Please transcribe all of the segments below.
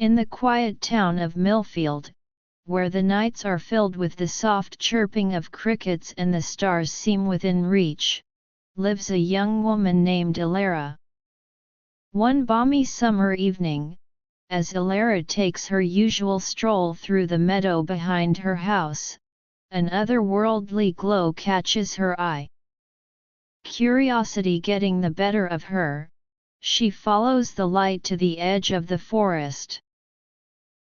In the quiet town of Millfield, where the nights are filled with the soft chirping of crickets and the stars seem within reach, lives a young woman named Ilara. One balmy summer evening, as Ilara takes her usual stroll through the meadow behind her house, an otherworldly glow catches her eye. Curiosity getting the better of her, she follows the light to the edge of the forest.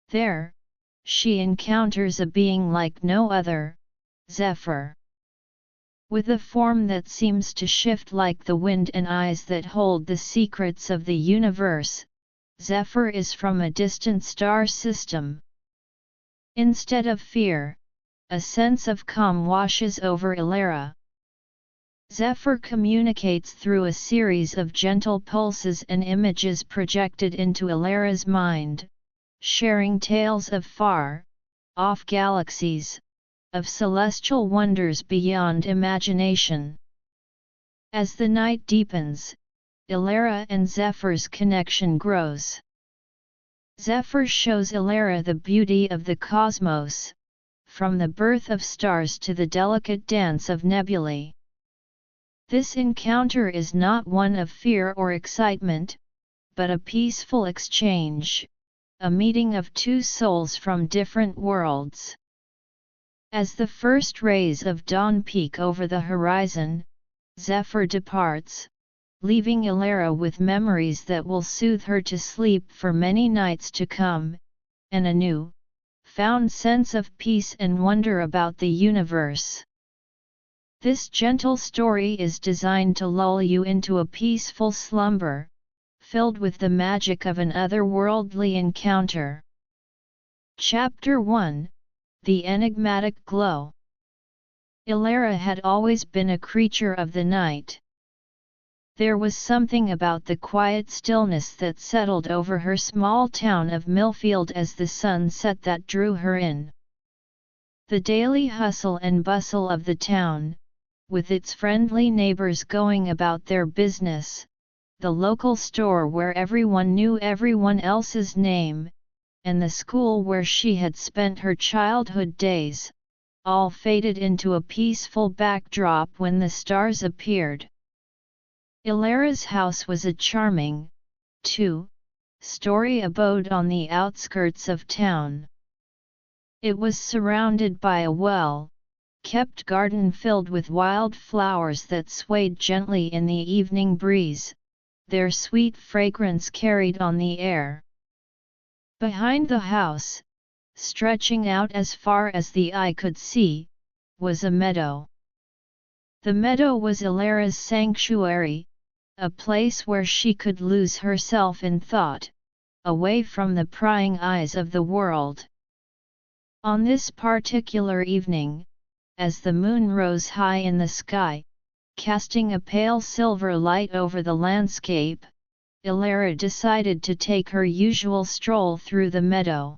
There, she encounters a being like no other, Zephyr. With a form that seems to shift like the wind and eyes that hold the secrets of the universe, Zephyr is from a distant star system. Instead of fear, a sense of calm washes over Ilara. Zephyr communicates through a series of gentle pulses and images projected into Ilara's mind, sharing tales of far-off galaxies, of celestial wonders beyond imagination. As the night deepens, Ilara and Zephyr's connection grows. Zephyr shows Ilara the beauty of the cosmos, from the birth of stars to the delicate dance of nebulae. This encounter is not one of fear or excitement, but a peaceful exchange, a meeting of two souls from different worlds. As the first rays of dawn peek over the horizon, Zephyr departs, leaving Ilara with memories that will soothe her to sleep for many nights to come, and a new, found sense of peace and wonder about the universe. This gentle story is designed to lull you into a peaceful slumber, filled with the magic of an otherworldly encounter. Chapter 1: The Enigmatic Glow. Ilara had always been a creature of the night. There was something about the quiet stillness that settled over her small town of Millfield as the sun set that drew her in. The daily hustle and bustle of the town, with its friendly neighbors going about their business, the local store where everyone knew everyone else's name, and the school where she had spent her childhood days, all faded into a peaceful backdrop when the stars appeared. Ilara's house was a charming, two-story abode on the outskirts of town. It was surrounded by a well-kept garden filled with wild flowers that swayed gently in the evening breeze, their sweet fragrance carried on the air. Behind the house, stretching out as far as the eye could see, was a meadow. The meadow was Ilara's sanctuary, a place where she could lose herself in thought, away from the prying eyes of the world. On this particular evening, as the moon rose high in the sky, casting a pale silver light over the landscape, Ilara decided to take her usual stroll through the meadow.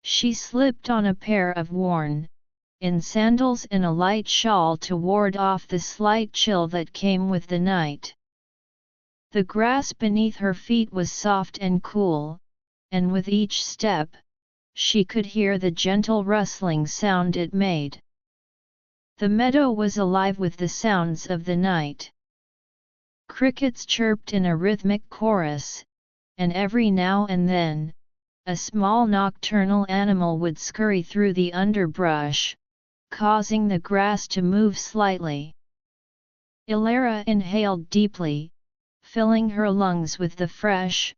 She slipped on a pair of worn-in sandals and a light shawl to ward off the slight chill that came with the night. The grass beneath her feet was soft and cool, and with each step, she could hear the gentle rustling sound it made. The meadow was alive with the sounds of the night. Crickets chirped in a rhythmic chorus, and every now and then, a small nocturnal animal would scurry through the underbrush, causing the grass to move slightly. Ilara inhaled deeply, filling her lungs with the fresh,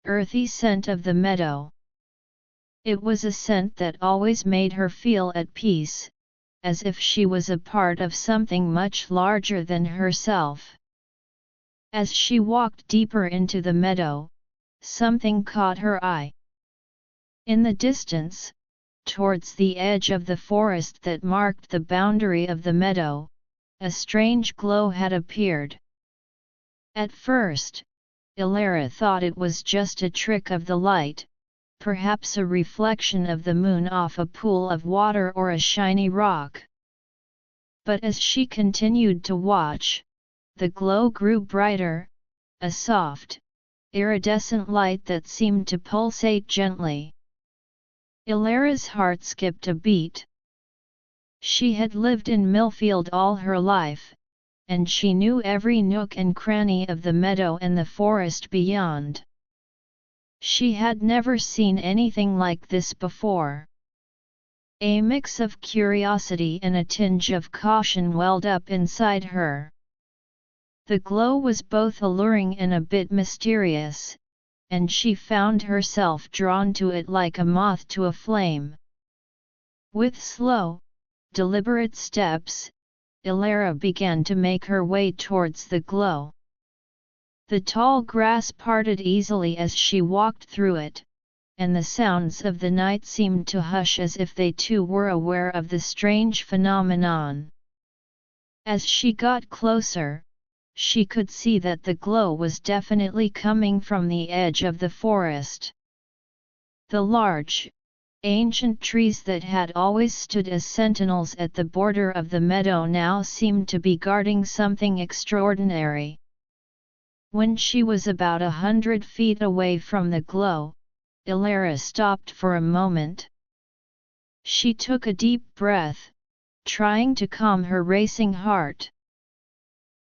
earthy scent of the meadow. It was a scent that always made her feel at peace, as if she was a part of something much larger than herself. As she walked deeper into the meadow, something caught her eye. In the distance, towards the edge of the forest that marked the boundary of the meadow, a strange glow had appeared. At first, Ilara thought it was just a trick of the light, perhaps a reflection of the moon off a pool of water or a shiny rock. But as she continued to watch, the glow grew brighter, a soft, iridescent light that seemed to pulsate gently. Ilara's heart skipped a beat. She had lived in Millfield all her life, and she knew every nook and cranny of the meadow and the forest beyond. She had never seen anything like this before. A mix of curiosity and a tinge of caution welled up inside her. The glow was both alluring and a bit mysterious, and she found herself drawn to it like a moth to a flame. With slow, deliberate steps, Ilara began to make her way towards the glow. The tall grass parted easily as she walked through it, and the sounds of the night seemed to hush as if they too were aware of the strange phenomenon. As she got closer, she could see that the glow was definitely coming from the edge of the forest. The large, ancient trees that had always stood as sentinels at the border of the meadow now seemed to be guarding something extraordinary. When she was about 100 feet away from the glow, Ilara stopped for a moment. She took a deep breath, trying to calm her racing heart.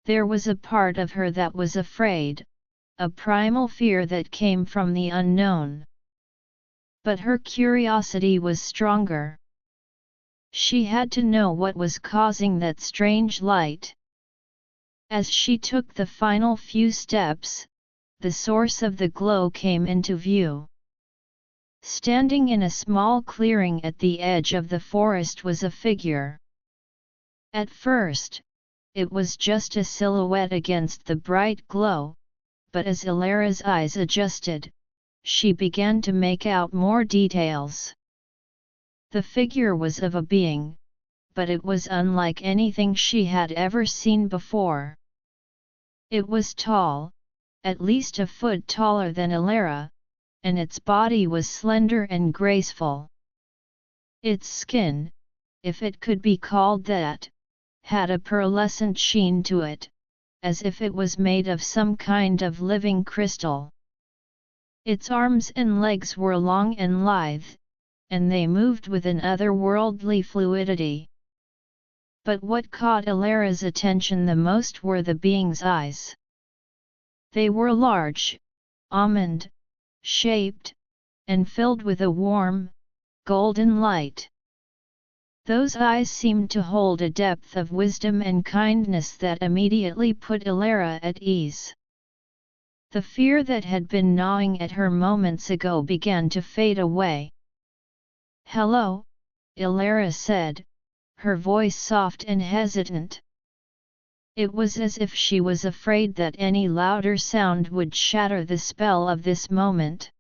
There was a part of her that was afraid, a primal fear that came from the unknown. But her curiosity was stronger. She had to know what was causing that strange light. As she took the final few steps, the source of the glow came into view. Standing in a small clearing at the edge of the forest was a figure. At first, it was just a silhouette against the bright glow, but as Ilara's eyes adjusted, she began to make out more details. The figure was of a being, but it was unlike anything she had ever seen before. It was tall, at least a foot taller than Ilara, and its body was slender and graceful. Its skin, if it could be called that, had a pearlescent sheen to it, as if it was made of some kind of living crystal. Its arms and legs were long and lithe, and they moved with an otherworldly fluidity. But what caught Ilara's attention the most were the being's eyes. They were large, almond-shaped, and filled with a warm, golden light. Those eyes seemed to hold a depth of wisdom and kindness that immediately put Ilara at ease. The fear that had been gnawing at her moments ago began to fade away. "Hello," Ilara said, her voice soft and hesitant. It was as if she was afraid that any louder sound would shatter the spell of this moment.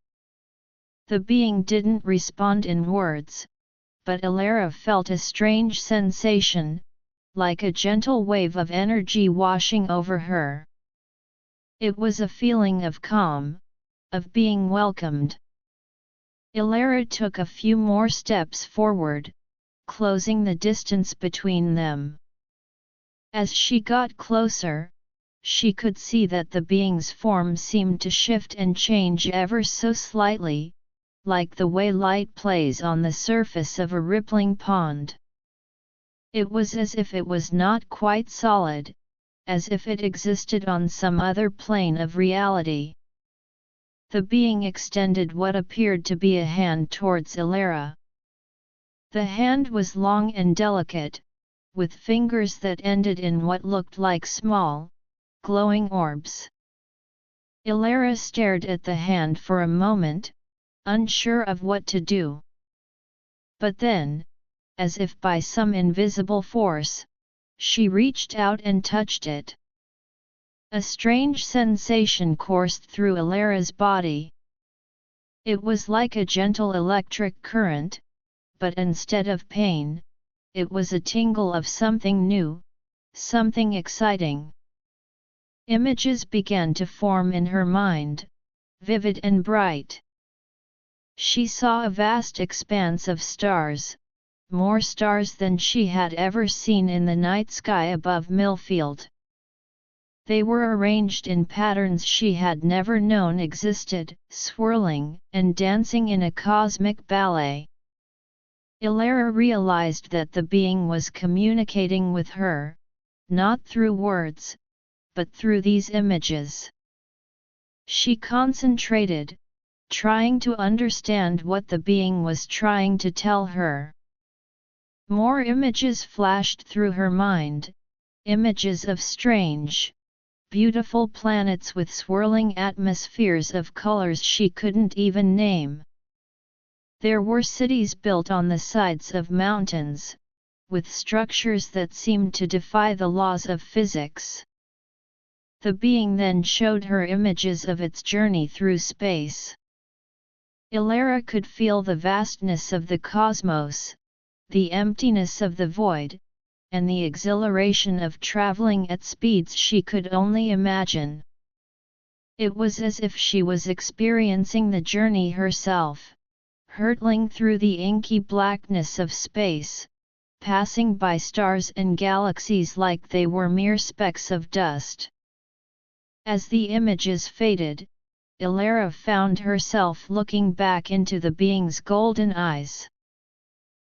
The being didn't respond in words, but Ilara felt a strange sensation, like a gentle wave of energy washing over her. It was a feeling of calm, of being welcomed. Ilara took a few more steps forward, closing the distance between them. As she got closer, she could see that the being's form seemed to shift and change ever so slightly, like the way light plays on the surface of a rippling pond. It was as if it was not quite solid, as if it existed on some other plane of reality. The being extended what appeared to be a hand towards Ilara. The hand was long and delicate, with fingers that ended in what looked like small, glowing orbs. Ilara stared at the hand for a moment, unsure of what to do. But then, as if by some invisible force, she reached out and touched it. A strange sensation coursed through Ilara's body. It was like a gentle electric current, but instead of pain, it was a tingle of something new, something exciting. Images began to form in her mind, vivid and bright. She saw a vast expanse of stars, more stars than she had ever seen in the night sky above Millfield. They were arranged in patterns she had never known existed, swirling and dancing in a cosmic ballet. Ilara realized that the being was communicating with her, not through words, but through these images. She concentrated, trying to understand what the being was trying to tell her. More images flashed through her mind, images of strange, beautiful planets with swirling atmospheres of colors she couldn't even name. There were cities built on the sides of mountains, with structures that seemed to defy the laws of physics. The being then showed her images of its journey through space. Ilara could feel the vastness of the cosmos, the emptiness of the void, and the exhilaration of traveling at speeds she could only imagine. It was as if she was experiencing the journey herself, hurtling through the inky blackness of space, passing by stars and galaxies like they were mere specks of dust. As the images faded, Ilara found herself looking back into the being's golden eyes.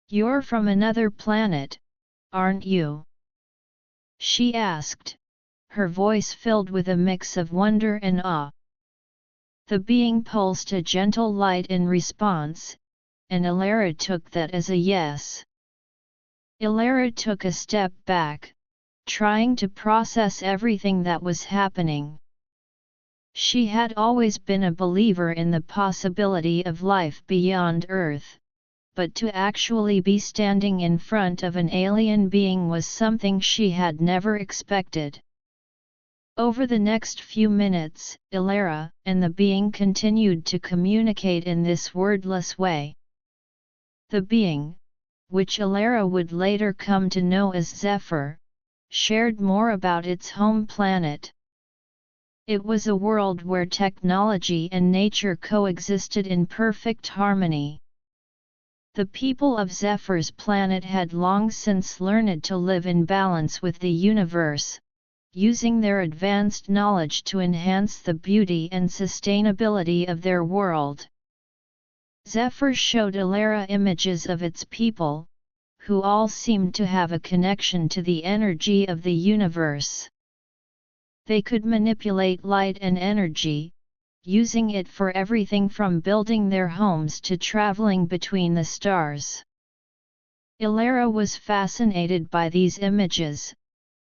"You're from another planet, aren't you?" she asked, her voice filled with a mix of wonder and awe. The being pulsed a gentle light in response, and Ilara took that as a yes. Ilara took a step back, trying to process everything that was happening. She had always been a believer in the possibility of life beyond Earth, but to actually be standing in front of an alien being was something she had never expected. Over the next few minutes, Ilara and the being continued to communicate in this wordless way. The being, which Ilara would later come to know as Zephyr, shared more about its home planet. It was a world where technology and nature coexisted in perfect harmony. The people of Zephyr's planet had long since learned to live in balance with the universe, using their advanced knowledge to enhance the beauty and sustainability of their world. Zephyr showed Ilara images of its people, who all seemed to have a connection to the energy of the universe. They could manipulate light and energy, using it for everything from building their homes to traveling between the stars. Ilara was fascinated by these images,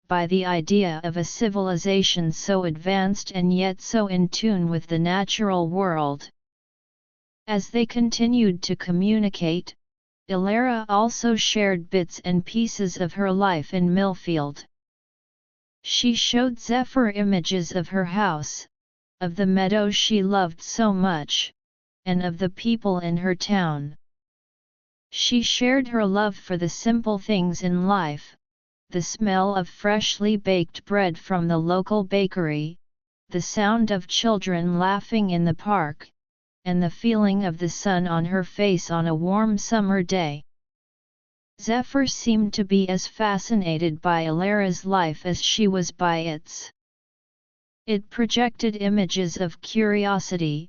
by the idea of a civilization so advanced and yet so in tune with the natural world. As they continued to communicate, Ilara also shared bits and pieces of her life in Millfield. She showed Zephyr images of her house, of the meadow she loved so much, and of the people in her town. She shared her love for the simple things in life, the smell of freshly baked bread from the local bakery, the sound of children laughing in the park, and the feeling of the sun on her face on a warm summer day. Zephyr seemed to be as fascinated by Ilara's life as she was by its. It projected images of curiosity,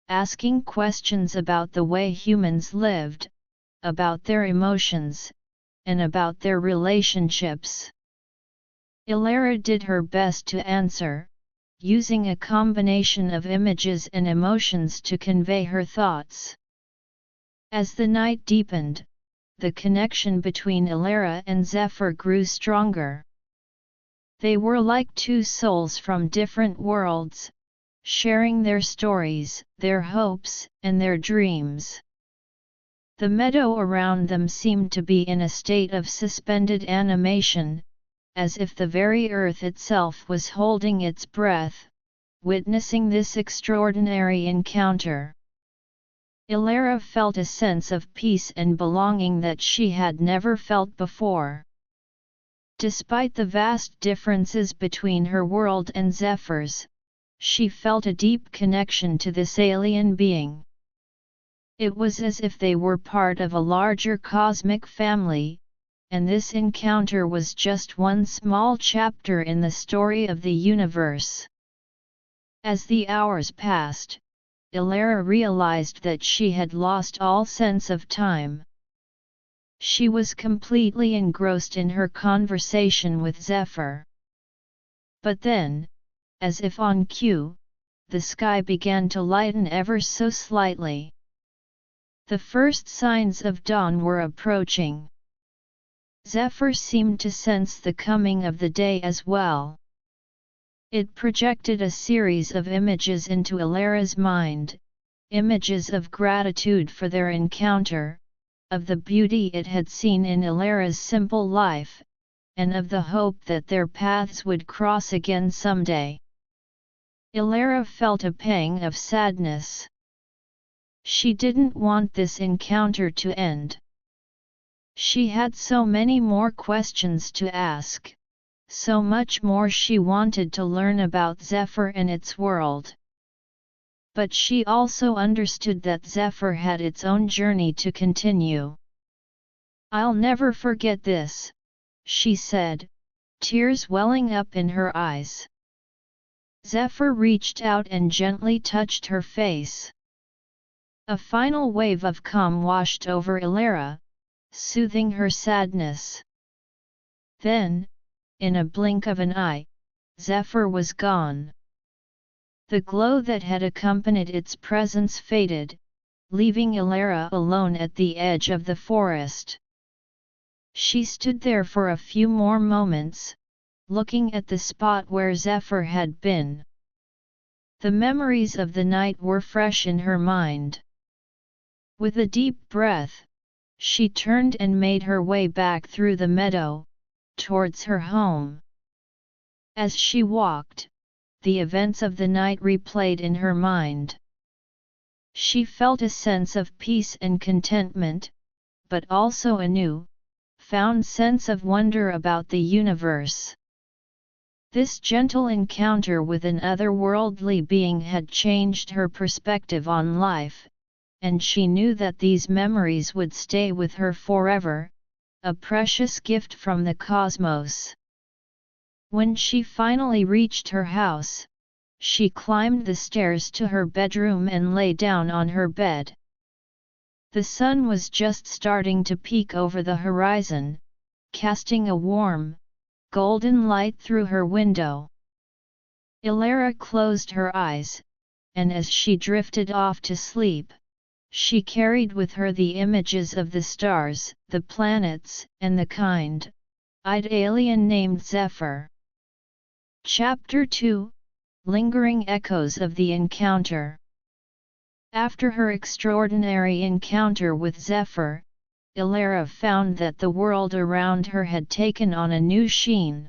asking questions about the way humans lived, about their emotions, and about their relationships. Ilara did her best to answer, using a combination of images and emotions to convey her thoughts. As the night deepened, the connection between Ilara and Zephyr grew stronger. They were like two souls from different worlds, sharing their stories, their hopes, and their dreams. The meadow around them seemed to be in a state of suspended animation, as if the very earth itself was holding its breath, witnessing this extraordinary encounter. Ilara felt a sense of peace and belonging that she had never felt before. Despite the vast differences between her world and Zephyr's, she felt a deep connection to this alien being. It was as if they were part of a larger cosmic family, and this encounter was just one small chapter in the story of the universe. As the hours passed, Ilara realized that she had lost all sense of time. She was completely engrossed in her conversation with Zephyr. But then, as if on cue, the sky began to lighten ever so slightly. The first signs of dawn were approaching. Zephyr seemed to sense the coming of the day as well. It projected a series of images into Ilara's mind, images of gratitude for their encounter, of the beauty it had seen in Ilara's simple life, and of the hope that their paths would cross again someday. Ilara felt a pang of sadness. She didn't want this encounter to end. She had so many more questions to ask, so much more she wanted to learn about Zephyr and its world. But she also understood that Zephyr had its own journey to continue. "I'll never forget this," she said, tears welling up in her eyes. Zephyr reached out and gently touched her face. A final wave of calm washed over Ilara, soothing her sadness. Then, in a blink of an eye, Zephyr was gone. The glow that had accompanied its presence faded, leaving Ilara alone at the edge of the forest. She stood there for a few more moments, looking at the spot where Zephyr had been. The memories of the night were fresh in her mind. With a deep breath, she turned and made her way back through the meadow, towards her home. As she walked, the events of the night replayed in her mind. She felt a sense of peace and contentment, but also a new, found sense of wonder about the universe. This gentle encounter with an otherworldly being had changed her perspective on life, and she knew that these memories would stay with her forever, a precious gift from the cosmos. When she finally reached her house, she climbed the stairs to her bedroom and lay down on her bed. The sun was just starting to peek over the horizon, casting a warm, golden light through her window. Ilara closed her eyes, and as she drifted off to sleep, she carried with her the images of the stars, the planets, and the kind-eyed alien named Zephyr. Chapter 2 – Lingering Echoes of the Encounter. After her extraordinary encounter with Zephyr, Ilara found that the world around her had taken on a new sheen.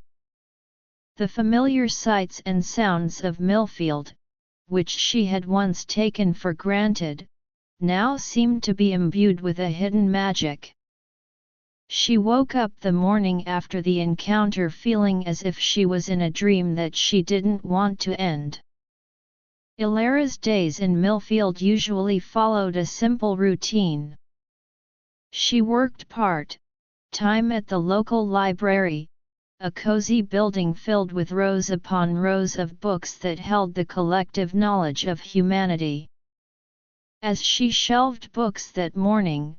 The familiar sights and sounds of Millfield, which she had once taken for granted, now seemed to be imbued with a hidden magic. She woke up the morning after the encounter feeling as if she was in a dream that she didn't want to end. Ilara's days in Millfield usually followed a simple routine. She worked part-time at the local library, a cozy building filled with rows upon rows of books that held the collective knowledge of humanity. As she shelved books that morning,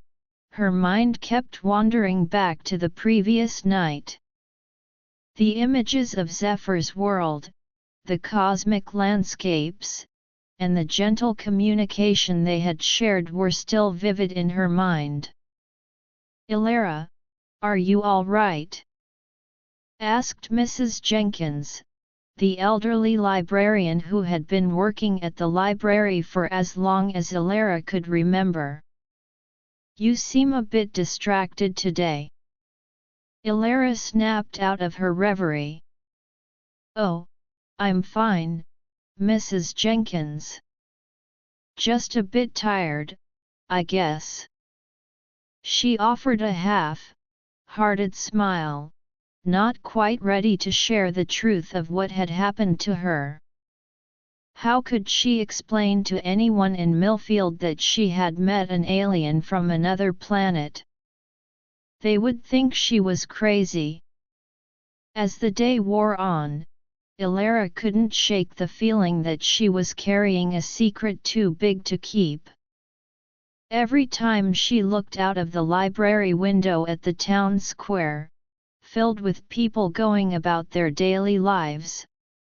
her mind kept wandering back to the previous night. The images of Zephyr's world, the cosmic landscapes, and the gentle communication they had shared were still vivid in her mind. "Ilara, are you all right?" asked Mrs. Jenkins, the elderly librarian who had been working at the library for as long as Ilara could remember. "You seem a bit distracted today." Ilara snapped out of her reverie. "Oh, I'm fine, Mrs. Jenkins. Just a bit tired, I guess." She offered a half-hearted smile, not quite ready to share the truth of what had happened to her. How could she explain to anyone in Millfield that she had met an alien from another planet? they would think she was crazy. As the day wore on, Ilara couldn't shake the feeling that she was carrying a secret too big to keep. Every time she looked out of the library window at the town square, filled with people going about their daily lives,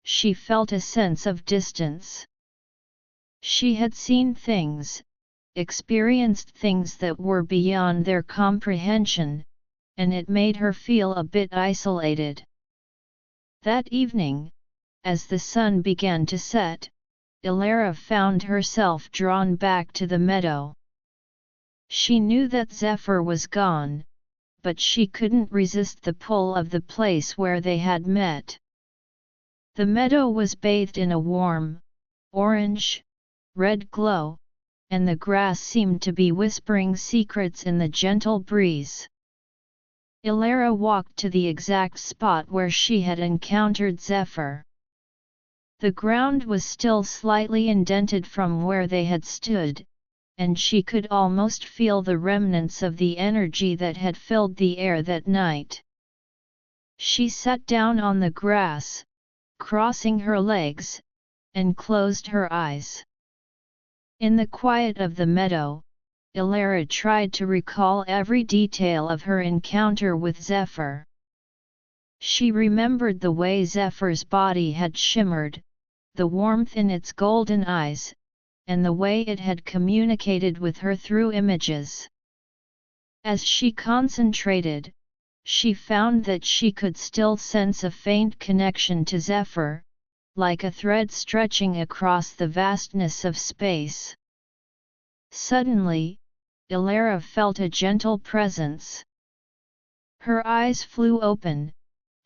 she felt a sense of distance. She had seen things, experienced things that were beyond their comprehension, and it made her feel a bit isolated. That evening, as the sun began to set, Ilara found herself drawn back to the meadow. She knew that Zephyr was gone, but she couldn't resist the pull of the place where they had met. The meadow was bathed in a warm, orange, red glow, and the grass seemed to be whispering secrets in the gentle breeze. Ilara walked to the exact spot where she had encountered Zephyr. The ground was still slightly indented from where they had stood, and she could almost feel the remnants of the energy that had filled the air that night. She sat down on the grass, crossing her legs, and closed her eyes. In the quiet of the meadow, Ilara tried to recall every detail of her encounter with Zephyr. She remembered the way Zephyr's body had shimmered, the warmth in its golden eyes, and the way it had communicated with her through images. As she concentrated, she found that she could still sense a faint connection to Zephyr, like a thread stretching across the vastness of space. Suddenly, Ilara felt a gentle presence. Her eyes flew open,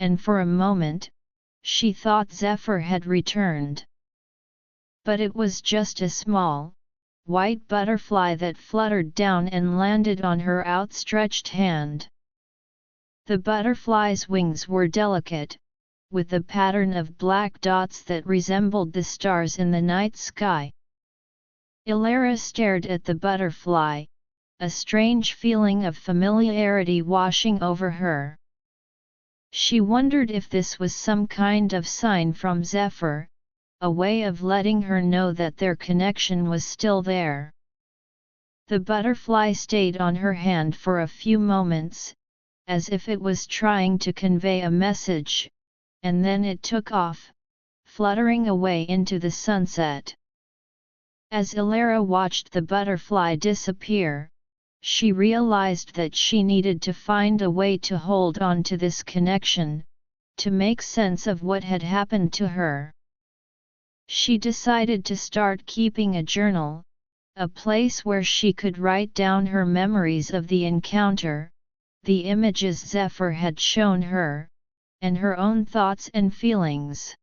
and for a moment, she thought Zephyr had returned. But it was just a small, white butterfly that fluttered down and landed on her outstretched hand. The butterfly's wings were delicate, with a pattern of black dots that resembled the stars in the night sky. Ilara stared at the butterfly, a strange feeling of familiarity washing over her. She wondered if this was some kind of sign from Zephyr, a way of letting her know that their connection was still there. The butterfly stayed on her hand for a few moments, as if it was trying to convey a message, and then it took off, fluttering away into the sunset. As Ilara watched the butterfly disappear, she realized that she needed to find a way to hold on to this connection, to make sense of what had happened to her. She decided to start keeping a journal, a place where she could write down her memories of the encounter, the images Zephyr had shown her, and her own thoughts and feelings.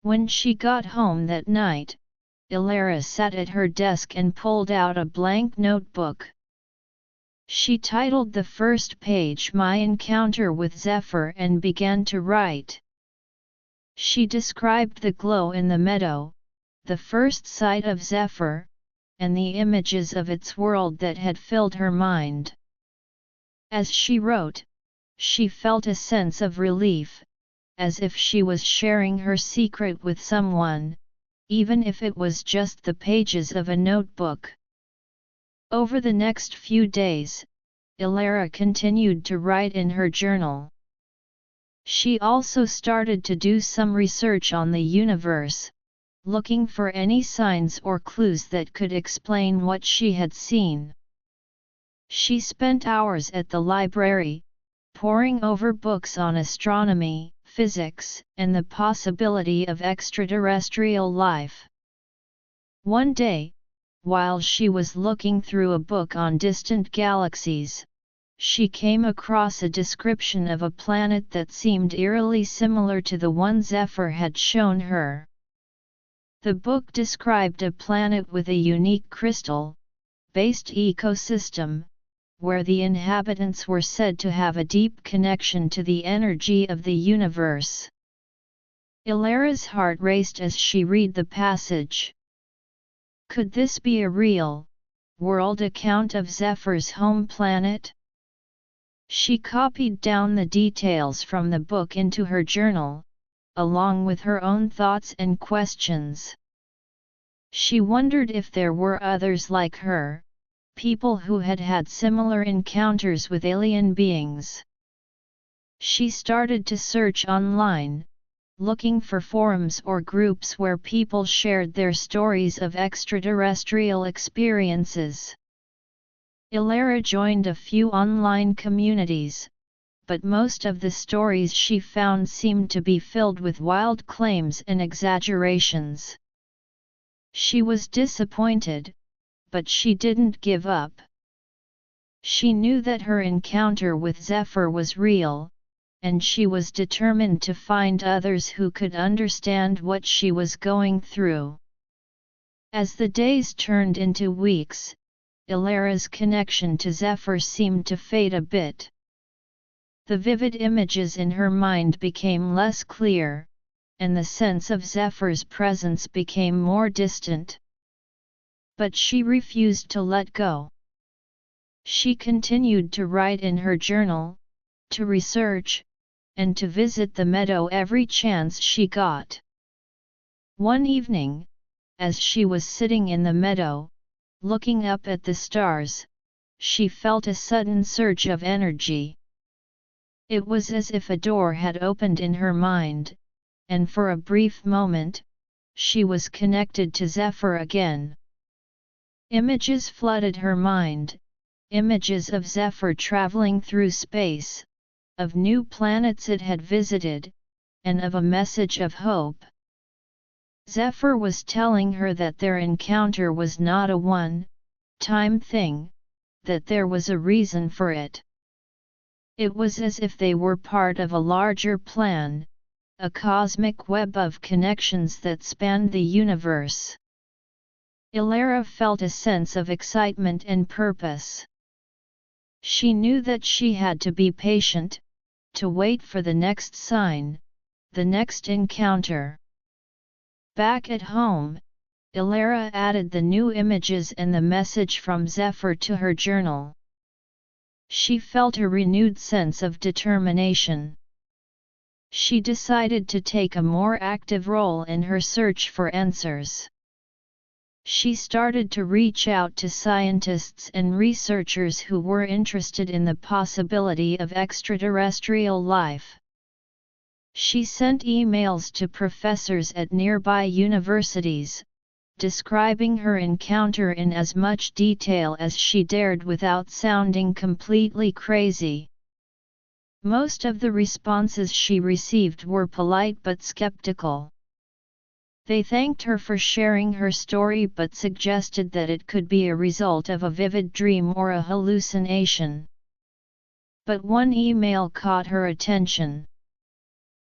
When she got home that night, Ilara sat at her desk and pulled out a blank notebook. She titled the first page "My Encounter with Zephyr" and began to write. She described the glow in the meadow, the first sight of Zephyr, and the images of its world that had filled her mind. As she wrote, she felt a sense of relief, as if she was sharing her secret with someone, even if it was just the pages of a notebook. Over the next few days, Ilara continued to write in her journal. She also started to do some research on the universe, looking for any signs or clues that could explain what she had seen. She spent hours at the library, poring over books on astronomy, physics, and the possibility of extraterrestrial life. One day, while she was looking through a book on distant galaxies, she came across a description of a planet that seemed eerily similar to the one Zephyr had shown her. The book described a planet with a unique crystal-based ecosystem, where the inhabitants were said to have a deep connection to the energy of the universe. Ilara's heart raced as she read the passage. Could this be a real, world account of Zephyr's home planet? She copied down the details from the book into her journal, along with her own thoughts and questions. She wondered if there were others like her, people who had had similar encounters with alien beings. She started to search online, looking for forums or groups where people shared their stories of extraterrestrial experiences. Ilara joined a few online communities, but most of the stories she found seemed to be filled with wild claims and exaggerations. She was disappointed, but she didn't give up. She knew that her encounter with Zephyr was real, and she was determined to find others who could understand what she was going through. As the days turned into weeks, Ilara's connection to Zephyr seemed to fade a bit. The vivid images in her mind became less clear, and the sense of Zephyr's presence became more distant. But she refused to let go. She continued to write in her journal, to research, and to visit the meadow every chance she got. One evening, as she was sitting in the meadow, looking up at the stars, she felt a sudden surge of energy. It was as if a door had opened in her mind, and for a brief moment, she was connected to Zephyr again. Images flooded her mind, images of Zephyr traveling through space, of new planets it had visited, and of a message of hope. Zephyr was telling her that their encounter was not a one-time thing, that there was a reason for it. It was as if they were part of a larger plan, a cosmic web of connections that spanned the universe. Ilara felt a sense of excitement and purpose. She knew that she had to be patient, to wait for the next sign, the next encounter. Back at home, Ilara added the new images and the message from Zephyr to her journal. She felt a renewed sense of determination. She decided to take a more active role in her search for answers. She started to reach out to scientists and researchers who were interested in the possibility of extraterrestrial life. She sent emails to professors at nearby universities, describing her encounter in as much detail as she dared without sounding completely crazy. Most of the responses she received were polite but skeptical. They thanked her for sharing her story but suggested that it could be a result of a vivid dream or a hallucination. But one email caught her attention.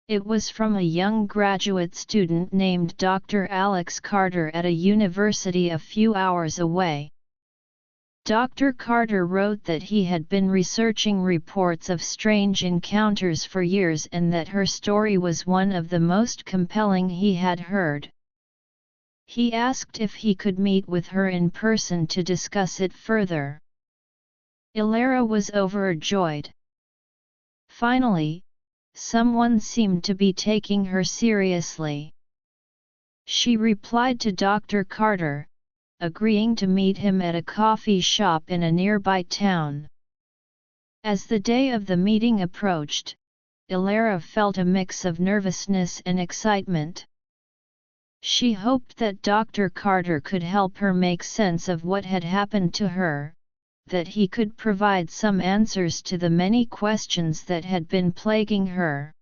It was from a young graduate student named Dr. Alex Carter at a university a few hours away. Dr. Carter wrote that he had been researching reports of strange encounters for years and that her story was one of the most compelling he had heard. He asked if he could meet with her in person to discuss it further. Ilara was overjoyed. Finally, someone seemed to be taking her seriously. She replied to Dr. Carter, agreeing to meet him at a coffee shop in a nearby town. As the day of the meeting approached, Ilara felt a mix of nervousness and excitement. She hoped that Dr. Carter could help her make sense of what had happened to her, that he could provide some answers to the many questions that had been plaguing her.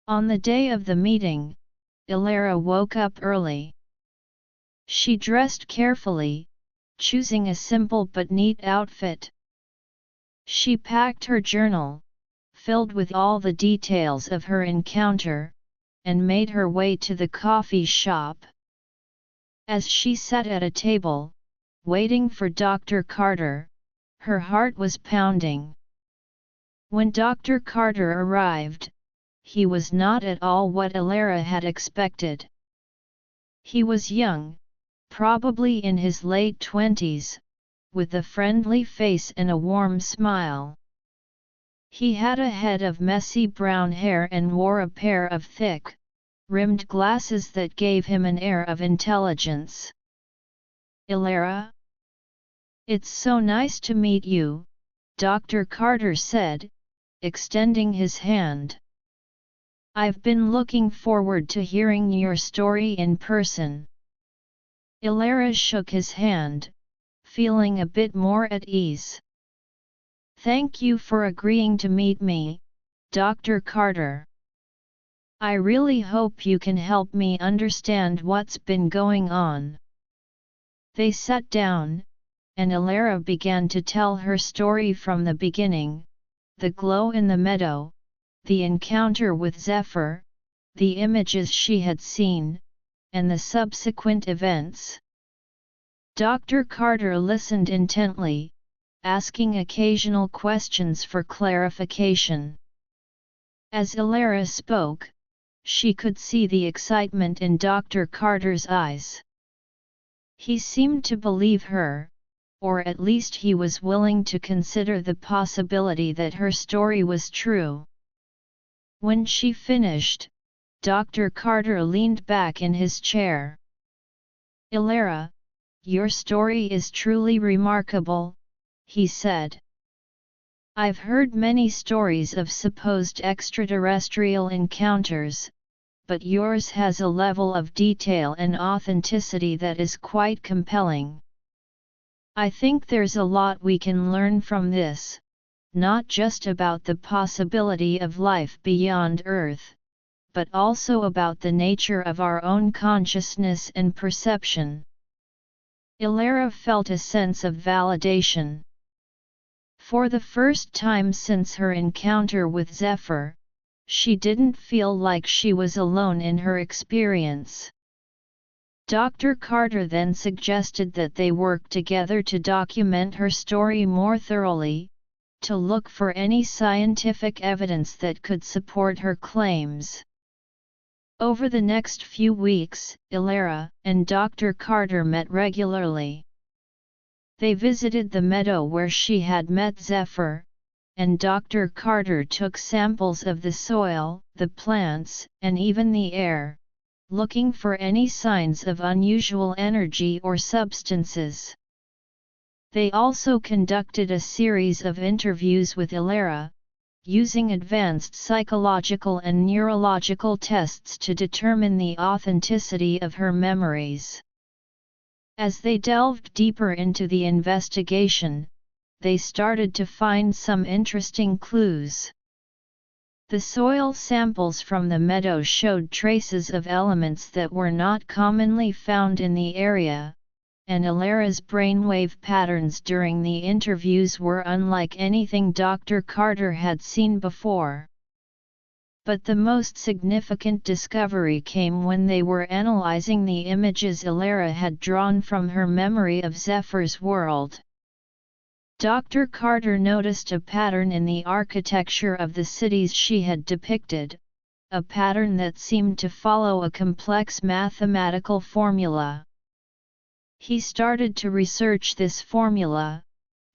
On the day of the meeting, Ilara woke up early. She dressed carefully, choosing a simple but neat outfit. She packed her journal, filled with all the details of her encounter, and made her way to the coffee shop. As she sat at a table, waiting for Dr. Carter, her heart was pounding. When Dr. Carter arrived, he was not at all what Ilara had expected. He was young, probably in his late 20s, with a friendly face and a warm smile. He had a head of messy brown hair and wore a pair of thick, rimmed glasses that gave him an air of intelligence. "Ilara? It's so nice to meet you," Dr. Carter said, extending his hand. "I've been looking forward to hearing your story in person." Ilara shook his hand, feeling a bit more at ease. "Thank you for agreeing to meet me, Dr. Carter. I really hope you can help me understand what's been going on." They sat down, and Ilara began to tell her story from the beginning: the glow in the meadow, the encounter with Zephyr, the images she had seen, and the subsequent events. Dr. Carter listened intently, asking occasional questions for clarification. As Ilara spoke, she could see the excitement in Dr. Carter's eyes. He seemed to believe her, or at least he was willing to consider the possibility that her story was true. When she finished, Dr. Carter leaned back in his chair. "Ilara, your story is truly remarkable," he said. "I've heard many stories of supposed extraterrestrial encounters, but yours has a level of detail and authenticity that is quite compelling. I think there's a lot we can learn from this, not just about the possibility of life beyond Earth, but also about the nature of our own consciousness and perception." Ilara felt a sense of validation. For the first time since her encounter with Zephyr, she didn't feel like she was alone in her experience. Dr. Carter then suggested that they work together to document her story more thoroughly, to look for any scientific evidence that could support her claims. Over the next few weeks, Ilara and Dr. Carter met regularly. They visited the meadow where she had met Zephyr, and Dr. Carter took samples of the soil, the plants, and even the air, looking for any signs of unusual energy or substances. They also conducted a series of interviews with Ilara, using advanced psychological and neurological tests to determine the authenticity of her memories. As they delved deeper into the investigation, they started to find some interesting clues. The soil samples from the meadow showed traces of elements that were not commonly found in the area, and Ilara's brainwave patterns during the interviews were unlike anything Dr. Carter had seen before. But the most significant discovery came when they were analyzing the images Ilara had drawn from her memory of Zephyr's world. Dr. Carter noticed a pattern in the architecture of the cities she had depicted, a pattern that seemed to follow a complex mathematical formula. He started to research this formula,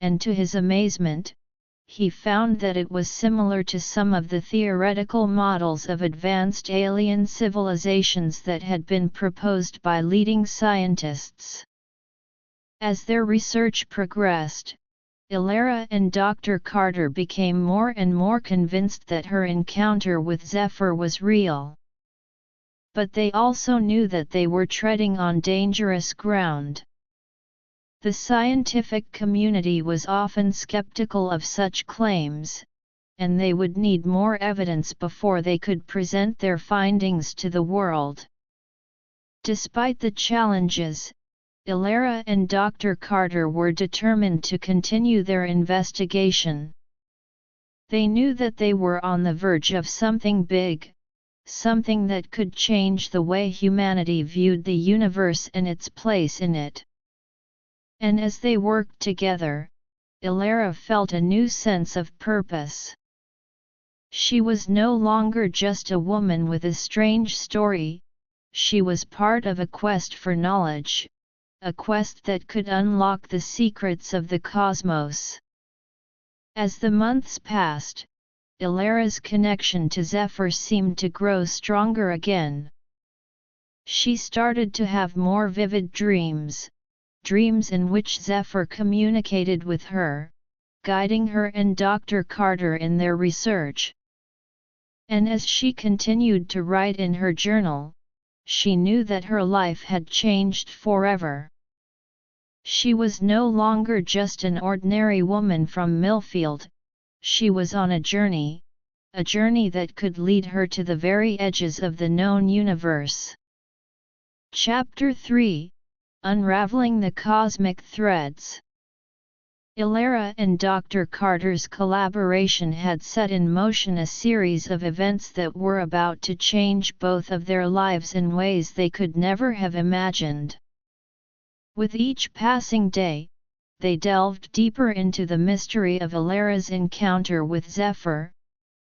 and to his amazement, he found that it was similar to some of the theoretical models of advanced alien civilizations that had been proposed by leading scientists. As their research progressed, Ilara and Dr. Carter became more and more convinced that her encounter with Zephyr was real. But they also knew that they were treading on dangerous ground. The scientific community was often skeptical of such claims, and they would need more evidence before they could present their findings to the world. Despite the challenges, Ilara and Dr. Carter were determined to continue their investigation. They knew that they were on the verge of something big, something that could change the way humanity viewed the universe and its place in it. And as they worked together, Ilara felt a new sense of purpose. She was no longer just a woman with a strange story, she was part of a quest for knowledge, a quest that could unlock the secrets of the cosmos. As the months passed, Ilara's connection to Zephyr seemed to grow stronger again. She started to have more vivid dreams, dreams in which Zephyr communicated with her, guiding her and Dr. Carter in their research. And as she continued to write in her journal, she knew that her life had changed forever. She was no longer just an ordinary woman from Millfield, she was on a journey that could lead her to the very edges of the known universe. Chapter 3 – Unraveling the Cosmic Threads. Ilara and Dr. Carter's collaboration had set in motion a series of events that were about to change both of their lives in ways they could never have imagined. With each passing day, they delved deeper into the mystery of Ilara's encounter with Zephyr,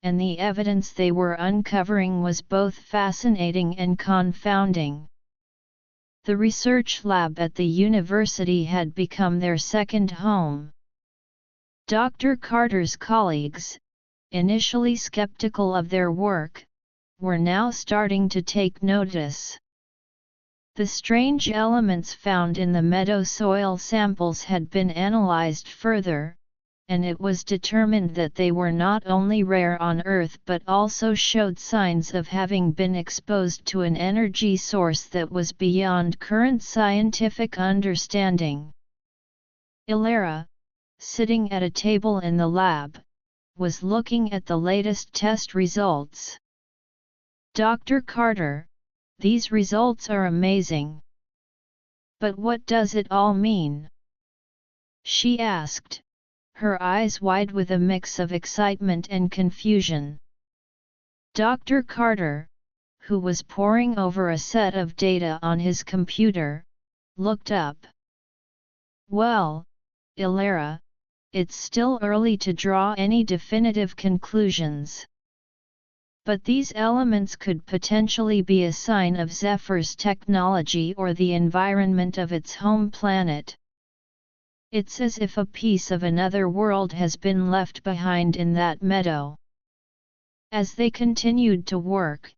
and the evidence they were uncovering was both fascinating and confounding. The research lab at the university had become their second home. Dr. Carter's colleagues, initially skeptical of their work, were now starting to take notice. The strange elements found in the meadow soil samples had been analyzed further, and it was determined that they were not only rare on Earth but also showed signs of having been exposed to an energy source that was beyond current scientific understanding. Ilara, sitting at a table in the lab, was looking at the latest test results. Dr. Carter, these results are amazing. But what does it all mean? She asked, her eyes wide with a mix of excitement and confusion. Dr. Carter, who was poring over a set of data on his computer, looked up. Well, Ilara, it's still early to draw any definitive conclusions. But these elements could potentially be a sign of Zephyr's technology or the environment of its home planet. It's as if a piece of another world has been left behind in that meadow. As they continued to work,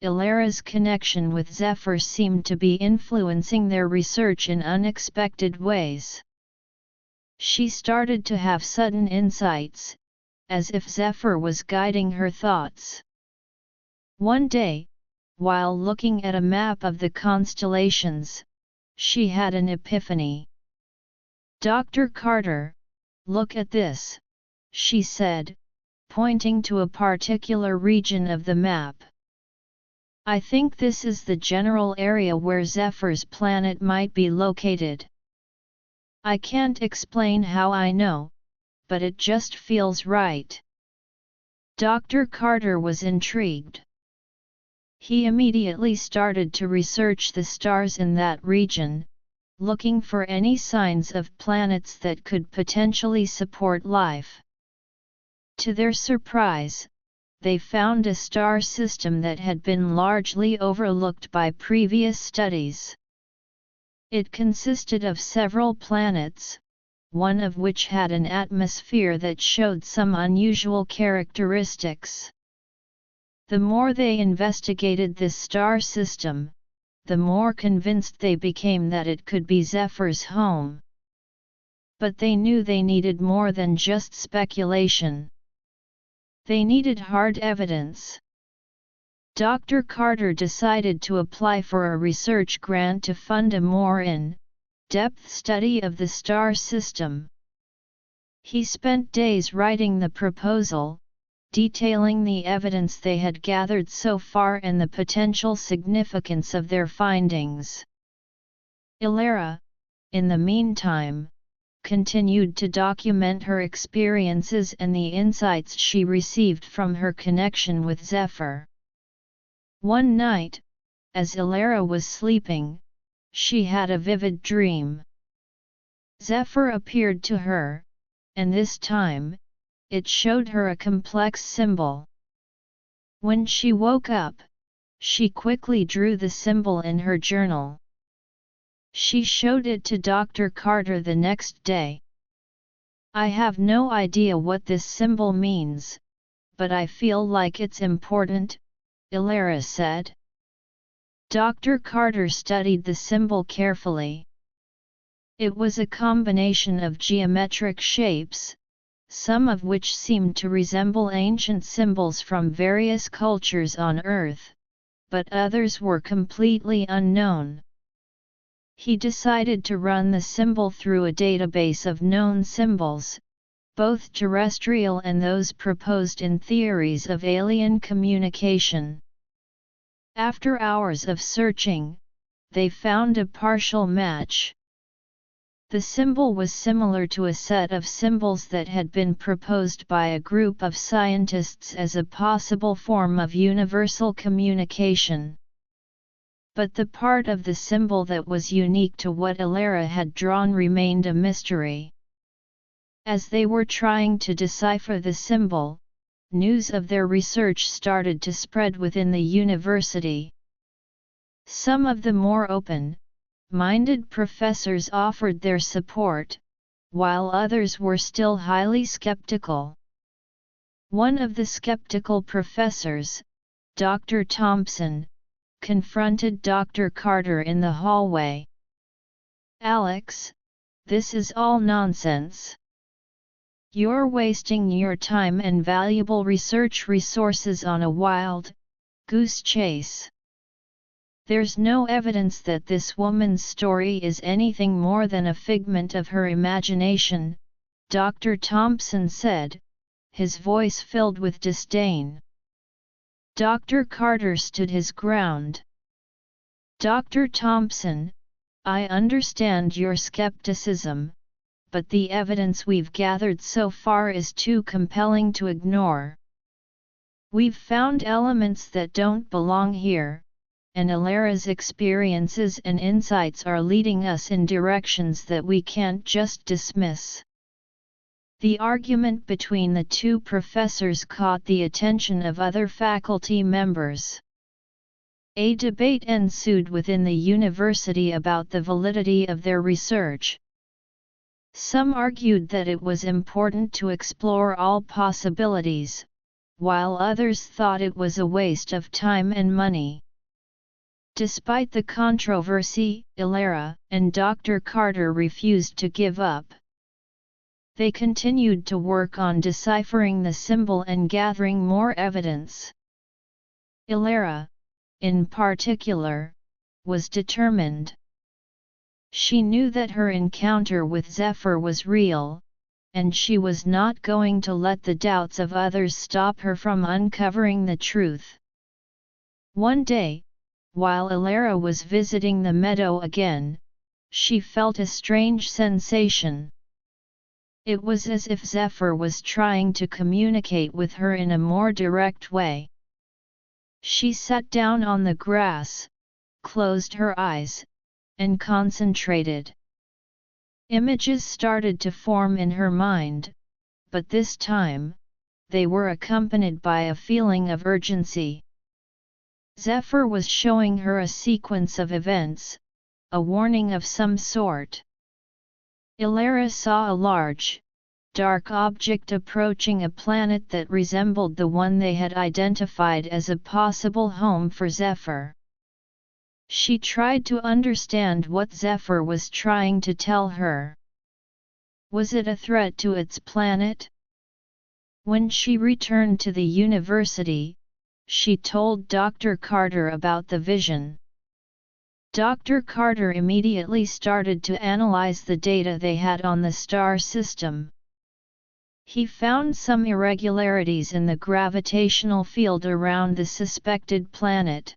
Ilara's connection with Zephyr seemed to be influencing their research in unexpected ways. She started to have sudden insights, as if Zephyr was guiding her thoughts. One day, while looking at a map of the constellations, she had an epiphany. Dr. Carter, look at this, she said, pointing to a particular region of the map. I think this is the general area where Zephyr's planet might be located. I can't explain how I know, but it just feels right. Dr. Carter was intrigued. He immediately started to research the stars in that region, looking for any signs of planets that could potentially support life. To their surprise, they found a star system that had been largely overlooked by previous studies. It consisted of several planets, one of which had an atmosphere that showed some unusual characteristics. The more they investigated this star system, the more convinced they became that it could be Zephyr's home. But they knew they needed more than just speculation. They needed hard evidence. Dr. Carter decided to apply for a research grant to fund a more in-depth study of the star system. He spent days writing the proposal, detailing the evidence they had gathered so far and the potential significance of their findings. Ilara, in the meantime, continued to document her experiences and the insights she received from her connection with Zephyr. One night, as Ilara was sleeping, she had a vivid dream. Zephyr appeared to her, and this time, it showed her a complex symbol. When she woke up, she quickly drew the symbol in her journal. She showed it to Dr. Carter the next day. I have no idea what this symbol means, but I feel like it's important, Ilara said. Dr. Carter studied the symbol carefully. It was a combination of geometric shapes, some of which seemed to resemble ancient symbols from various cultures on Earth, but others were completely unknown. He decided to run the symbol through a database of known symbols, both terrestrial and those proposed in theories of alien communication. After hours of searching, they found a partial match. The symbol was similar to a set of symbols that had been proposed by a group of scientists as a possible form of universal communication. But the part of the symbol that was unique to what Ilara had drawn remained a mystery. As they were trying to decipher the symbol, news of their research started to spread within the university. Some of the more open-minded professors offered their support, while others were still highly skeptical. One of the skeptical professors, Dr. Thompson, confronted Dr. Carter in the hallway. "Alex, this is all nonsense. You're wasting your time and valuable research resources on a wild goose chase. There's no evidence that this woman's story is anything more than a figment of her imagination," Dr. Thompson said, his voice filled with disdain. Dr. Carter stood his ground. "Dr. Thompson, I understand your skepticism, but the evidence we've gathered so far is too compelling to ignore. We've found elements that don't belong here, and Ilara's experiences and insights are leading us in directions that we can't just dismiss." The argument between the two professors caught the attention of other faculty members. A debate ensued within the university about the validity of their research. Some argued that it was important to explore all possibilities, while others thought it was a waste of time and money. Despite the controversy, Ilara and Dr. Carter refused to give up. They continued to work on deciphering the symbol and gathering more evidence. Ilara, in particular, was determined. She knew that her encounter with Zephyr was real, and she was not going to let the doubts of others stop her from uncovering the truth. One day, while Ilara was visiting the meadow again, she felt a strange sensation. It was as if Zephyr was trying to communicate with her in a more direct way. She sat down on the grass, closed her eyes, and concentrated. Images started to form in her mind, but this time, they were accompanied by a feeling of urgency. Zephyr was showing her a sequence of events, a warning of some sort. Ilara saw a large, dark object approaching a planet that resembled the one they had identified as a possible home for Zephyr. She tried to understand what Zephyr was trying to tell her. Was it a threat to its planet? When she returned to the university, she told Dr. Carter about the vision. Dr. Carter immediately started to analyze the data they had on the star system. He found some irregularities in the gravitational field around the suspected planet.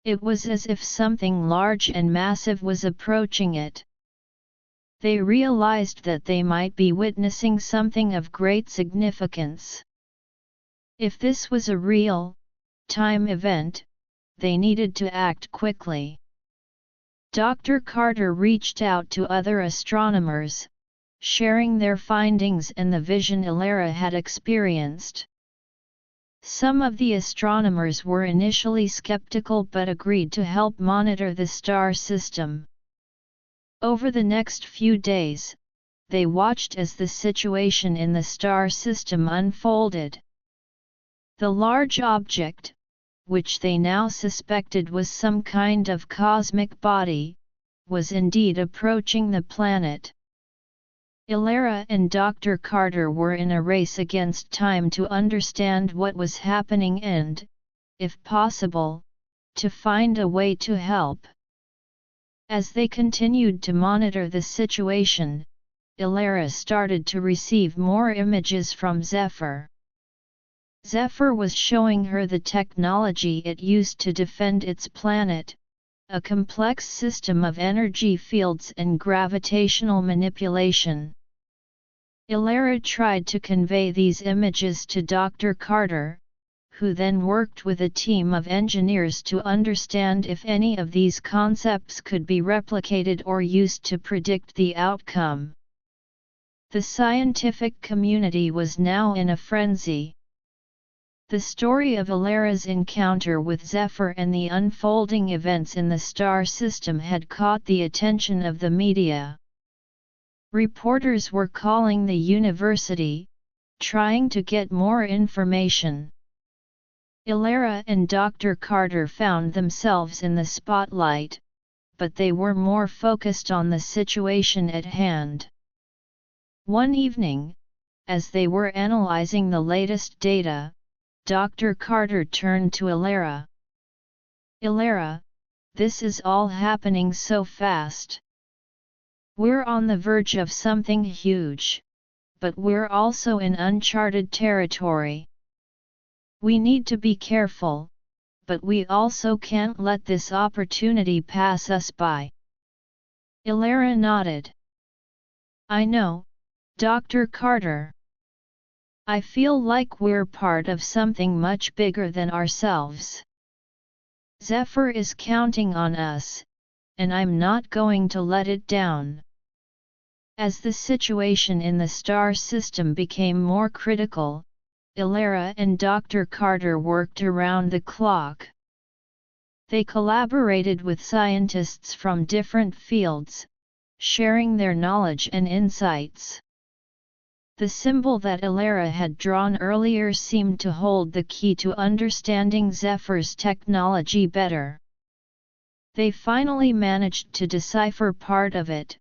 It was as if something large and massive was approaching it. They realized that they might be witnessing something of great significance. If this was a real-time event, they needed to act quickly. Dr. Carter reached out to other astronomers, sharing their findings and the vision Ilara had experienced. Some of the astronomers were initially skeptical but agreed to help monitor the star system. Over the next few days, they watched as the situation in the star system unfolded. The large object, which they now suspected was some kind of cosmic body, was indeed approaching the planet. Ilara and Dr. Carter were in a race against time to understand what was happening and, if possible, to find a way to help. As they continued to monitor the situation, Ilara started to receive more images from Zephyr. Zephyr was showing her the technology it used to defend its planet, a complex system of energy fields and gravitational manipulation. Ilara tried to convey these images to Dr. Carter, who then worked with a team of engineers to understand if any of these concepts could be replicated or used to predict the outcome. The scientific community was now in a frenzy. The story of Ilara's encounter with Zephyr and the unfolding events in the star system had caught the attention of the media. Reporters were calling the university, trying to get more information. Ilara and Dr. Carter found themselves in the spotlight, but they were more focused on the situation at hand. One evening, as they were analyzing the latest data, Dr. Carter turned to Ilara. "Ilara, this is all happening so fast. We're on the verge of something huge, but we're also in uncharted territory. We need to be careful, but we also can't let this opportunity pass us by." Ilara nodded. "I know, Dr. Carter. I feel like we're part of something much bigger than ourselves. Zephyr is counting on us, and I'm not going to let it down." As the situation in the star system became more critical, Ilara and Dr. Carter worked around the clock. They collaborated with scientists from different fields, sharing their knowledge and insights. The symbol that Ilara had drawn earlier seemed to hold the key to understanding Zephyr's technology better. They finally managed to decipher part of it,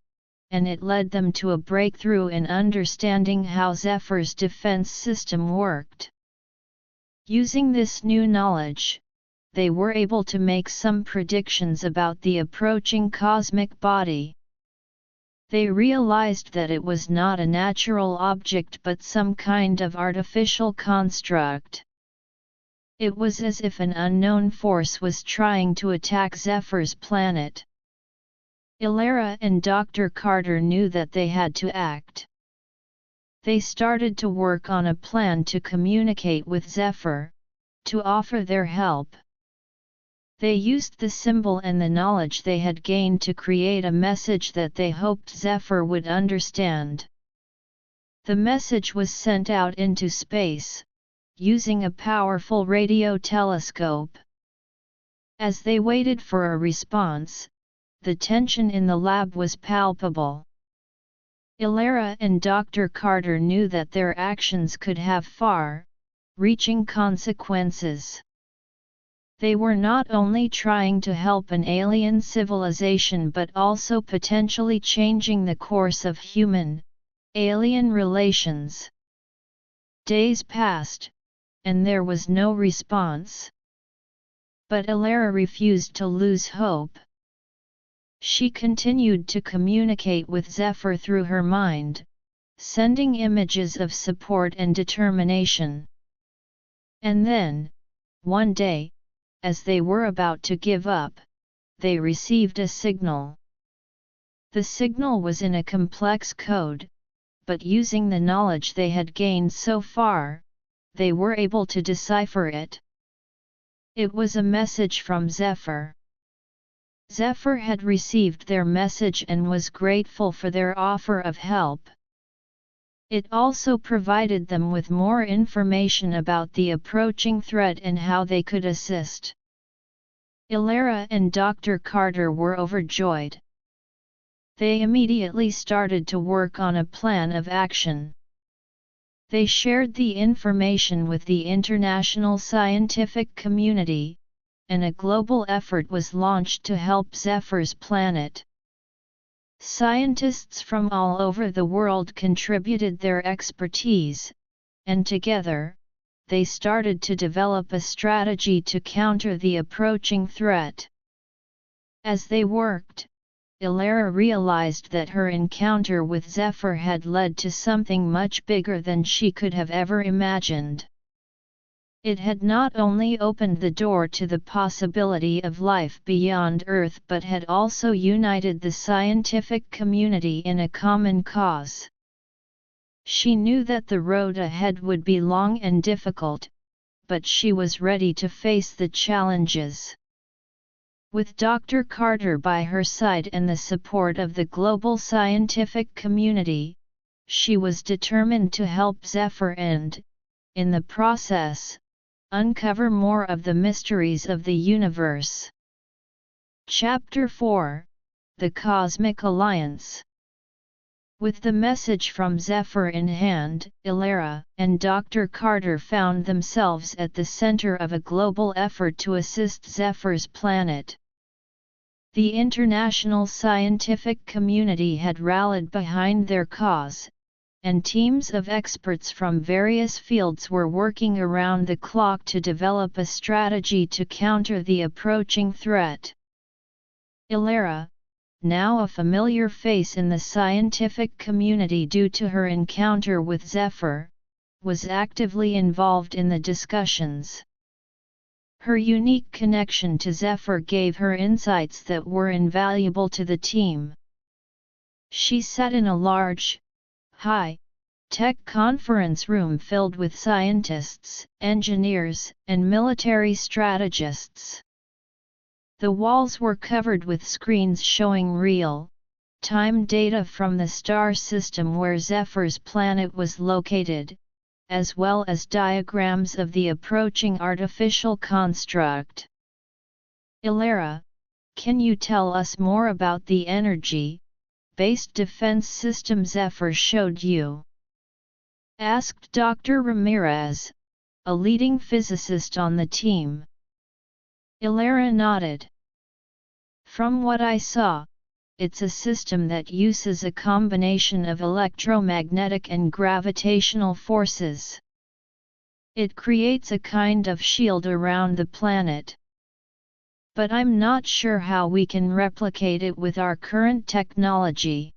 and it led them to a breakthrough in understanding how Zephyr's defense system worked. Using this new knowledge, they were able to make some predictions about the approaching cosmic body. They realized that it was not a natural object but some kind of artificial construct. It was as if an unknown force was trying to attack Zephyr's planet. Ilara and Dr. Carter knew that they had to act. They started to work on a plan to communicate with Zephyr, to offer their help. They used the symbol and the knowledge they had gained to create a message that they hoped Zephyr would understand. The message was sent out into space, using a powerful radio telescope. As they waited for a response, the tension in the lab was palpable. Ilara and Dr. Carter knew that their actions could have far-reaching consequences. They were not only trying to help an alien civilization but also potentially changing the course of human-alien relations. Days passed, and there was no response. But Ilara refused to lose hope. She continued to communicate with Zephyr through her mind, sending images of support and determination. And then, one day, as they were about to give up, they received a signal. The signal was in a complex code, but using the knowledge they had gained so far, they were able to decipher it. It was a message from Zephyr. Zephyr had received their message and was grateful for their offer of help. It also provided them with more information about the approaching threat and how they could assist. Ilara and Dr. Carter were overjoyed. They immediately started to work on a plan of action. They shared the information with the international scientific community, and a global effort was launched to help Zephyr's planet. Scientists from all over the world contributed their expertise, and together, they started to develop a strategy to counter the approaching threat. As they worked, Ilara realized that her encounter with Zephyr had led to something much bigger than she could have ever imagined. It had not only opened the door to the possibility of life beyond Earth but had also united the scientific community in a common cause. She knew that the road ahead would be long and difficult, but she was ready to face the challenges. With Dr. Carter by her side and the support of the global scientific community, she was determined to help Zephyr and, in the process, uncover more of the mysteries of the universe. Chapter 4 – The Cosmic Alliance. With the message from Zephyr in hand, Ilara and Dr. Carter found themselves at the center of a global effort to assist Zephyr's planet. The international scientific community had rallied behind their cause, and teams of experts from various fields were working around the clock to develop a strategy to counter the approaching threat. Ilara, now a familiar face in the scientific community due to her encounter with Zephyr, was actively involved in the discussions. Her unique connection to Zephyr gave her insights that were invaluable to the team. She sat in a large, high-tech conference room filled with scientists, engineers, and military strategists. The walls were covered with screens showing real-time data from the star system where Zephyr's planet was located, as well as diagrams of the approaching artificial construct. Ilara, can you tell us more about the energy-based defense system Zephyr showed you? Asked Dr. Ramirez, a leading physicist on the team. Ilara nodded. From what I saw, it's a system that uses a combination of electromagnetic and gravitational forces. It creates a kind of shield around the planet. But I'm not sure how we can replicate it with our current technology.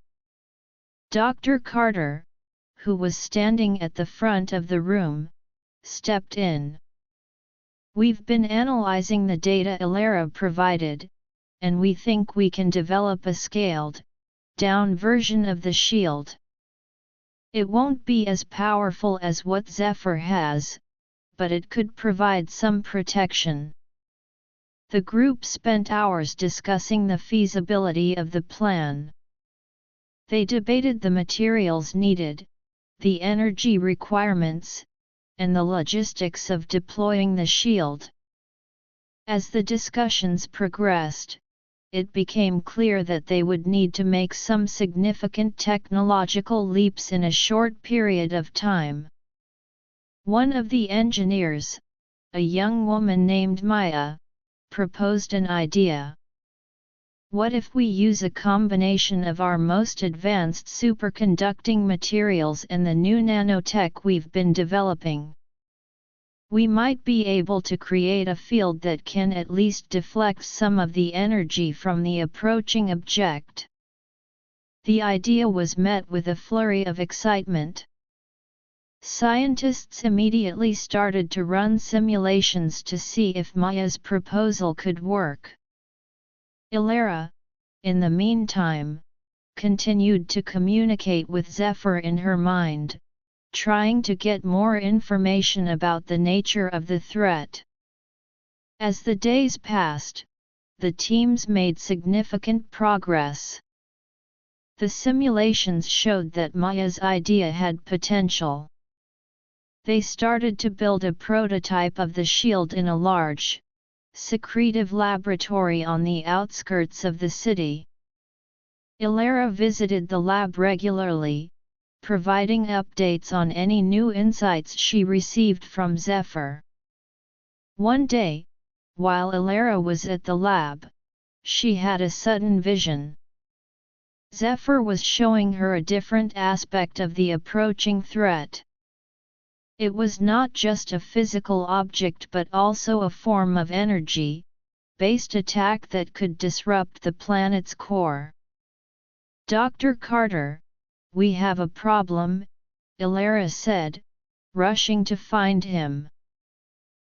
Dr. Carter, who was standing at the front of the room, stepped in. We've been analyzing the data Ilara provided, and we think we can develop a scaled-down version of the shield. It won't be as powerful as what Zephyr has, but it could provide some protection. The group spent hours discussing the feasibility of the plan. They debated the materials needed, the energy requirements, and the logistics of deploying the shield. As the discussions progressed, it became clear that they would need to make some significant technological leaps in a short period of time. One of the engineers, a young woman named Maya, proposed an idea. What if we use a combination of our most advanced superconducting materials and the new nanotech we've been developing? We might be able to create a field that can at least deflect some of the energy from the approaching object. The idea was met with a flurry of excitement. Scientists immediately started to run simulations to see if Maya's proposal could work. Ilara, in the meantime, continued to communicate with Zephyr in her mind, trying to get more information about the nature of the threat. As the days passed, the teams made significant progress. The simulations showed that Maya's idea had potential. They started to build a prototype of the shield in a large, secretive laboratory on the outskirts of the city. Ilara visited the lab regularly, providing updates on any new insights she received from Zephyr. One day, while Ilara was at the lab, she had a sudden vision. Zephyr was showing her a different aspect of the approaching threat. It was not just a physical object but also a form of energy-based attack that could disrupt the planet's core. "Dr. Carter, we have a problem," Ilara said, rushing to find him.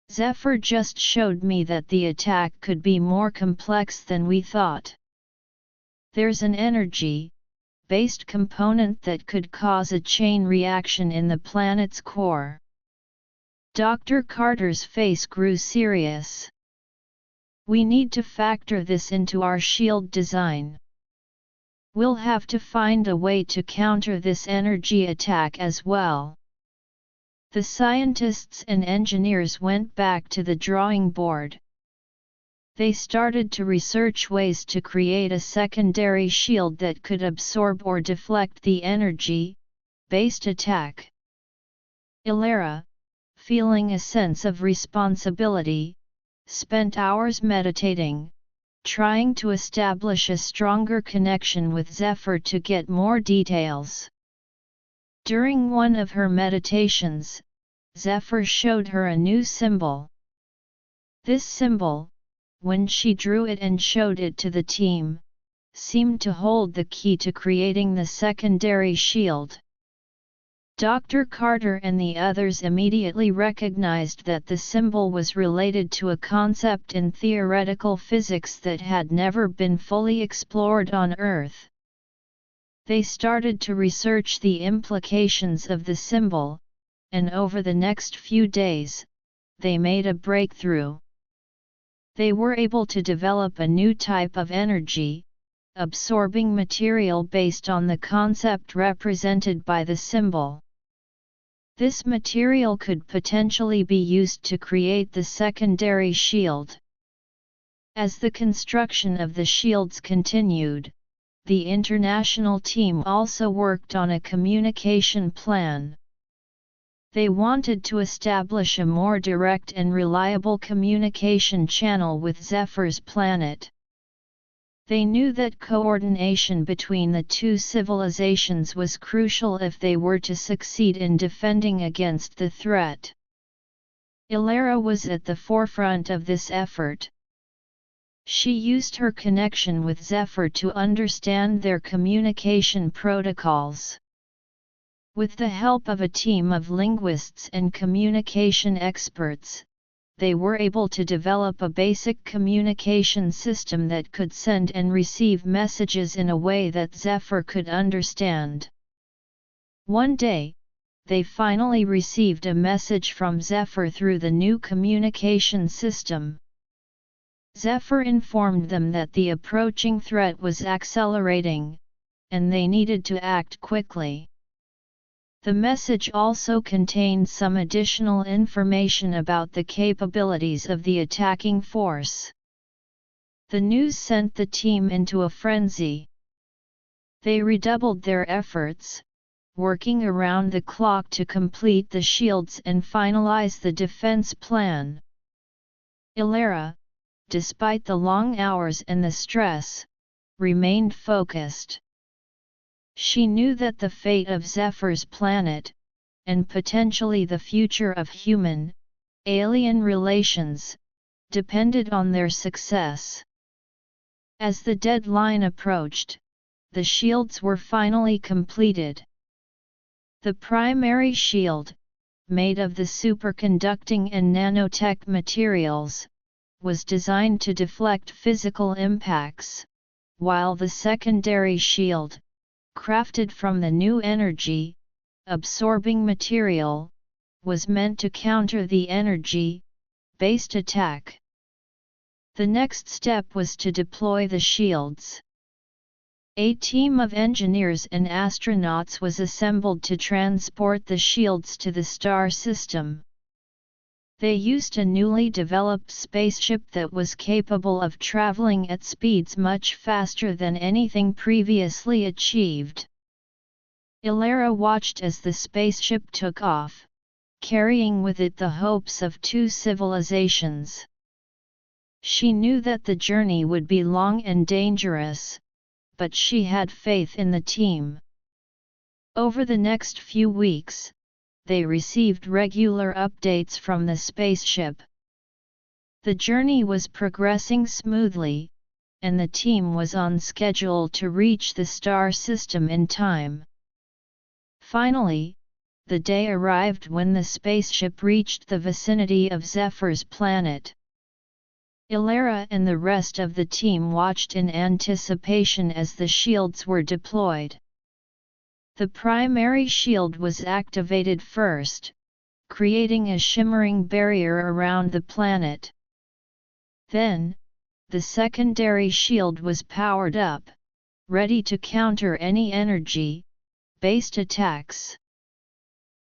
"Zephyr just showed me that the attack could be more complex than we thought. There's an energy-based component that could cause a chain reaction in the planet's core." Dr. Carter's face grew serious. "We need to factor this into our shield design. We'll have to find a way to counter this energy attack as well." The scientists and engineers went back to the drawing board. They started to research ways to create a secondary shield that could absorb or deflect the energy-based attack. Ilara, feeling a sense of responsibility, spent hours meditating, trying to establish a stronger connection with Zephyr to get more details. During one of her meditations, Zephyr showed her a new symbol. This symbol, when she drew it and showed it to the team, seemed to hold the key to creating the secondary shield. Dr. Carter and the others immediately recognized that the symbol was related to a concept in theoretical physics that had never been fully explored on Earth. They started to research the implications of the symbol, and over the next few days, they made a breakthrough. They were able to develop a new type of energy-absorbing material based on the concept represented by the symbol. This material could potentially be used to create the secondary shield. As the construction of the shields continued, the international team also worked on a communication plan. They wanted to establish a more direct and reliable communication channel with Zephyr's planet. They knew that coordination between the two civilizations was crucial if they were to succeed in defending against the threat. Ilara was at the forefront of this effort. She used her connection with Zephyr to understand their communication protocols. With the help of a team of linguists and communication experts, they were able to develop a basic communication system that could send and receive messages in a way that Zephyr could understand. One day, they finally received a message from Zephyr through the new communication system. Zephyr informed them that the approaching threat was accelerating, and they needed to act quickly. The message also contained some additional information about the capabilities of the attacking force. The news sent the team into a frenzy. They redoubled their efforts, working around the clock to complete the shields and finalize the defense plan. Ilara, despite the long hours and the stress, remained focused. She knew that the fate of Zephyr's planet, and potentially the future of human-alien relations, depended on their success. As the deadline approached, the shields were finally completed. The primary shield, made of the superconducting and nanotech materials, was designed to deflect physical impacts, while the secondary shield, crafted from the new energy-absorbing material, was meant to counter the energy-based attack. The next step was to deploy the shields. A team of engineers and astronauts was assembled to transport the shields to the star system. They used a newly developed spaceship that was capable of traveling at speeds much faster than anything previously achieved. Ilara watched as the spaceship took off, carrying with it the hopes of two civilizations. She knew that the journey would be long and dangerous, but she had faith in the team. Over the next few weeks, they received regular updates from the spaceship. The journey was progressing smoothly, and the team was on schedule to reach the star system in time. Finally, the day arrived when the spaceship reached the vicinity of Zephyr's planet. Ilara and the rest of the team watched in anticipation as the shields were deployed. The primary shield was activated first, creating a shimmering barrier around the planet. Then, the secondary shield was powered up, ready to counter any energy-based attacks.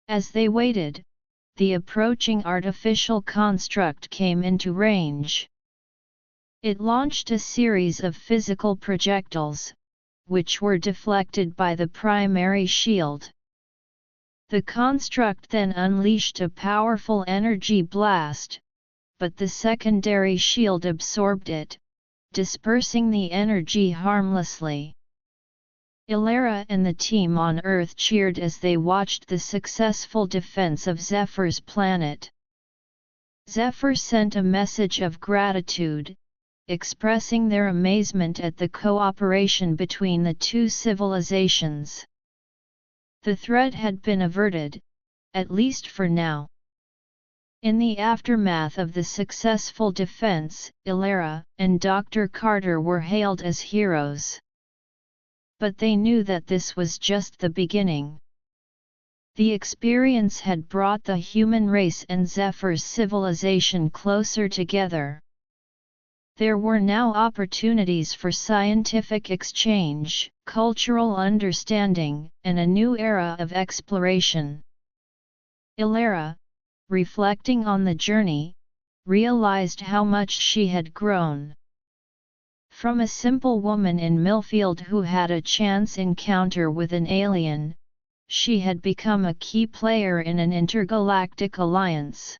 As they waited, the approaching artificial construct came into range. It launched a series of physical projectiles, which were deflected by the primary shield. The construct then unleashed a powerful energy blast, but the secondary shield absorbed it, dispersing the energy harmlessly. Ilara and the team on Earth cheered as they watched the successful defense of Zephyr's planet. Zephyr sent a message of gratitude, expressing their amazement at the cooperation between the two civilizations. The threat had been averted, at least for now. In the aftermath of the successful defense, Ilara and Dr. Carter were hailed as heroes. But they knew that this was just the beginning. The experience had brought the human race and Zephyr's civilization closer together. There were now opportunities for scientific exchange, cultural understanding, and a new era of exploration. Ilara, reflecting on the journey, realized how much she had grown. From a simple woman in Millfield who had a chance encounter with an alien, she had become a key player in an intergalactic alliance.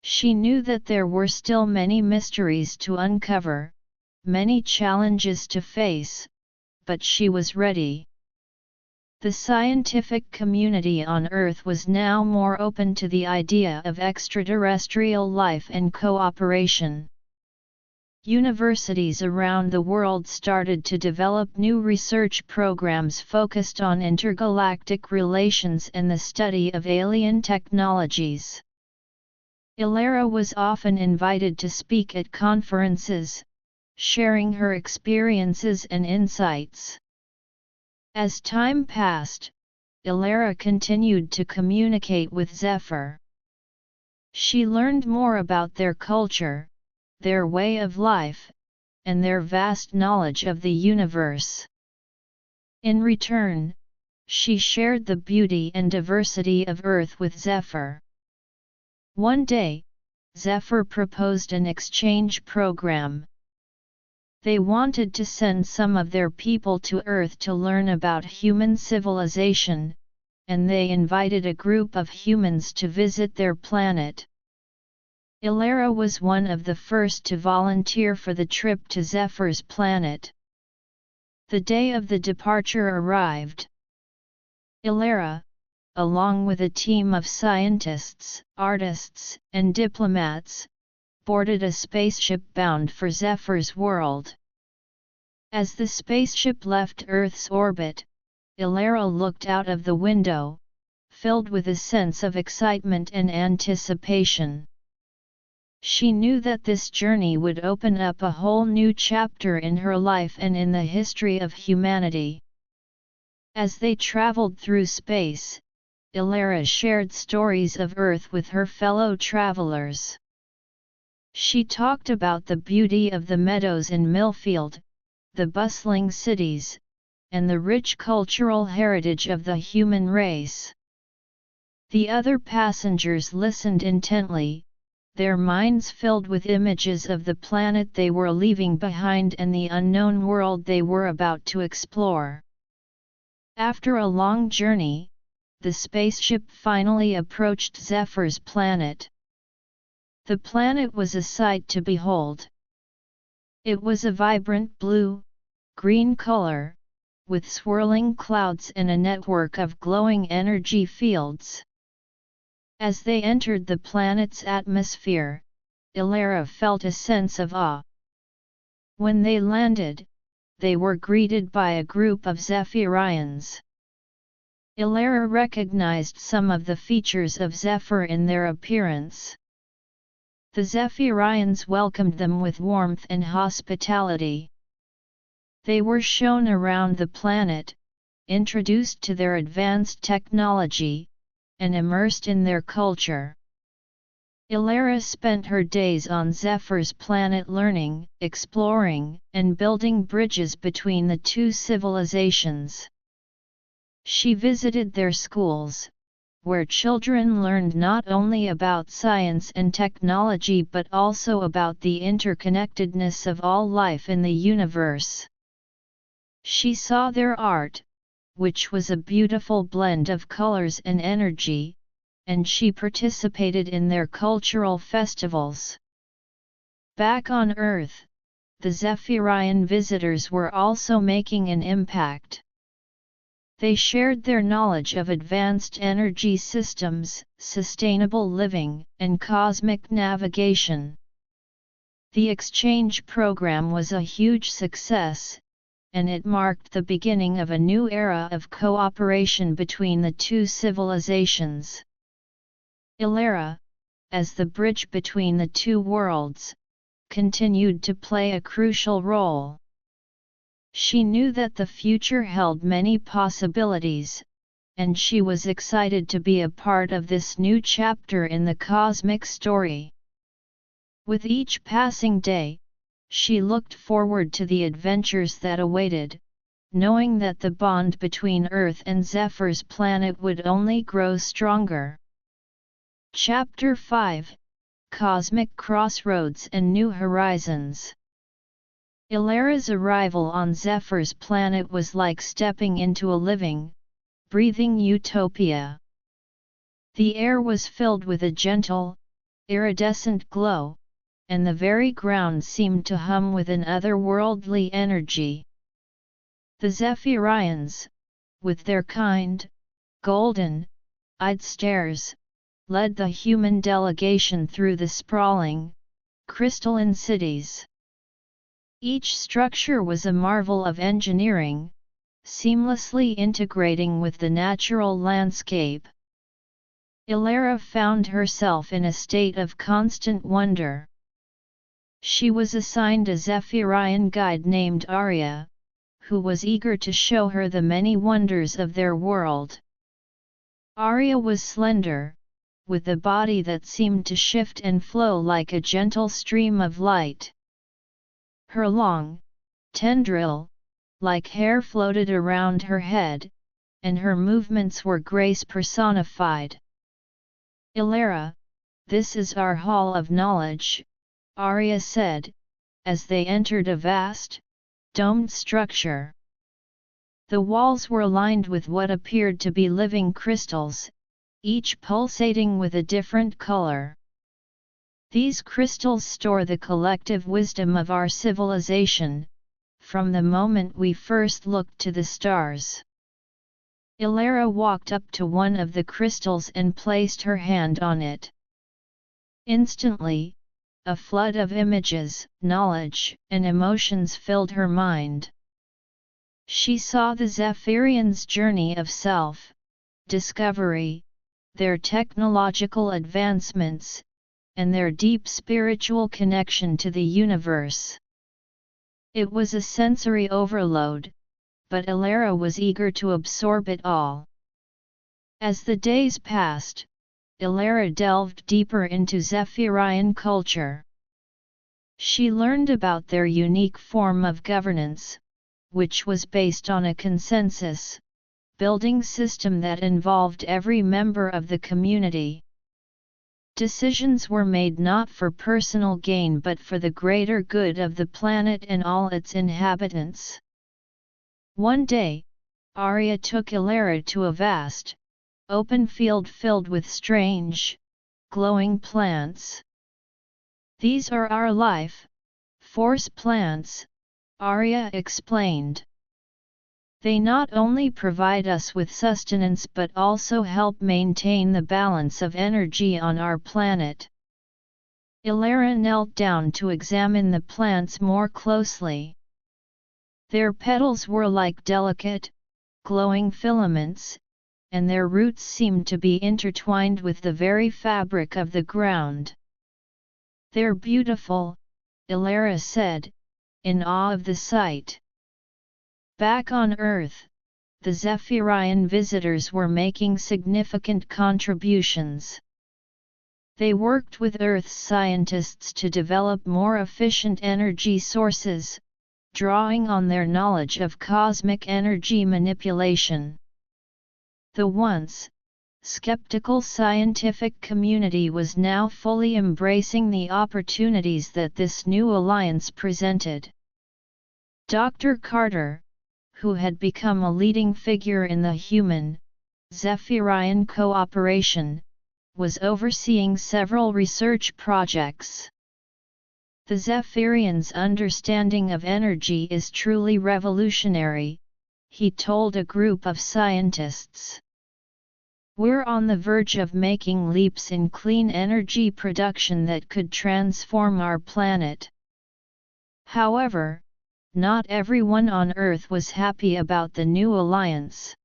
She knew that there were still many mysteries to uncover, many challenges to face, but she was ready. The scientific community on Earth was now more open to the idea of extraterrestrial life and cooperation. Universities around the world started to develop new research programs focused on intergalactic relations and the study of alien technologies. Ilara was often invited to speak at conferences, sharing her experiences and insights. As time passed, Ilara continued to communicate with Zephyr. She learned more about their culture, their way of life, and their vast knowledge of the universe. In return, she shared the beauty and diversity of Earth with Zephyr. One day, Zephyr proposed an exchange program. They wanted to send some of their people to Earth to learn about human civilization, and they invited a group of humans to visit their planet. Ilara was one of the first to volunteer for the trip to Zephyr's planet. The day of the departure arrived. Ilara, along with a team of scientists, artists, and diplomats, boarded a spaceship bound for Zephyr's world. As the spaceship left Earth's orbit, Ilara looked out of the window, filled with a sense of excitement and anticipation. She knew that this journey would open up a whole new chapter in her life and in the history of humanity. As they traveled through space, Ilara shared stories of Earth with her fellow travelers. She talked about the beauty of the meadows in Millfield, the bustling cities, and the rich cultural heritage of the human race. The other passengers listened intently, their minds filled with images of the planet they were leaving behind and the unknown world they were about to explore. After a long journey, the spaceship finally approached Zephyr's planet. The planet was a sight to behold. It was a vibrant blue-green color, with swirling clouds and a network of glowing energy fields. As they entered the planet's atmosphere, Ilara felt a sense of awe. When they landed, they were greeted by a group of Zephyrans. Ilara recognized some of the features of Zephyr in their appearance. The Zephyrans welcomed them with warmth and hospitality. They were shown around the planet, introduced to their advanced technology, and immersed in their culture. Ilara spent her days on Zephyr's planet learning, exploring, and building bridges between the two civilizations. She visited their schools, where children learned not only about science and technology but also about the interconnectedness of all life in the universe. She saw their art, which was a beautiful blend of colors and energy, and she participated in their cultural festivals. Back on Earth, the Zephyrian visitors were also making an impact. They shared their knowledge of advanced energy systems, sustainable living, and cosmic navigation. The exchange program was a huge success, and it marked the beginning of a new era of cooperation between the two civilizations. Ilara, as the bridge between the two worlds, continued to play a crucial role. She knew that the future held many possibilities, and she was excited to be a part of this new chapter in the cosmic story. With each passing day, she looked forward to the adventures that awaited, knowing that the bond between Earth and Zephyr's planet would only grow stronger. Chapter 5: Cosmic Crossroads and New Horizons. Ilara's arrival on Zephyr's planet was like stepping into a living, breathing utopia. The air was filled with a gentle, iridescent glow, and the very ground seemed to hum with an otherworldly energy. The Zephyrians, with their kind, golden-eyed stares, led the human delegation through the sprawling, crystalline cities. Each structure was a marvel of engineering, seamlessly integrating with the natural landscape. Ilara found herself in a state of constant wonder. She was assigned a Zephyrian guide named Arya, who was eager to show her the many wonders of their world. Arya was slender, with a body that seemed to shift and flow like a gentle stream of light. Her long, tendril-like hair floated around her head, and her movements were grace personified. Ilara, this is our hall of knowledge, Arya said, as they entered a vast, domed structure. The walls were lined with what appeared to be living crystals, each pulsating with a different color. These crystals store the collective wisdom of our civilization, from the moment we first looked to the stars. Ilara walked up to one of the crystals and placed her hand on it. Instantly, a flood of images, knowledge, and emotions filled her mind. She saw the Zephyrians' journey of self-discovery, their technological advancements, and their deep spiritual connection to the universe. It was a sensory overload, but Ilara was eager to absorb it all. As the days passed, Ilara delved deeper into Zephyrian culture. She learned about their unique form of governance, which was based on a consensus building system that involved every member of the community. Decisions were made not for personal gain but for the greater good of the planet and all its inhabitants. One day, Arya took Ilara to a vast, open field filled with strange, glowing plants. "These are our life force plants," Arya explained. "They not only provide us with sustenance but also help maintain the balance of energy on our planet." Ilara knelt down to examine the plants more closely. Their petals were like delicate, glowing filaments, and their roots seemed to be intertwined with the very fabric of the ground. "They're beautiful," Ilara said, in awe of the sight. Back on Earth, the Zephyrian visitors were making significant contributions. They worked with Earth's scientists to develop more efficient energy sources, drawing on their knowledge of cosmic energy manipulation. The once skeptical scientific community was now fully embracing the opportunities that this new alliance presented. Dr. Carter, who had become a leading figure in the human, Zephyrian cooperation, was overseeing several research projects. "The Zephyrians' understanding of energy is truly revolutionary," he told a group of scientists. "We're on the verge of making leaps in clean energy production that could transform our planet." However, not everyone on Earth was happy about the new alliance.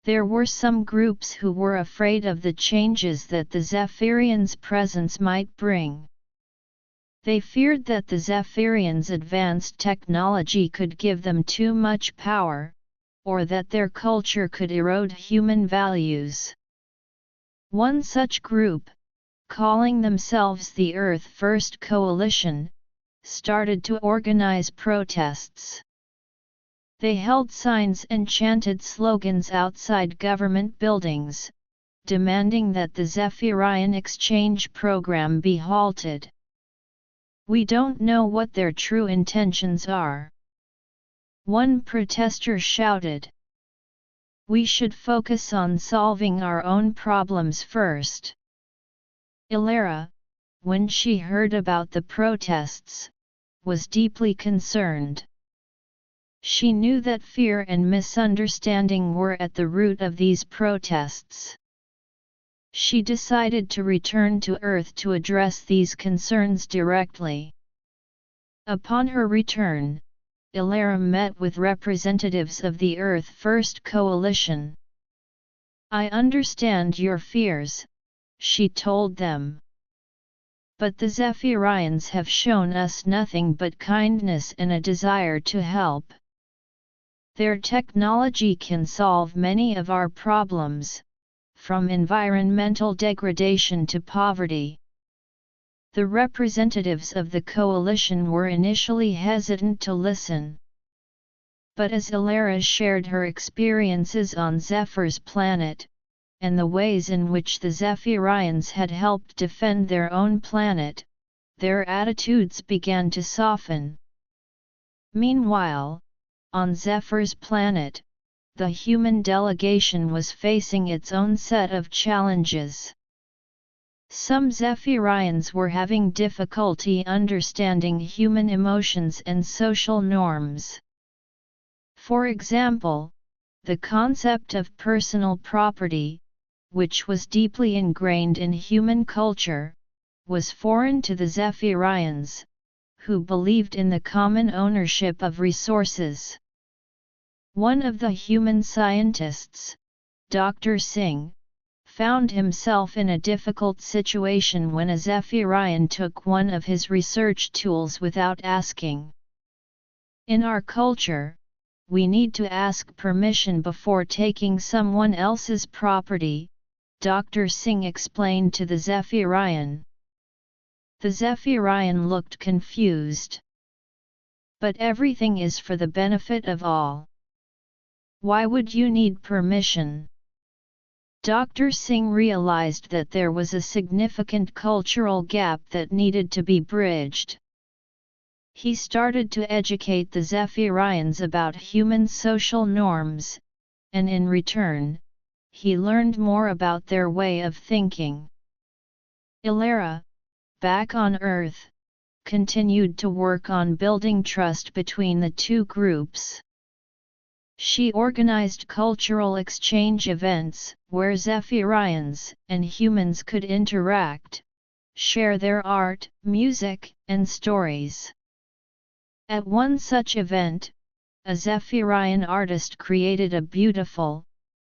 There were some groups who were afraid of the changes that the Zephyrians' presence might bring. They feared that the Zephyrians' advanced technology could give them too much power, or that their culture could erode human values. One such group, calling themselves the Earth First Coalition, started to organize protests. They held signs and chanted slogans outside government buildings, demanding that the Zephyrian exchange program be halted. "We don't know what their true intentions are," one protester shouted. "We should focus on solving our own problems first." Ilara, when she heard about the protests, was deeply concerned. She knew that fear and misunderstanding were at the root of these protests. She decided to return to Earth to address these concerns directly. Upon her return, Ilara met with representatives of the Earth First Coalition. "I understand your fears," she told them. "But the Zephyrians have shown us nothing but kindness and a desire to help. Their technology can solve many of our problems, from environmental degradation to poverty." The representatives of the coalition were initially hesitant to listen. But as Ilara shared her experiences on Zephyr's planet, and the ways in which the Zephyrians had helped defend their own planet, their attitudes began to soften. Meanwhile, on Zephyr's planet, the human delegation was facing its own set of challenges. Some Zephyrians were having difficulty understanding human emotions and social norms. For example, the concept of personal property, which was deeply ingrained in human culture, was foreign to the Zephyrians, who believed in the common ownership of resources. One of the human scientists, Dr. Singh, found himself in a difficult situation when a Zephyrian took one of his research tools without asking. "In our culture, we need to ask permission before taking someone else's property," Dr. Singh explained to the Zephyrian. The Zephyrian looked confused. "But everything is for the benefit of all. Why would you need permission?" Dr. Singh realized that there was a significant cultural gap that needed to be bridged. He started to educate the Zephyrians about human social norms, and in return, he learned more about their way of thinking. Ilara, back on Earth, continued to work on building trust between the two groups. She organized cultural exchange events, where Zephyrians and humans could interact, share their art, music, and stories. At one such event, a Zephyrian artist created a beautiful,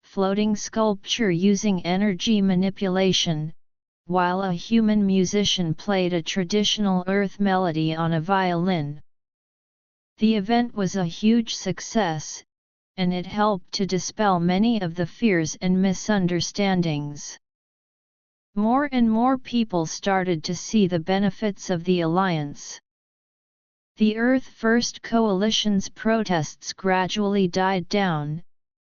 floating sculpture using energy manipulation, while a human musician played a traditional earth melody on a violin. The event was a huge success, and it helped to dispel many of the fears and misunderstandings. More and more people started to see the benefits of the alliance. The Earth First Coalition's protests gradually died down,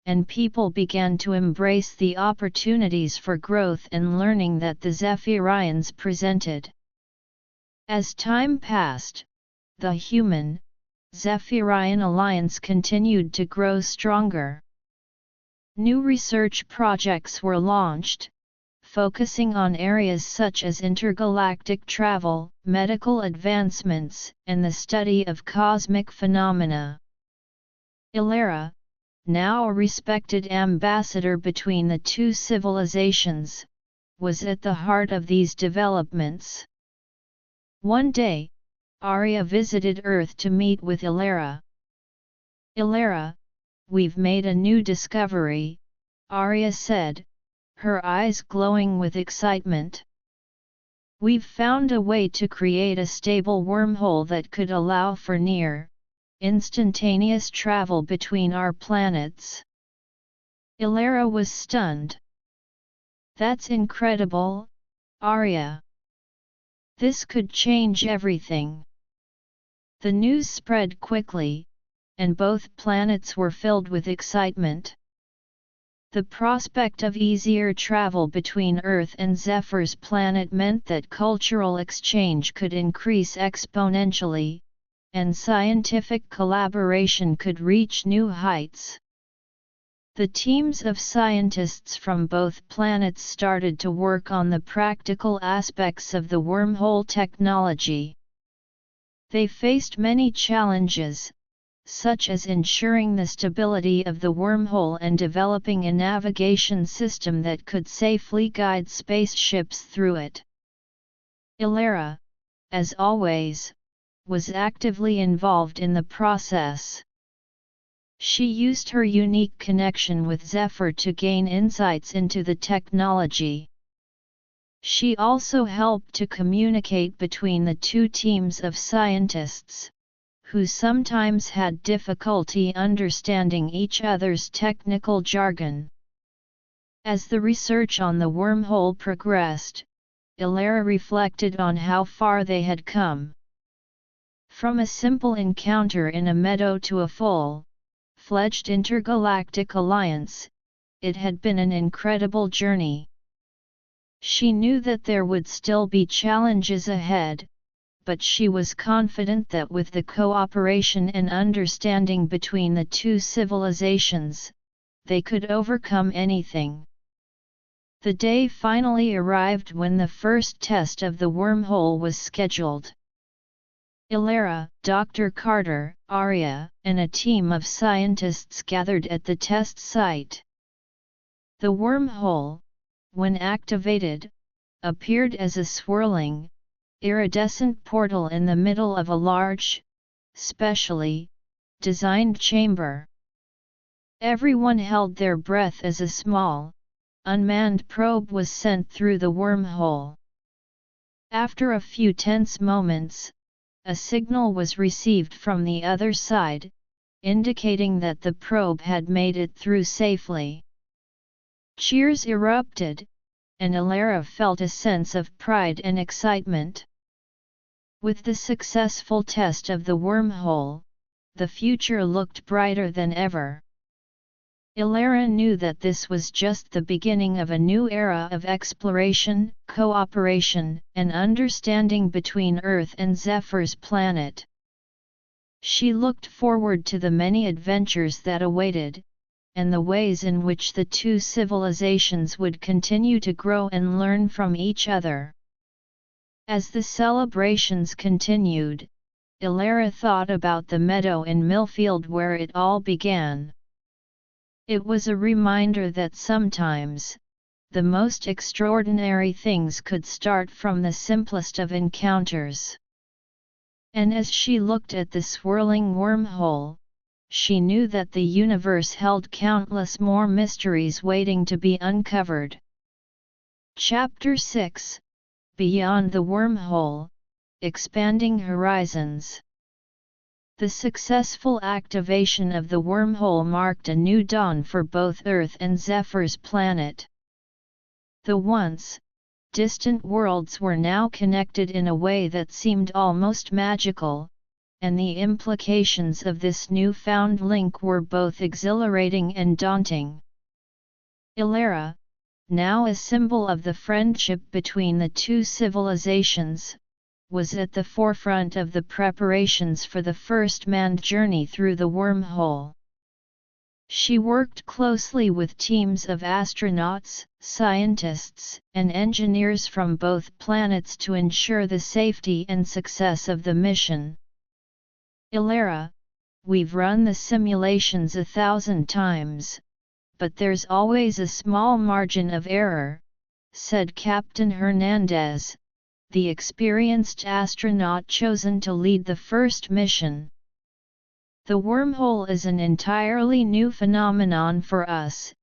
and people began to embrace the opportunities for growth and learning that the Zephyrians presented. As time passed, the human, Zephyrian alliance continued to grow stronger. New research projects were launched, focusing on areas such as intergalactic travel, medical advancements, and the study of cosmic phenomena. Ilara, now a respected ambassador between the two civilizations, was at the heart of these developments. One day, Arya visited Earth to meet with Ilara. "Ilara, we've made a new discovery," Arya said, her eyes glowing with excitement. "We've found a way to create a stable wormhole that could allow for near, instantaneous travel between our planets." Ilara was stunned. "That's incredible, Arya. This could change everything." The news spread quickly, and both planets were filled with excitement. The prospect of easier travel between Earth and Zephyr's planet meant that cultural exchange could increase exponentially, and scientific collaboration could reach new heights. The teams of scientists from both planets started to work on the practical aspects of the wormhole technology. They faced many challenges, such as ensuring the stability of the wormhole and developing a navigation system that could safely guide spaceships through it. Ilara, as always, was actively involved in the process. She used her unique connection with Zephyr to gain insights into the technology. She also helped to communicate between the two teams of scientists, who sometimes had difficulty understanding each other's technical jargon. As the research on the wormhole progressed, Ilara reflected on how far they had come. From a simple encounter in a meadow to a full-fledged intergalactic alliance, it had been an incredible journey. She knew that there would still be challenges ahead, but she was confident that with the cooperation and understanding between the two civilizations, they could overcome anything. The day finally arrived when the first test of the wormhole was scheduled. Ilara, Dr. Carter, Arya, and a team of scientists gathered at the test site. The wormhole, when activated, appeared as a swirling, iridescent portal in the middle of a large, specially designed chamber. Everyone held their breath as a small, unmanned probe was sent through the wormhole. After a few tense moments, a signal was received from the other side, indicating that the probe had made it through safely. Cheers erupted, and Ilara felt a sense of pride and excitement. With the successful test of the wormhole, the future looked brighter than ever. Ilara knew that this was just the beginning of a new era of exploration, cooperation, and understanding between Earth and Zephyr's planet. She looked forward to the many adventures that awaited, and the ways in which the two civilizations would continue to grow and learn from each other. As the celebrations continued, Ilara thought about the meadow in Millfield where it all began. It was a reminder that sometimes, the most extraordinary things could start from the simplest of encounters. And as she looked at the swirling wormhole, she knew that the universe held countless more mysteries waiting to be uncovered. Chapter 6: Beyond the Wormhole, Expanding Horizons. The successful activation of the wormhole marked a new dawn for both Earth and Zephyr's planet. The once distant worlds were now connected in a way that seemed almost magical, and the implications of this newfound link were both exhilarating and daunting. Ilara, now a symbol of the friendship between the two civilizations, was at the forefront of the preparations for the first manned journey through the wormhole. She worked closely with teams of astronauts, scientists, and engineers from both planets to ensure the safety and success of the mission. Ilara, we've run the simulations 1,000 times, but there's always a small margin of error, said Captain Hernandez, the experienced astronaut chosen to lead the first mission. The wormhole is an entirely new phenomenon for us,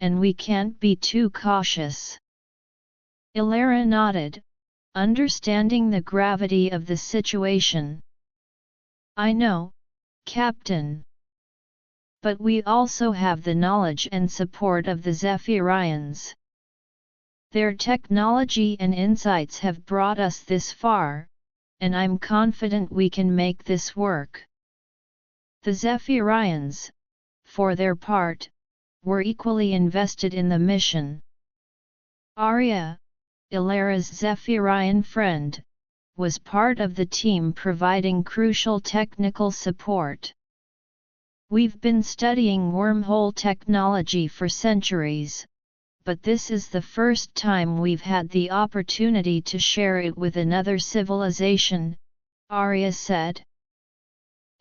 and we can't be too cautious. Ilara nodded, understanding the gravity of the situation. I know, Captain. But we also have the knowledge and support of the Zephyrans. Their technology and insights have brought us this far, and I'm confident we can make this work. The Zephyrans, for their part, were equally invested in the mission. Arya, Ilara's Zephyrian friend, was part of the team providing crucial technical support. We've been studying wormhole technology for centuries, but this is the first time we've had the opportunity to share it with another civilization, Arya said.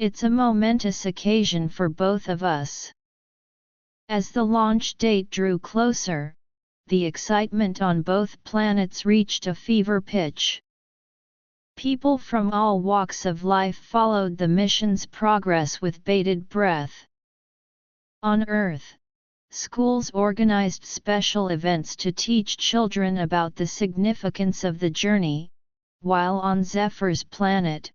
It's a momentous occasion for both of us. As the launch date drew closer, the excitement on both planets reached a fever pitch. People from all walks of life followed the mission's progress with bated breath. On Earth, schools organized special events to teach children about the significance of the journey, while on Zephyr's planet,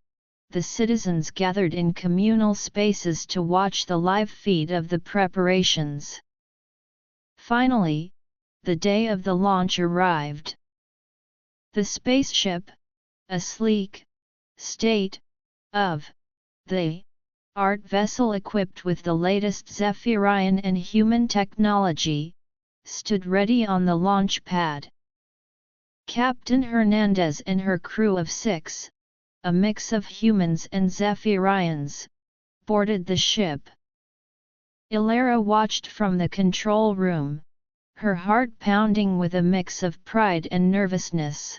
the citizens gathered in communal spaces to watch the live feed of the preparations. Finally, the day of the launch arrived. The spaceship, a sleek, state-of-the-art vessel equipped with the latest Zephyrian and human technology, stood ready on the launch pad. Captain Hernandez and her crew of 6, a mix of humans and Zephyrans, boarded the ship. Ilara watched from the control room, her heart pounding with a mix of pride and nervousness.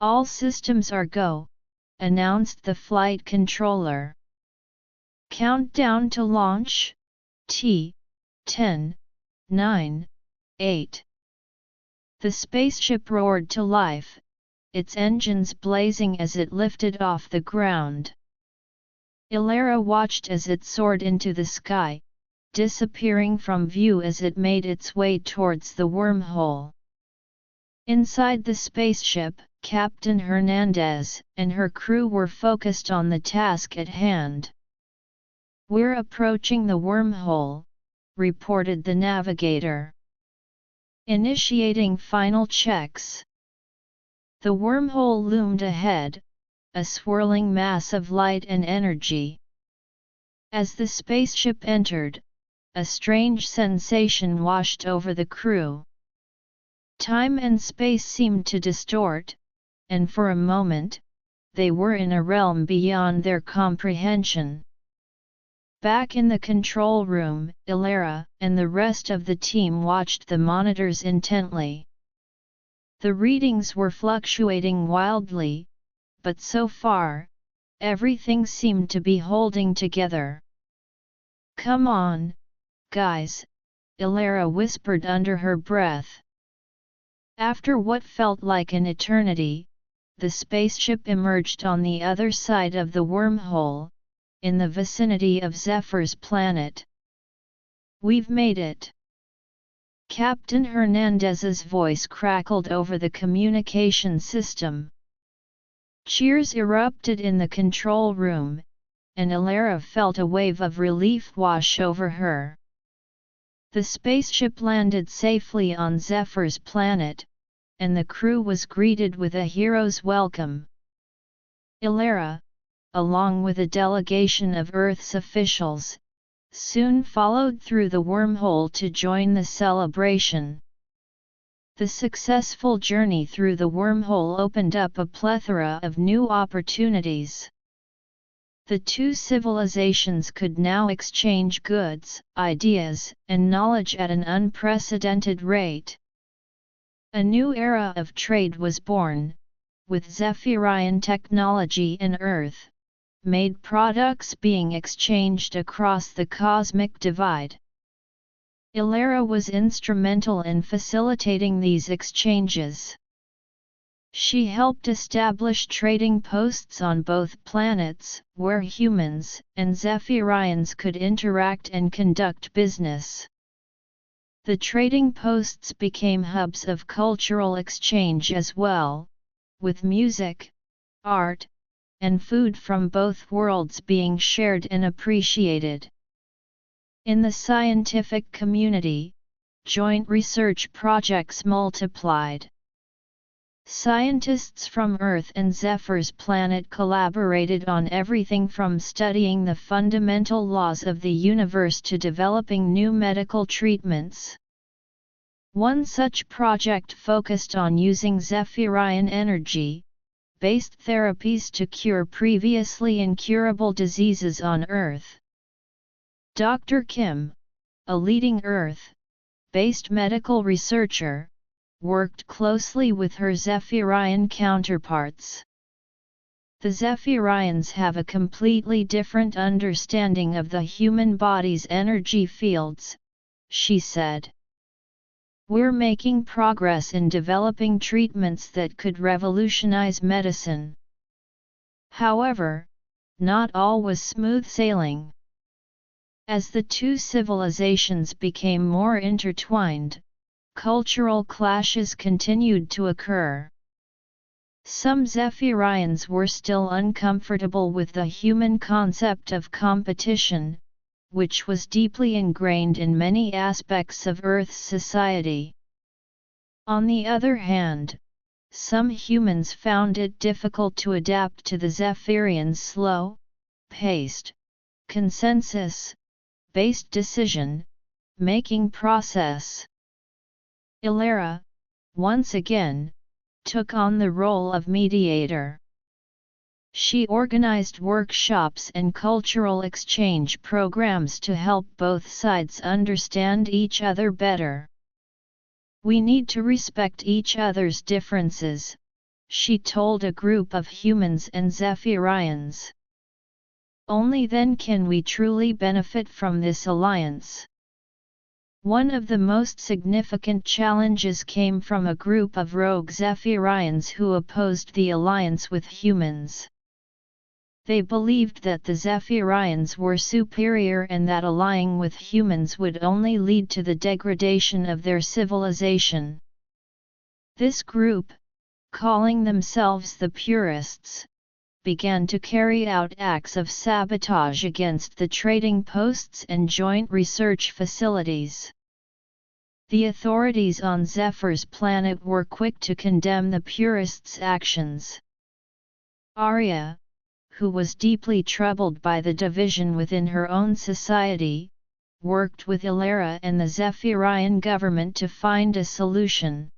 All systems are go, announced the flight controller. Countdown to launch, T-10, 9, 8. The spaceship roared to life, its engines blazing as it lifted off the ground. Ilara watched as it soared into the sky, disappearing from view as it made its way towards the wormhole. Inside the spaceship, Captain Hernandez and her crew were focused on the task at hand. We're approaching the wormhole, reported the navigator. Initiating final checks. The wormhole loomed ahead, a swirling mass of light and energy. As the spaceship entered, a strange sensation washed over the crew. Time and space seemed to distort, and for a moment, they were in a realm beyond their comprehension. Back in the control room, Ilara and the rest of the team watched the monitors intently. The readings were fluctuating wildly, but so far, everything seemed to be holding together. "Come on, guys," Ilara whispered under her breath. After what felt like an eternity, the spaceship emerged on the other side of the wormhole, in the vicinity of Zephyr's planet. "We've made it." Captain Hernandez's voice crackled over the communication system. Cheers erupted in the control room, and Ilara felt a wave of relief wash over her. The spaceship landed safely on Zephyr's planet, and the crew was greeted with a hero's welcome. Ilara, along with a delegation of Earth's officials, soon followed through the wormhole to join the celebration. The successful journey through the wormhole opened up a plethora of new opportunities. The two civilizations could now exchange goods, ideas, and knowledge at an unprecedented rate. A new era of trade was born, with Zephyrian technology and Earth-made products being exchanged across the cosmic divide. Ilara was instrumental in facilitating these exchanges. She helped establish trading posts on both planets, where humans and Zephyrians could interact and conduct business. The trading posts became hubs of cultural exchange as well, with music, art, and food from both worlds being shared and appreciated. In the scientific community, joint research projects multiplied. Scientists from Earth and Zephyr's planet collaborated on everything from studying the fundamental laws of the universe to developing new medical treatments. One such project focused on using Zephyrian energy-based therapies to cure previously incurable diseases on Earth. Dr. Kim, a leading Earth-based medical researcher, worked closely with her Zephyrian counterparts. The Zephyrians have a completely different understanding of the human body's energy fields, she said. "We're making progress in developing treatments that could revolutionize medicine." However, not all was smooth sailing. As the two civilizations became more intertwined, cultural clashes continued to occur. Some Zephyrians were still uncomfortable with the human concept of competition, which was deeply ingrained in many aspects of Earth's society. On the other hand, some humans found it difficult to adapt to the Zephyrians' slow-paced, consensus-based decision-making process. Ilara, once again, took on the role of mediator. She organized workshops and cultural exchange programs to help both sides understand each other better. "We need to respect each other's differences," she told a group of humans and Zephyrians. "Only then can we truly benefit from this alliance." One of the most significant challenges came from a group of rogue Zephyrians who opposed the alliance with humans. They believed that the Zephyrians were superior and that allying with humans would only lead to the degradation of their civilization. This group, calling themselves the Purists, began to carry out acts of sabotage against the trading posts and joint research facilities. The authorities on Zephyr's planet were quick to condemn the Purists' actions. Arya, who was deeply troubled by the division within her own society, worked with Ilara and the Zephyrian government to find a solution.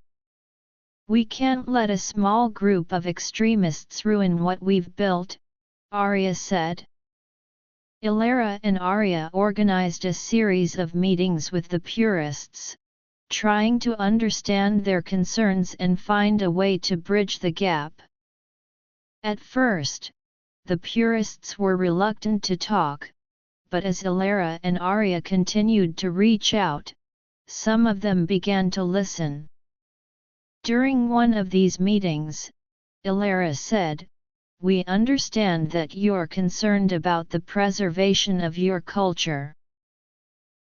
"We can't let a small group of extremists ruin what we've built," Arya said. Ilara and Arya organized a series of meetings with the purists, trying to understand their concerns and find a way to bridge the gap. At first, the purists were reluctant to talk, but as Ilara and Arya continued to reach out, some of them began to listen. During one of these meetings, Ilara said, "We understand that you're concerned about the preservation of your culture.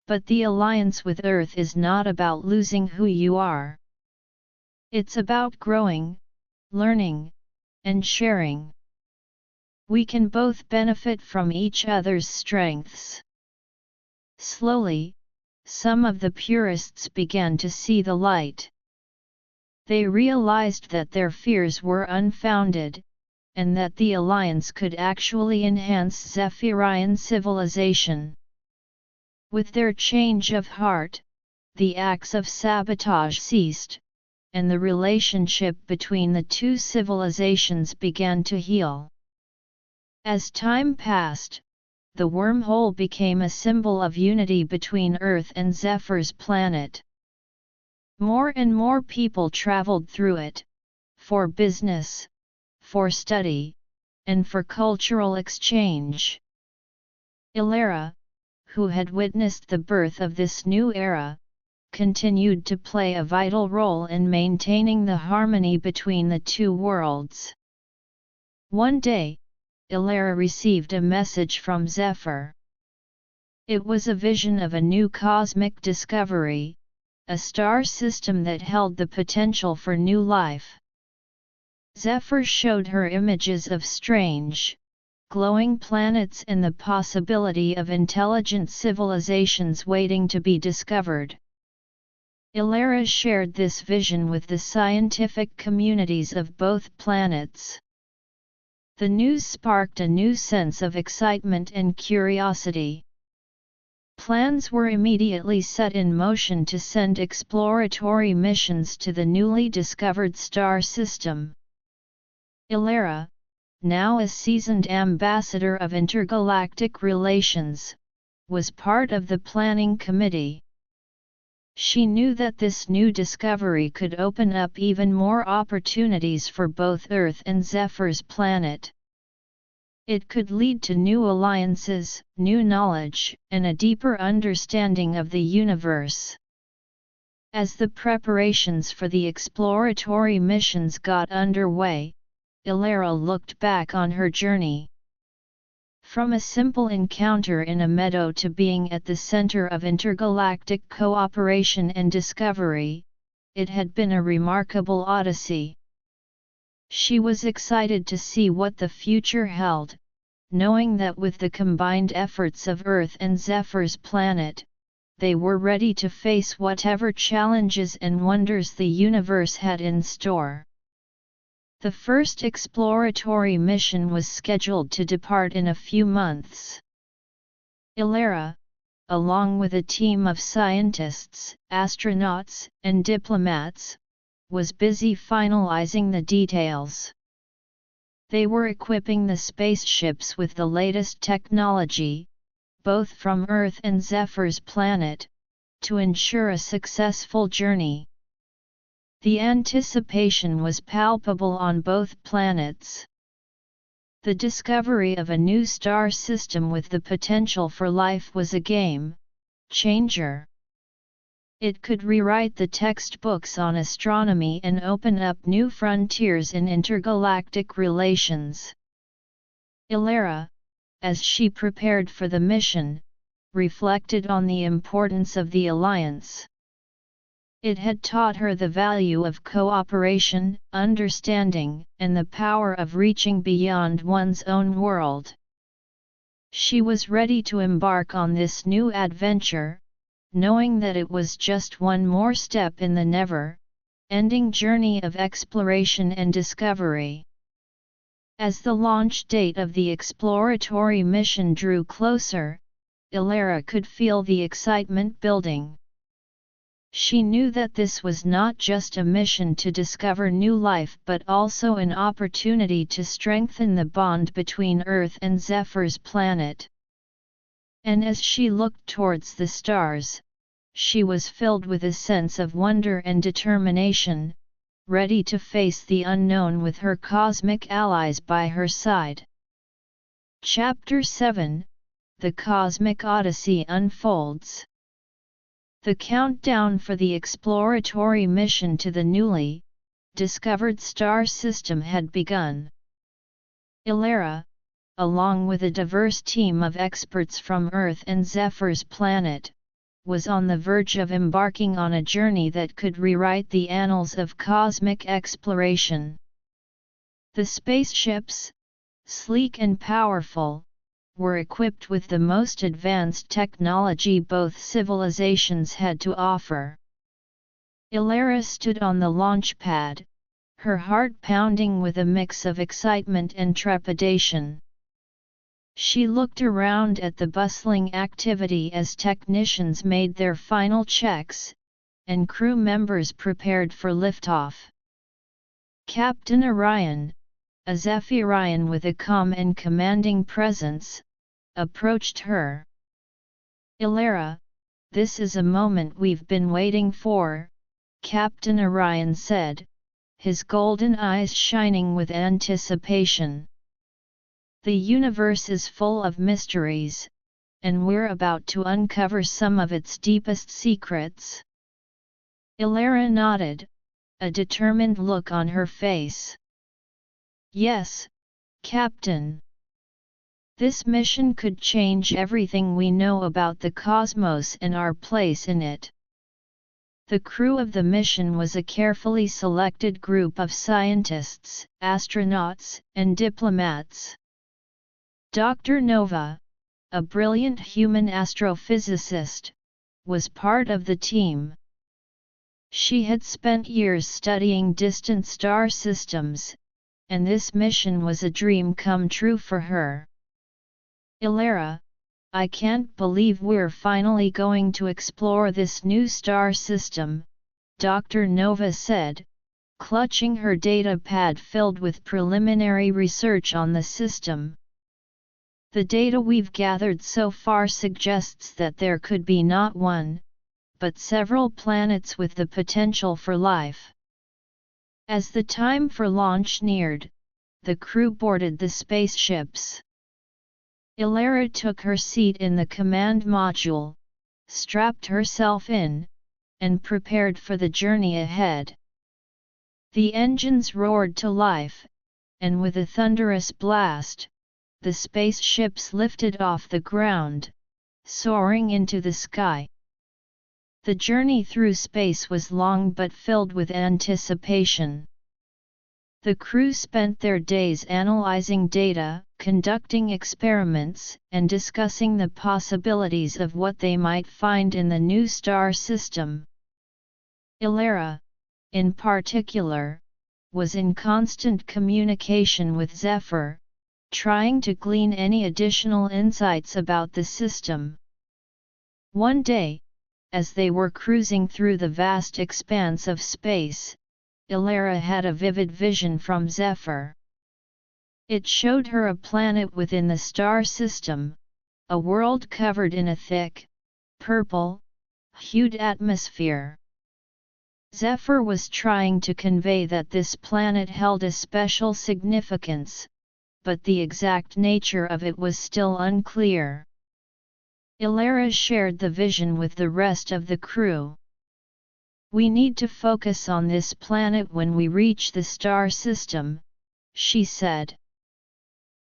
But the alliance with Earth is not about losing who you are. It's about growing, learning, and sharing. We can both benefit from each other's strengths." Slowly, some of the purists began to see the light. They realized that their fears were unfounded, and that the alliance could actually enhance Zephyrian civilization. With their change of heart, the acts of sabotage ceased, and the relationship between the two civilizations began to heal. As time passed, the wormhole became a symbol of unity between Earth and Zephyr's planet. More and more people traveled through it, for business, for study, and for cultural exchange. Ilara, who had witnessed the birth of this new era, continued to play a vital role in maintaining the harmony between the two worlds. One day, Ilara received a message from Zephyr. It was a vision of a new cosmic discovery, a star system that held the potential for new life. Zephyr showed her images of strange, glowing planets and the possibility of intelligent civilizations waiting to be discovered. Ilara shared this vision with the scientific communities of both planets. The news sparked a new sense of excitement and curiosity. Plans were immediately set in motion to send exploratory missions to the newly discovered star system. Ilara, now a seasoned ambassador of intergalactic relations, was part of the planning committee. She knew that this new discovery could open up even more opportunities for both Earth and Zephyr's planet. It could lead to new alliances, new knowledge, and a deeper understanding of the universe. As the preparations for the exploratory missions got underway, Ilara looked back on her journey. From a simple encounter in a meadow to being at the center of intergalactic cooperation and discovery, it had been a remarkable odyssey. She was excited to see what the future held, knowing that with the combined efforts of Earth and Zephyr's planet, they were ready to face whatever challenges and wonders the universe had in store. The first exploratory mission was scheduled to depart in a few months. Ilara, along with a team of scientists, astronauts, and diplomats, was busy finalizing the details. They were equipping the spaceships with the latest technology, both from Earth and Zephyr's planet, to ensure a successful journey. The anticipation was palpable on both planets. The discovery of a new star system with the potential for life was a game changer. It could rewrite the textbooks on astronomy and open up new frontiers in intergalactic relations. Ilara, as she prepared for the mission, reflected on the importance of the alliance. It had taught her the value of cooperation, understanding, and the power of reaching beyond one's own world. She was ready to embark on this new adventure, knowing that it was just one more step in the never-ending journey of exploration and discovery. As the launch date of the exploratory mission drew closer, Ilara could feel the excitement building. She knew that this was not just a mission to discover new life but also an opportunity to strengthen the bond between Earth and Zephyr's planet. And as she looked towards the stars, she was filled with a sense of wonder and determination, ready to face the unknown with her cosmic allies by her side. Chapter 7 – The Cosmic Odyssey unfolds. The countdown for the exploratory mission to the newly discovered star system had begun. Ilara, along with a diverse team of experts from Earth and Zephyr's planet, was on the verge of embarking on a journey that could rewrite the annals of cosmic exploration. The spaceships, sleek and powerful, were equipped with the most advanced technology both civilizations had to offer. Ilara stood on the launch pad, her heart pounding with a mix of excitement and trepidation. She looked around at the bustling activity as technicians made their final checks, and crew members prepared for liftoff. Captain Orion, a Zephyrian with a calm and commanding presence, approached her. Ilara, this is a moment we've been waiting for, Captain Orion said, his golden eyes shining with anticipation. The universe is full of mysteries, and we're about to uncover some of its deepest secrets. Ilara nodded, a determined look on her face. Yes, Captain. This mission could change everything we know about the cosmos and our place in it. The crew of the mission was a carefully selected group of scientists, astronauts, and diplomats. Dr. Nova, a brilliant human astrophysicist, was part of the team. She had spent years studying distant star systems, and this mission was a dream come true for her. Ilara, I can't believe we're finally going to explore this new star system, Dr. Nova said, clutching her data pad filled with preliminary research on the system. The data we've gathered so far suggests that there could be not one, but several planets with the potential for life. As the time for launch neared, the crew boarded the spaceships. Ilara took her seat in the command module, strapped herself in, and prepared for the journey ahead. The engines roared to life, and with a thunderous blast, the spaceships lifted off the ground, soaring into the sky. The journey through space was long but filled with anticipation. The crew spent their days analyzing data, conducting experiments, and discussing the possibilities of what they might find in the new star system. Ilara, in particular, was in constant communication with Zephyr, trying to glean any additional insights about the system. One day, as they were cruising through the vast expanse of space, Ilara had a vivid vision from Zephyr. It showed her a planet within the star system, a world covered in a thick, purple-hued atmosphere. Zephyr was trying to convey that this planet held a special significance, but the exact nature of it was still unclear. Ilara shared the vision with the rest of the crew. We need to focus on this planet when we reach the star system, she said.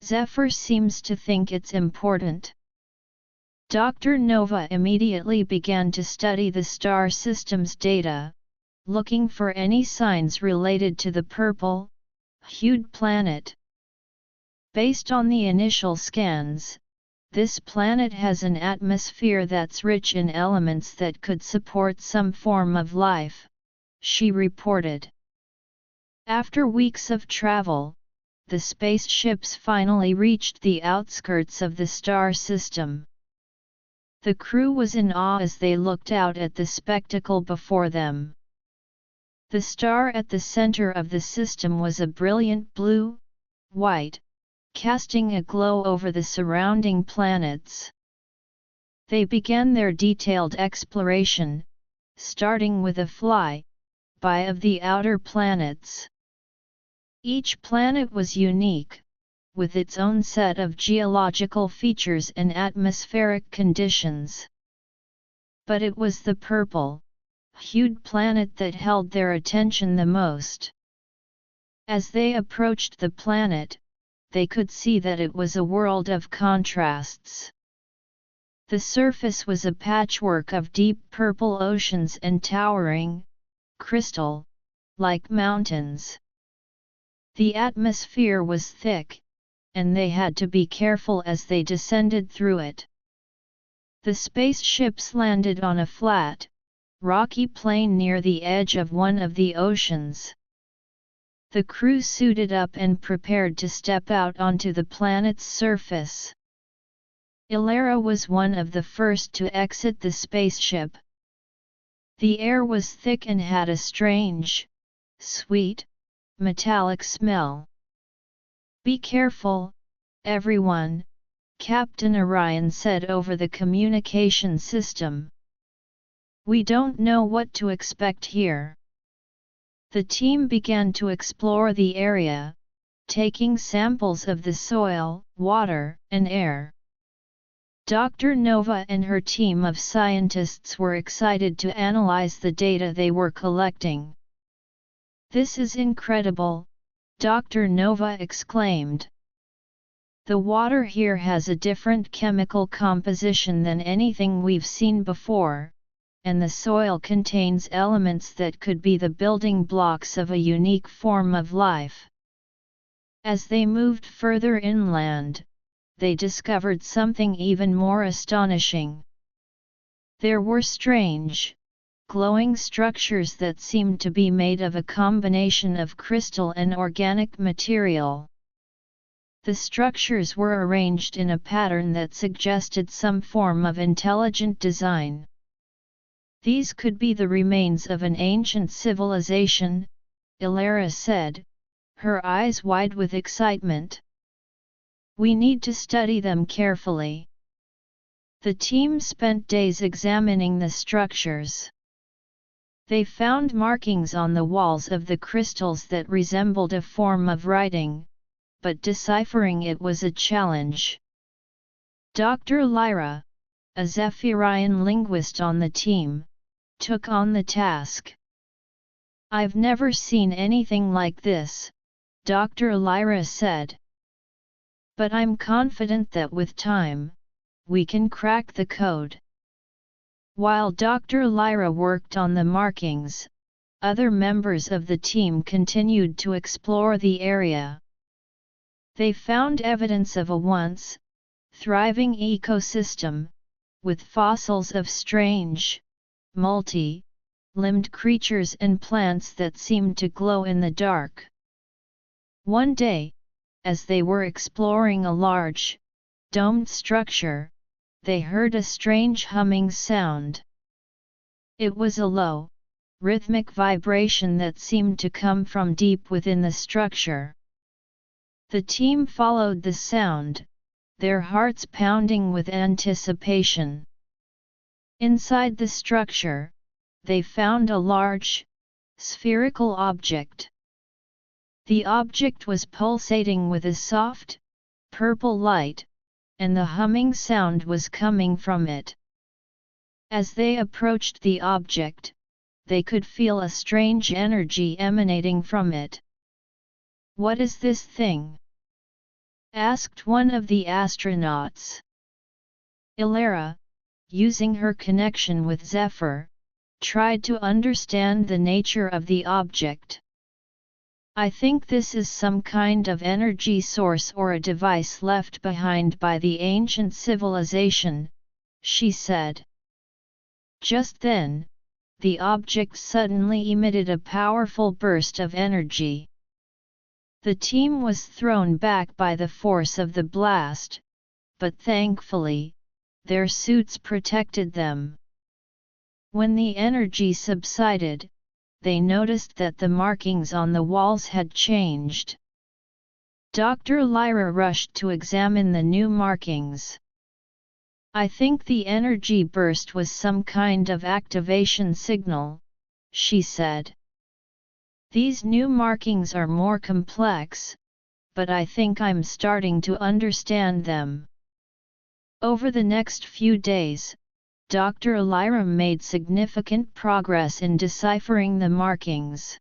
Zephyr seems to think it's important. Dr. Nova immediately began to study the star system's data, looking for any signs related to the purple-hued planet. Based on the initial scans, this planet has an atmosphere that's rich in elements that could support some form of life, she reported. After weeks of travel, the spaceships finally reached the outskirts of the star system. The crew was in awe as they looked out at the spectacle before them. The star at the center of the system was a brilliant blue-white, casting a glow over the surrounding planets. They began their detailed exploration, starting with a fly-by of the outer planets. Each planet was unique, with its own set of geological features and atmospheric conditions. But it was the purple-hued planet that held their attention the most. As they approached the planet, they could see that it was a world of contrasts. The surface was a patchwork of deep purple oceans and towering, crystal-like mountains. The atmosphere was thick, and they had to be careful as they descended through it. The spaceships landed on a flat, rocky plain near the edge of one of the oceans. The crew suited up and prepared to step out onto the planet's surface. Ilara was one of the first to exit the spaceship. The air was thick and had a strange, sweet, metallic smell. "Be careful, everyone," Captain Orion said over the communication system. "We don't know what to expect here." The team began to explore the area, taking samples of the soil, water, and air. Dr. Nova and her team of scientists were excited to analyze the data they were collecting. "This is incredible," Dr. Nova exclaimed. "The water here has a different chemical composition than anything we've seen before, and the soil contains elements that could be the building blocks of a unique form of life." As they moved further inland, they discovered something even more astonishing. There were strange, glowing structures that seemed to be made of a combination of crystal and organic material. The structures were arranged in a pattern that suggested some form of intelligent design. "These could be the remains of an ancient civilization," Ilara said, her eyes wide with excitement. "We need to study them carefully." The team spent days examining the structures. They found markings on the walls of the crystals that resembled a form of writing, but deciphering it was a challenge. Dr. Lyra, a Zephyrian linguist on the team, took on the task. "I've never seen anything like this," Dr. Lyra said. "But I'm confident that with time, we can crack the code." While Dr. Lyra worked on the markings, other members of the team continued to explore the area. They found evidence of a once thriving ecosystem, with fossils of strange, multi-limbed creatures and plants that seemed to glow in the dark. One day, as they were exploring a large, domed structure, they heard a strange humming sound. It was a low, rhythmic vibration that seemed to come from deep within the structure. The team followed the sound, their hearts pounding with anticipation. Inside the structure, they found a large, spherical object. The object was pulsating with a soft, purple light, and the humming sound was coming from it. As they approached the object, they could feel a strange energy emanating from it. "What is this thing?" asked one of the astronauts. Ilara, using her connection with Zephyr, tried to understand the nature of the object. "I think this is some kind of energy source or a device left behind by the ancient civilization," she said. Just then, the object suddenly emitted a powerful burst of energy. The team was thrown back by the force of the blast, but thankfully, their suits protected them. When the energy subsided, they noticed that the markings on the walls had changed. Dr. Lyra rushed to examine the new markings. "I think the energy burst was some kind of activation signal," she said. "These new markings are more complex, but I think I'm starting to understand them." Over the next few days, Dr. Lyra made significant progress in deciphering the markings.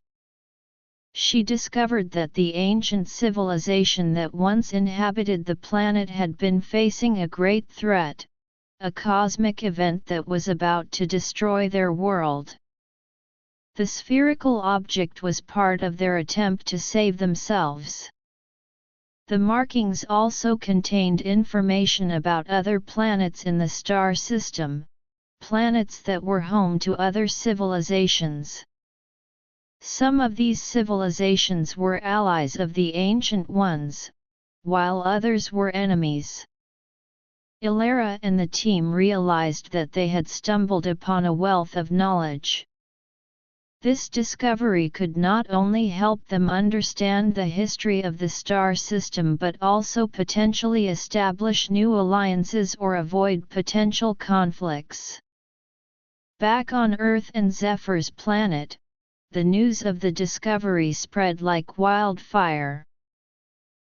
She discovered that the ancient civilization that once inhabited the planet had been facing a great threat, a cosmic event that was about to destroy their world. The spherical object was part of their attempt to save themselves. The markings also contained information about other planets in the star system, planets that were home to other civilizations. Some of these civilizations were allies of the ancient ones, while others were enemies. Ilara and the team realized that they had stumbled upon a wealth of knowledge. This discovery could not only help them understand the history of the star system but also potentially establish new alliances or avoid potential conflicts. Back on Earth and Zephyr's planet, the news of the discovery spread like wildfire.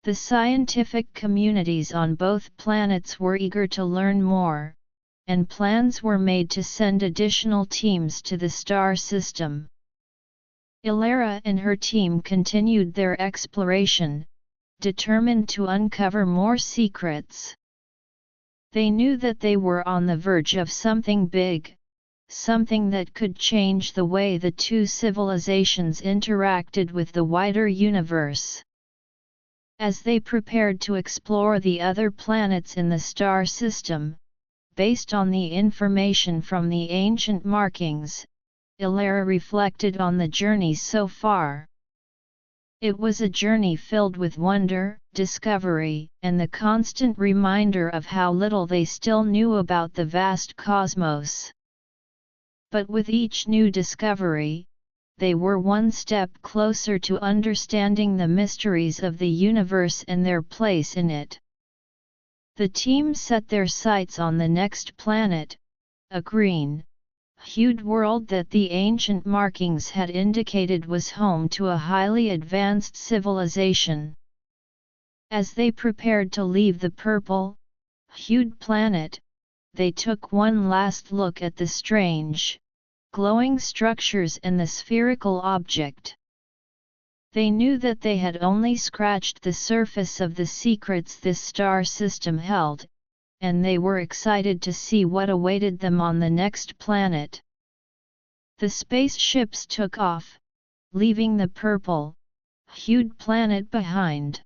The scientific communities on both planets were eager to learn more, and plans were made to send additional teams to the star system. Ilara and her team continued their exploration, determined to uncover more secrets. They knew that they were on the verge of something big, something that could change the way the two civilizations interacted with the wider universe. As they prepared to explore the other planets in the star system, based on the information from the ancient markings, Ilara reflected on the journey so far. It was a journey filled with wonder, discovery, and the constant reminder of how little they still knew about the vast cosmos. But with each new discovery, they were one step closer to understanding the mysteries of the universe and their place in it. The team set their sights on the next planet, a green-hued world that the ancient markings had indicated was home to a highly advanced civilization. As they prepared to leave the purple-hued planet, they took one last look at the strange, glowing structures and the spherical object. They knew that they had only scratched the surface of the secrets this star system held, and they were excited to see what awaited them on the next planet. The spaceships took off, leaving the purple-hued planet behind.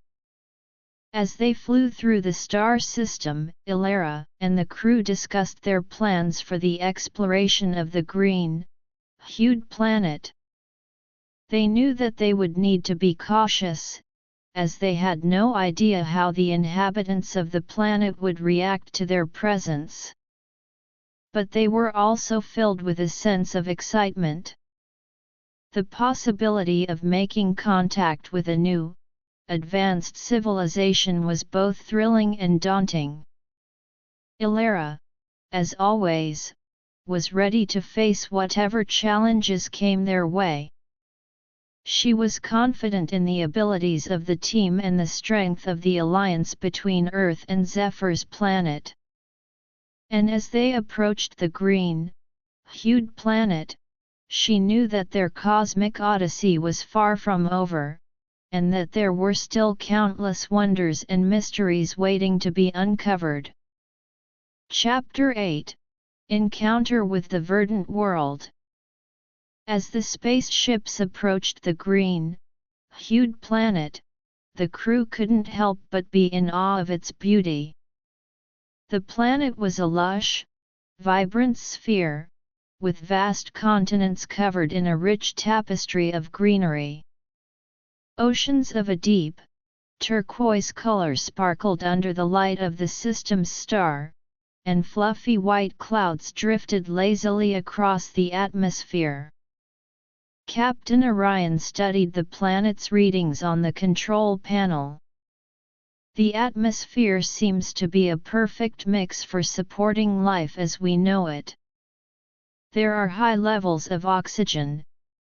As they flew through the star system, Ilara and the crew discussed their plans for the exploration of the green-hued planet. They knew that they would need to be cautious, as they had no idea how the inhabitants of the planet would react to their presence. But they were also filled with a sense of excitement. The possibility of making contact with a new, advanced civilization was both thrilling and daunting. Ilara, as always, was ready to face whatever challenges came their way. She was confident in the abilities of the team and the strength of the alliance between Earth and Zephyr's planet. And as they approached the green-hued planet, she knew that their cosmic odyssey was far from over, and that there were still countless wonders and mysteries waiting to be uncovered. Chapter 8 – Encounter with the Verdant World. As the spaceships approached the green-hued planet, the crew couldn't help but be in awe of its beauty. The planet was a lush, vibrant sphere, with vast continents covered in a rich tapestry of greenery. Oceans of a deep, turquoise color sparkled under the light of the system's star, and fluffy white clouds drifted lazily across the atmosphere. Captain Orion studied the planet's readings on the control panel. The atmosphere seems to be a perfect mix for supporting life as we know it. There are high levels of oxygen,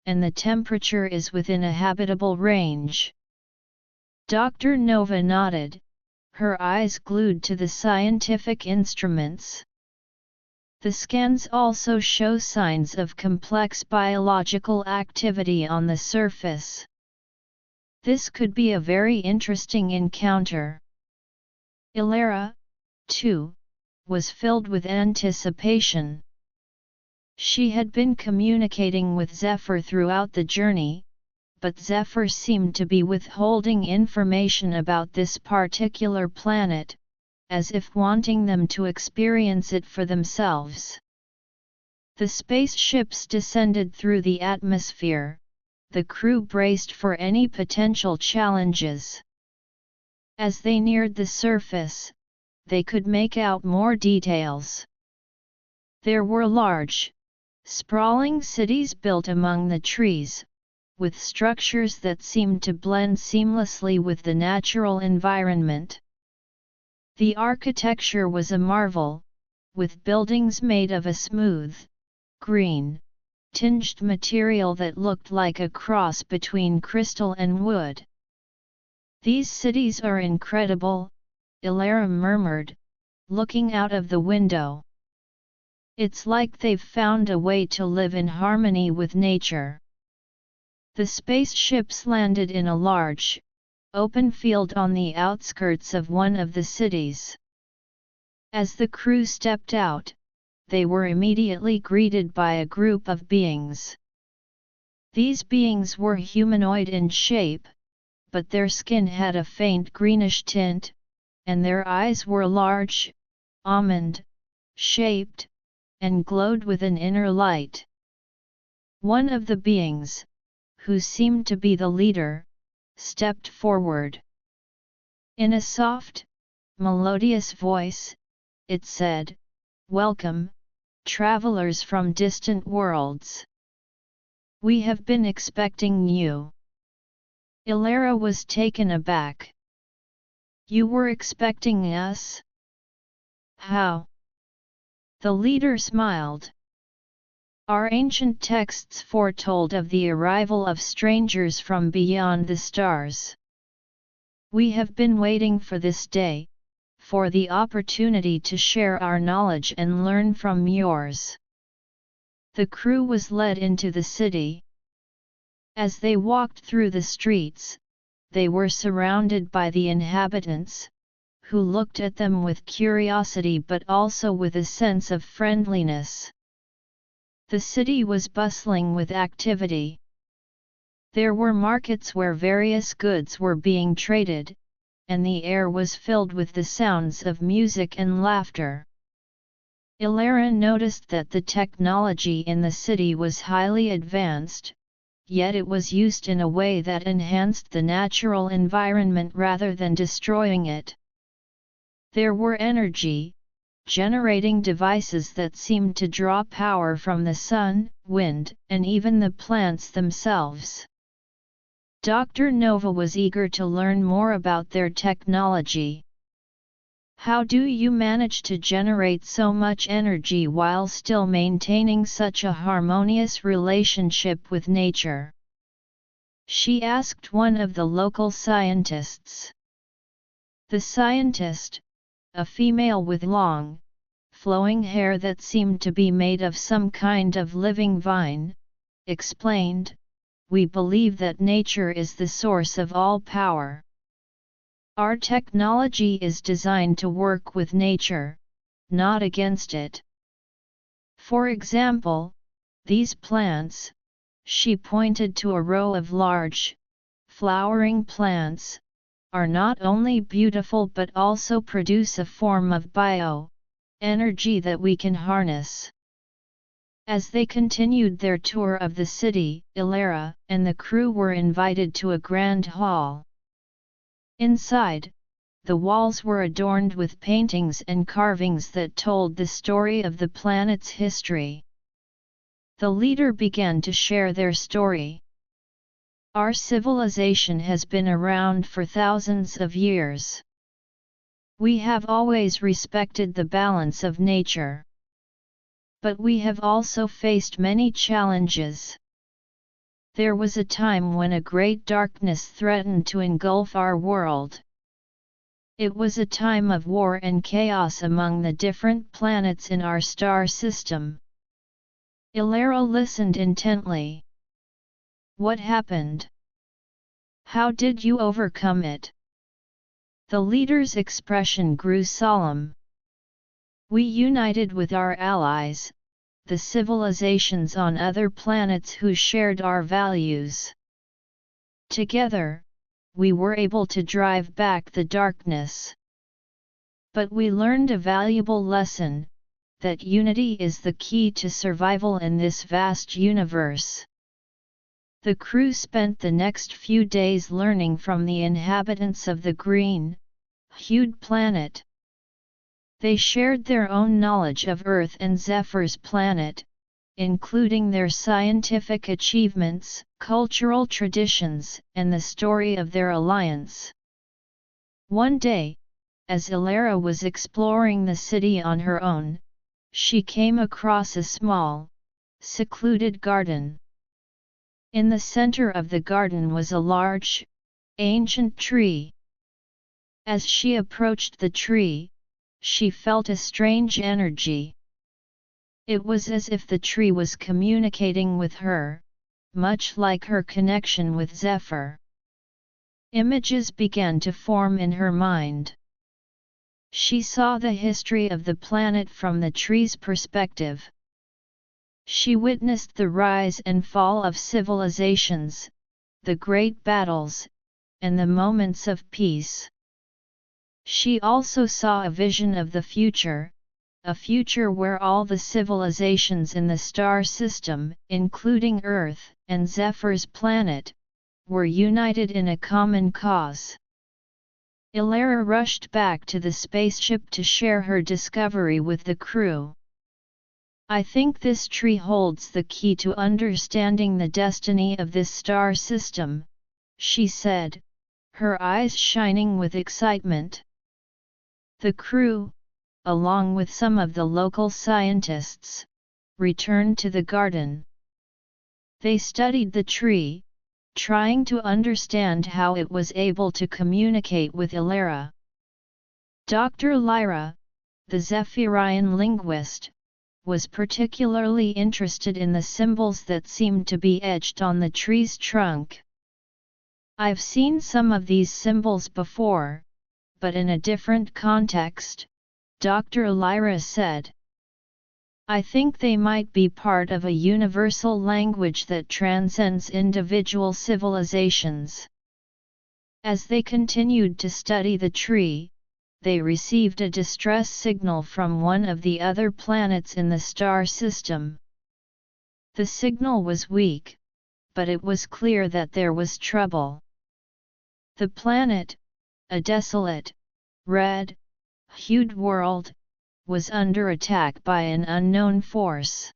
and the temperature is within a habitable range. Dr. Nova nodded, her eyes glued to the scientific instruments. The scans also show signs of complex biological activity on the surface. This could be a very interesting encounter. Ilara, too, was filled with anticipation. She had been communicating with Zephyr throughout the journey, but Zephyr seemed to be withholding information about this particular planet, as if wanting them to experience it for themselves. The spaceships descended through the atmosphere, the crew braced for any potential challenges. As they neared the surface, they could make out more details. There were large, sprawling cities built among the trees, with structures that seemed to blend seamlessly with the natural environment. The architecture was a marvel, with buildings made of a smooth, green, tinged material that looked like a cross between crystal and wood. "These cities are incredible," Ilara murmured, looking out of the window. "It's like they've found a way to live in harmony with nature." The spaceships landed in a large, open field on the outskirts of one of the cities. As the crew stepped out, they were immediately greeted by a group of beings. These beings were humanoid in shape, but their skin had a faint greenish tint, and their eyes were large, almond-shaped, and glowed with an inner light. One of the beings, who seemed to be the leader, stepped forward. In a soft, melodious voice, it said, "Welcome, travelers from distant worlds. We have been expecting you." Ilara was taken aback. "You were expecting us? How?" The leader smiled. "Our ancient texts foretold of the arrival of strangers from beyond the stars. We have been waiting for this day, for the opportunity to share our knowledge and learn from yours." The crew was led into the city. As they walked through the streets, they were surrounded by the inhabitants, who looked at them with curiosity but also with a sense of friendliness. The city was bustling with activity. There were markets where various goods were being traded, and the air was filled with the sounds of music and laughter. Ilara noticed that the technology in the city was highly advanced, yet it was used in a way that enhanced the natural environment rather than destroying it. There were energy-generating devices that seemed to draw power from the sun, wind, and even the plants themselves. Dr. Nova was eager to learn more about their technology. "How do you manage to generate so much energy while still maintaining such a harmonious relationship with nature?" she asked one of the local scientists. The scientist, a female with long, flowing hair that seemed to be made of some kind of living vine, explained, "We believe that nature is the source of all power. Our technology is designed to work with nature, not against it. For example, these plants," she pointed to a row of large, flowering plants, "are not only beautiful but also produce a form of bio-energy that we can harness." As they continued their tour of the city, Ilara and the crew were invited to a grand hall. Inside, the walls were adorned with paintings and carvings that told the story of the planet's history. The leader began to share their story. Our civilization has been around for thousands of years. We have always respected the balance of nature. But we have also faced many challenges. There was a time when a great darkness threatened to engulf our world. It was a time of war and chaos among the different planets in our star system. Ilara listened intently. What happened? How did you overcome it? The leader's expression grew solemn. We united with our allies, the civilizations on other planets who shared our values. Together, we were able to drive back the darkness. But we learned a valuable lesson, that unity is the key to survival in this vast universe. The crew spent the next few days learning from the inhabitants of the green-hued planet. They shared their own knowledge of Earth and Zephyr's planet, including their scientific achievements, cultural traditions, and the story of their alliance. One day, as Ilara was exploring the city on her own, she came across a small, secluded garden. In the center of the garden was a large, ancient tree. As she approached the tree, she felt a strange energy. It was as if the tree was communicating with her, much like her connection with Zephyr. Images began to form in her mind. She saw the history of the planet from the tree's perspective. She witnessed the rise and fall of civilizations, the great battles, and the moments of peace. She also saw a vision of the future, a future where all the civilizations in the star system, including Earth and Zephyr's planet, were united in a common cause. Ilara rushed back to the spaceship to share her discovery with the crew. I think this tree holds the key to understanding the destiny of this star system, she said, her eyes shining with excitement. The crew, along with some of the local scientists, returned to the garden. They studied the tree, trying to understand how it was able to communicate with Ilara. Dr. Lyra, the Zephyrian linguist, was particularly interested in the symbols that seemed to be etched on the tree's trunk. I've seen some of these symbols before, but in a different context, Dr. Lyra said. I think they might be part of a universal language that transcends individual civilizations. As they continued to study the tree, they received a distress signal from one of the other planets in the star system. The signal was weak, but it was clear that there was trouble. The planet, a desolate, red-hued world, was under attack by an unknown force.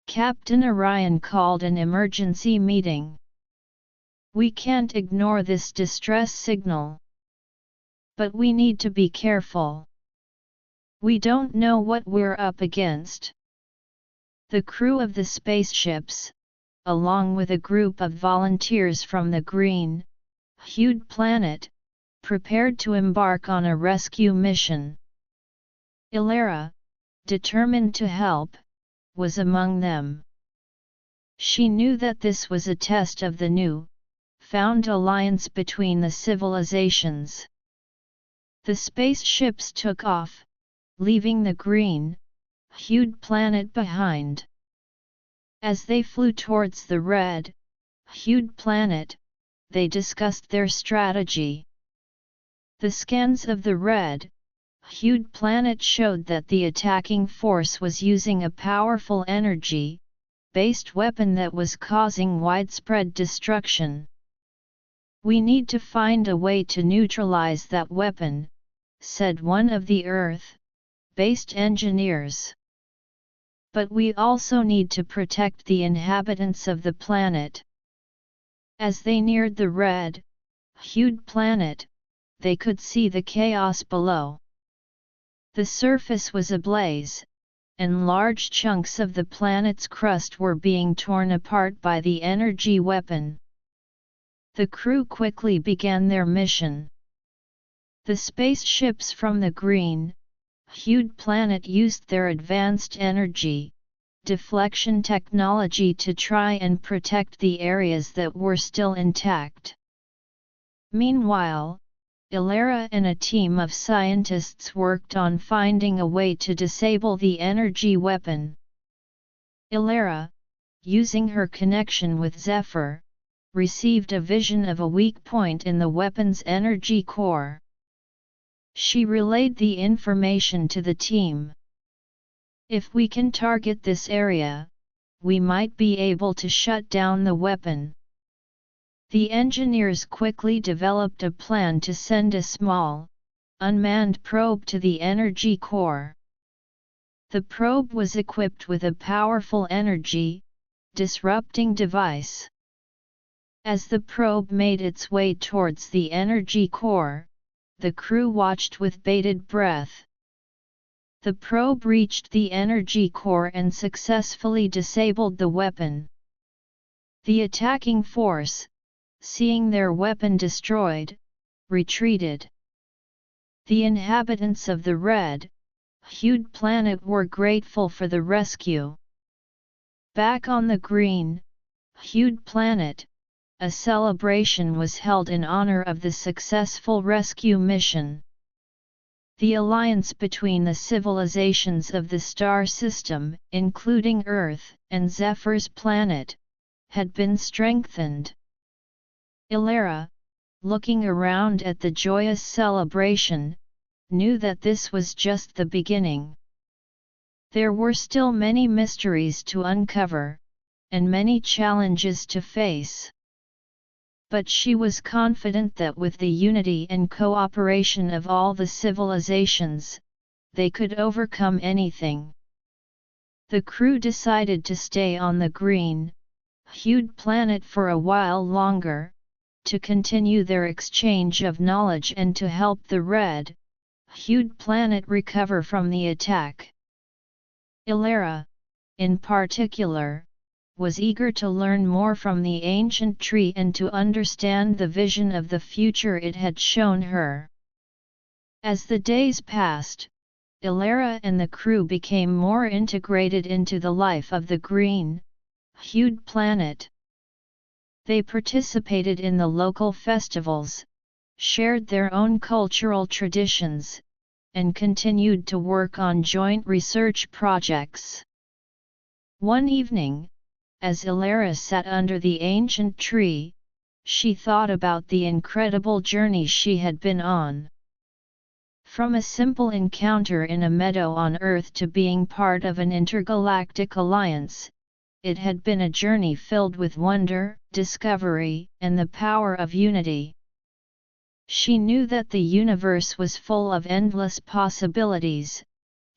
Captain Orion called an emergency meeting. We can't ignore this distress signal. But we need to be careful. We don't know what we're up against. The crew of the spaceships, along with a group of volunteers from the green-hued planet, prepared to embark on a rescue mission. Ilara, determined to help, was among them. She knew that this was a test of the new-found alliance between the civilizations. The spaceships took off, leaving the green-hued planet behind. As they flew towards the red-hued planet, they discussed their strategy. The scans of the red-hued planet showed that the attacking force was using a powerful energy-based weapon that was causing widespread destruction. "We need to find a way to neutralize that weapon," said one of the Earth-based engineers. "But we also need to protect the inhabitants of the planet." As they neared the red-hued planet, they could see the chaos below. The surface was ablaze, and large chunks of the planet's crust were being torn apart by the energy weapon. The crew quickly began their mission. The spaceships from the green-hued planet used their advanced energy deflection technology to try and protect the areas that were still intact. Meanwhile, Ilara and a team of scientists worked on finding a way to disable the energy weapon. Ilara, using her connection with Zephyr, received a vision of a weak point in the weapon's energy core. She relayed the information to the team. "If we can target this area, we might be able to shut down the weapon." The engineers quickly developed a plan to send a small, unmanned probe to the energy core. The probe was equipped with a powerful energy-disrupting device. As the probe made its way towards the energy core, the crew watched with bated breath. The probe reached the energy core and successfully disabled the weapon. The attacking force, seeing their weapon destroyed, retreated. The inhabitants of the red-hued planet were grateful for the rescue. Back on the green-hued planet, a celebration was held in honor of the successful rescue mission. The alliance between the civilizations of the star system, including Earth and Zephyr's planet, had been strengthened. Ilara, looking around at the joyous celebration, knew that this was just the beginning. There were still many mysteries to uncover, and many challenges to face. But she was confident that with the unity and cooperation of all the civilizations, they could overcome anything. The crew decided to stay on the green-hued planet for a while longer, to continue their exchange of knowledge and to help the red-hued planet recover from the attack. Ilara, in particular, was eager to learn more from the ancient tree and to understand the vision of the future it had shown her. As the days passed, Ilara and the crew became more integrated into the life of the green-hued planet. They participated in the local festivals, shared their own cultural traditions, and continued to work on joint research projects. One evening, as Ilara sat under the ancient tree, she thought about the incredible journey she had been on. From a simple encounter in a meadow on Earth to being part of an intergalactic alliance, it had been a journey filled with wonder, discovery, and the power of unity. She knew that the universe was full of endless possibilities,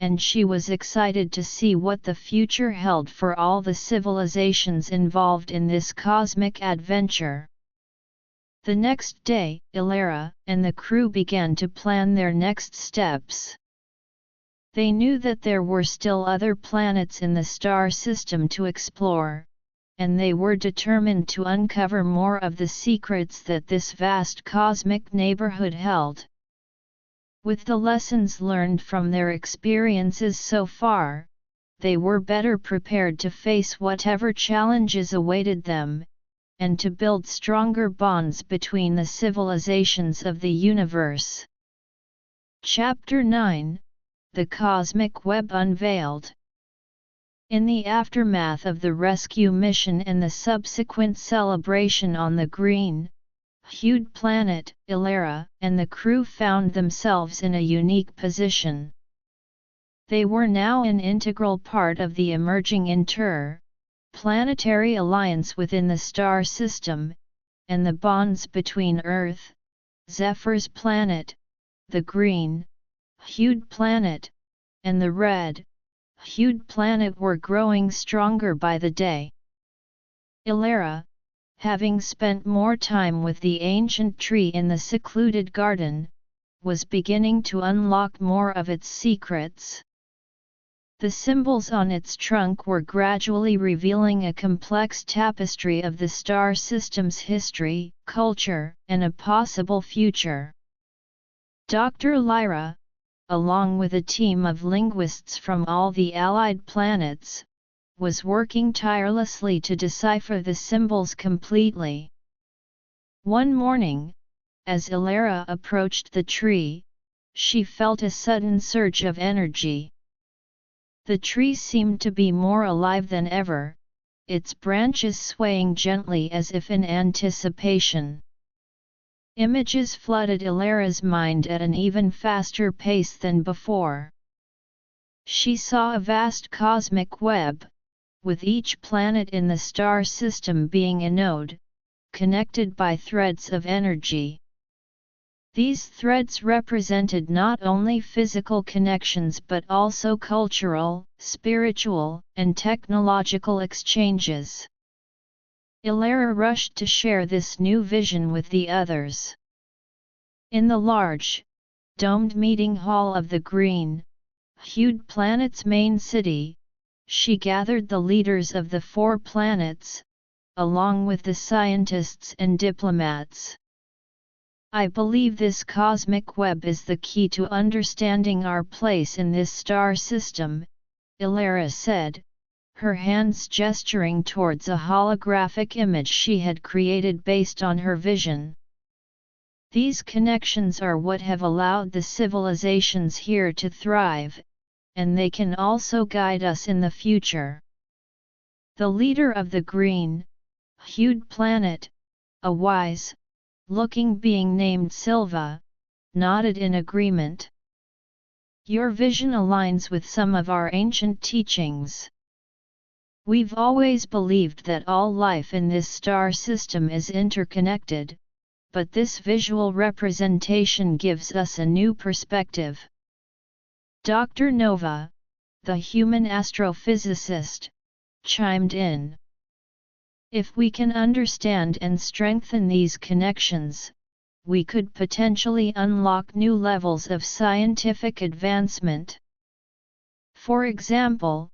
and she was excited to see what the future held for all the civilizations involved in this cosmic adventure. The next day, Ilara and the crew began to plan their next steps. They knew that there were still other planets in the star system to explore, and they were determined to uncover more of the secrets that this vast cosmic neighborhood held. With the lessons learned from their experiences so far, they were better prepared to face whatever challenges awaited them, and to build stronger bonds between the civilizations of the universe. Chapter 9: The Cosmic Web Unveiled. In the aftermath of the rescue mission and the subsequent celebration on the green-hued planet, Ilara and the crew found themselves in a unique position. They were now an integral part of the emerging interplanetary alliance within the star system, and the bonds between Earth, Zephyr's planet, the green-hued planet, and the red-hued planet were growing stronger by the day. Ilara, having spent more time with the ancient tree in the secluded garden, was beginning to unlock more of its secrets. The symbols on its trunk were gradually revealing a complex tapestry of the star system's history, culture, and a possible future. Dr. Lyra, along with a team of linguists from all the allied planets, was working tirelessly to decipher the symbols completely. One morning, as Ilara approached the tree, she felt a sudden surge of energy. The tree seemed to be more alive than ever, its branches swaying gently as if in anticipation. Images flooded Ilara's mind at an even faster pace than before. She saw a vast cosmic web, with each planet in the star system being a node, connected by threads of energy. These threads represented not only physical connections but also cultural, spiritual, and technological exchanges. Ilara rushed to share this new vision with the others. In the large, domed meeting hall of the green-hued planet's main city, she gathered the leaders of the 4 planets, along with the scientists and diplomats. I believe this cosmic web is the key to understanding our place in this star system, Ilara said, her hands gesturing towards a holographic image she had created based on her vision. These connections are what have allowed the civilizations here to thrive, and they can also guide us in the future. The leader of the green-hued planet, a wise-looking being named Silva, nodded in agreement. Your vision aligns with some of our ancient teachings. We've always believed that all life in this star system is interconnected, but this visual representation gives us a new perspective. Dr. Nova, the human astrophysicist, chimed in. If we can understand and strengthen these connections, we could potentially unlock new levels of scientific advancement. For example,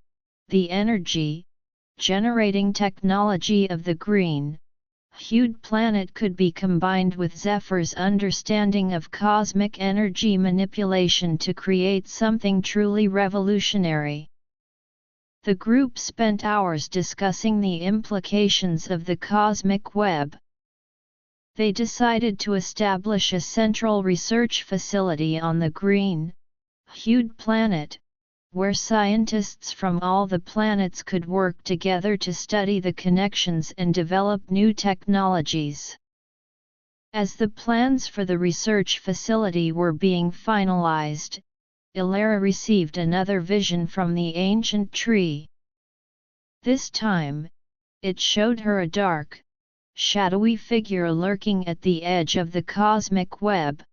the energy-generating technology of the green-hued planet could be combined with Zephyr's understanding of cosmic energy manipulation to create something truly revolutionary. The group spent hours discussing the implications of the cosmic web. They decided to establish a central research facility on the green-hued planet, where scientists from all the planets could work together to study the connections and develop new technologies. As the plans for the research facility were being finalized, Ilara received another vision from the ancient tree. This time, it showed her a dark, shadowy figure lurking at the edge of the cosmic web.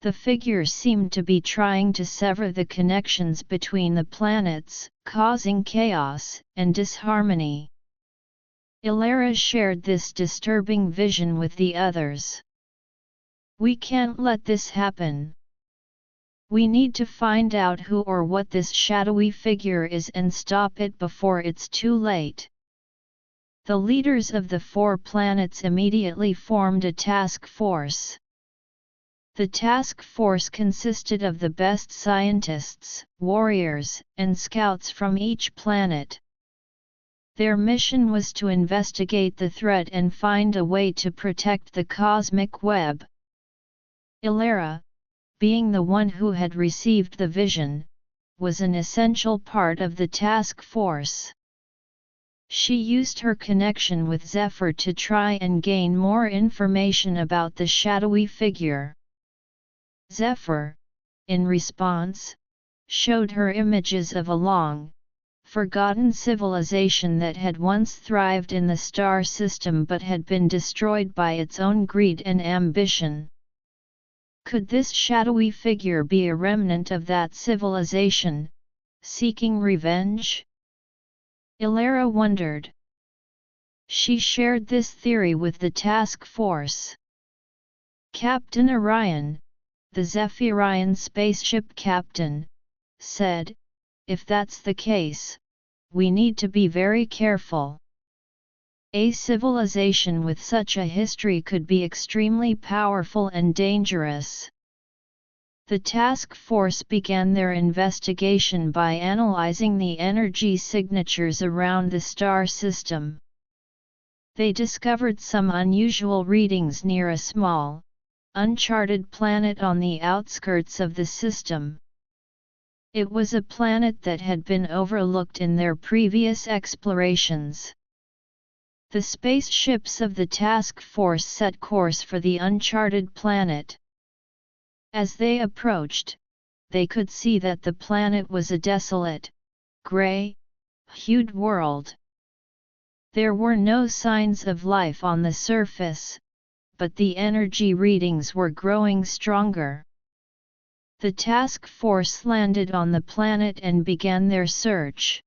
The figure seemed to be trying to sever the connections between the planets, causing chaos and disharmony. Ilara shared this disturbing vision with the others. We can't let this happen. We need to find out who or what this shadowy figure is and stop it before it's too late. The leaders of the 4 planets immediately formed a task force. The task force consisted of the best scientists, warriors, and scouts from each planet. Their mission was to investigate the threat and find a way to protect the cosmic web. Ilara, being the one who had received the vision, was an essential part of the task force. She used her connection with Zephyr to try and gain more information about the shadowy figure. Zephyr, in response, showed her images of a long, forgotten civilization that had once thrived in the star system but had been destroyed by its own greed and ambition. Could this shadowy figure be a remnant of that civilization, seeking revenge? Ilara wondered. She shared this theory with the task force. Captain Orion, the Zephyrian spaceship captain, said, "If that's the case, we need to be very careful. A civilization with such a history could be extremely powerful and dangerous." The task force began their investigation by analyzing the energy signatures around the star system. They discovered some unusual readings near a small, uncharted planet on the outskirts of the system. It was a planet that had been overlooked in their previous explorations. The spaceships of the task force set course for the uncharted planet. As they approached, they could see that the planet was a desolate, gray-hued world. There were no signs of life on the surface, but the energy readings were growing stronger. The task force landed on the planet and began their search.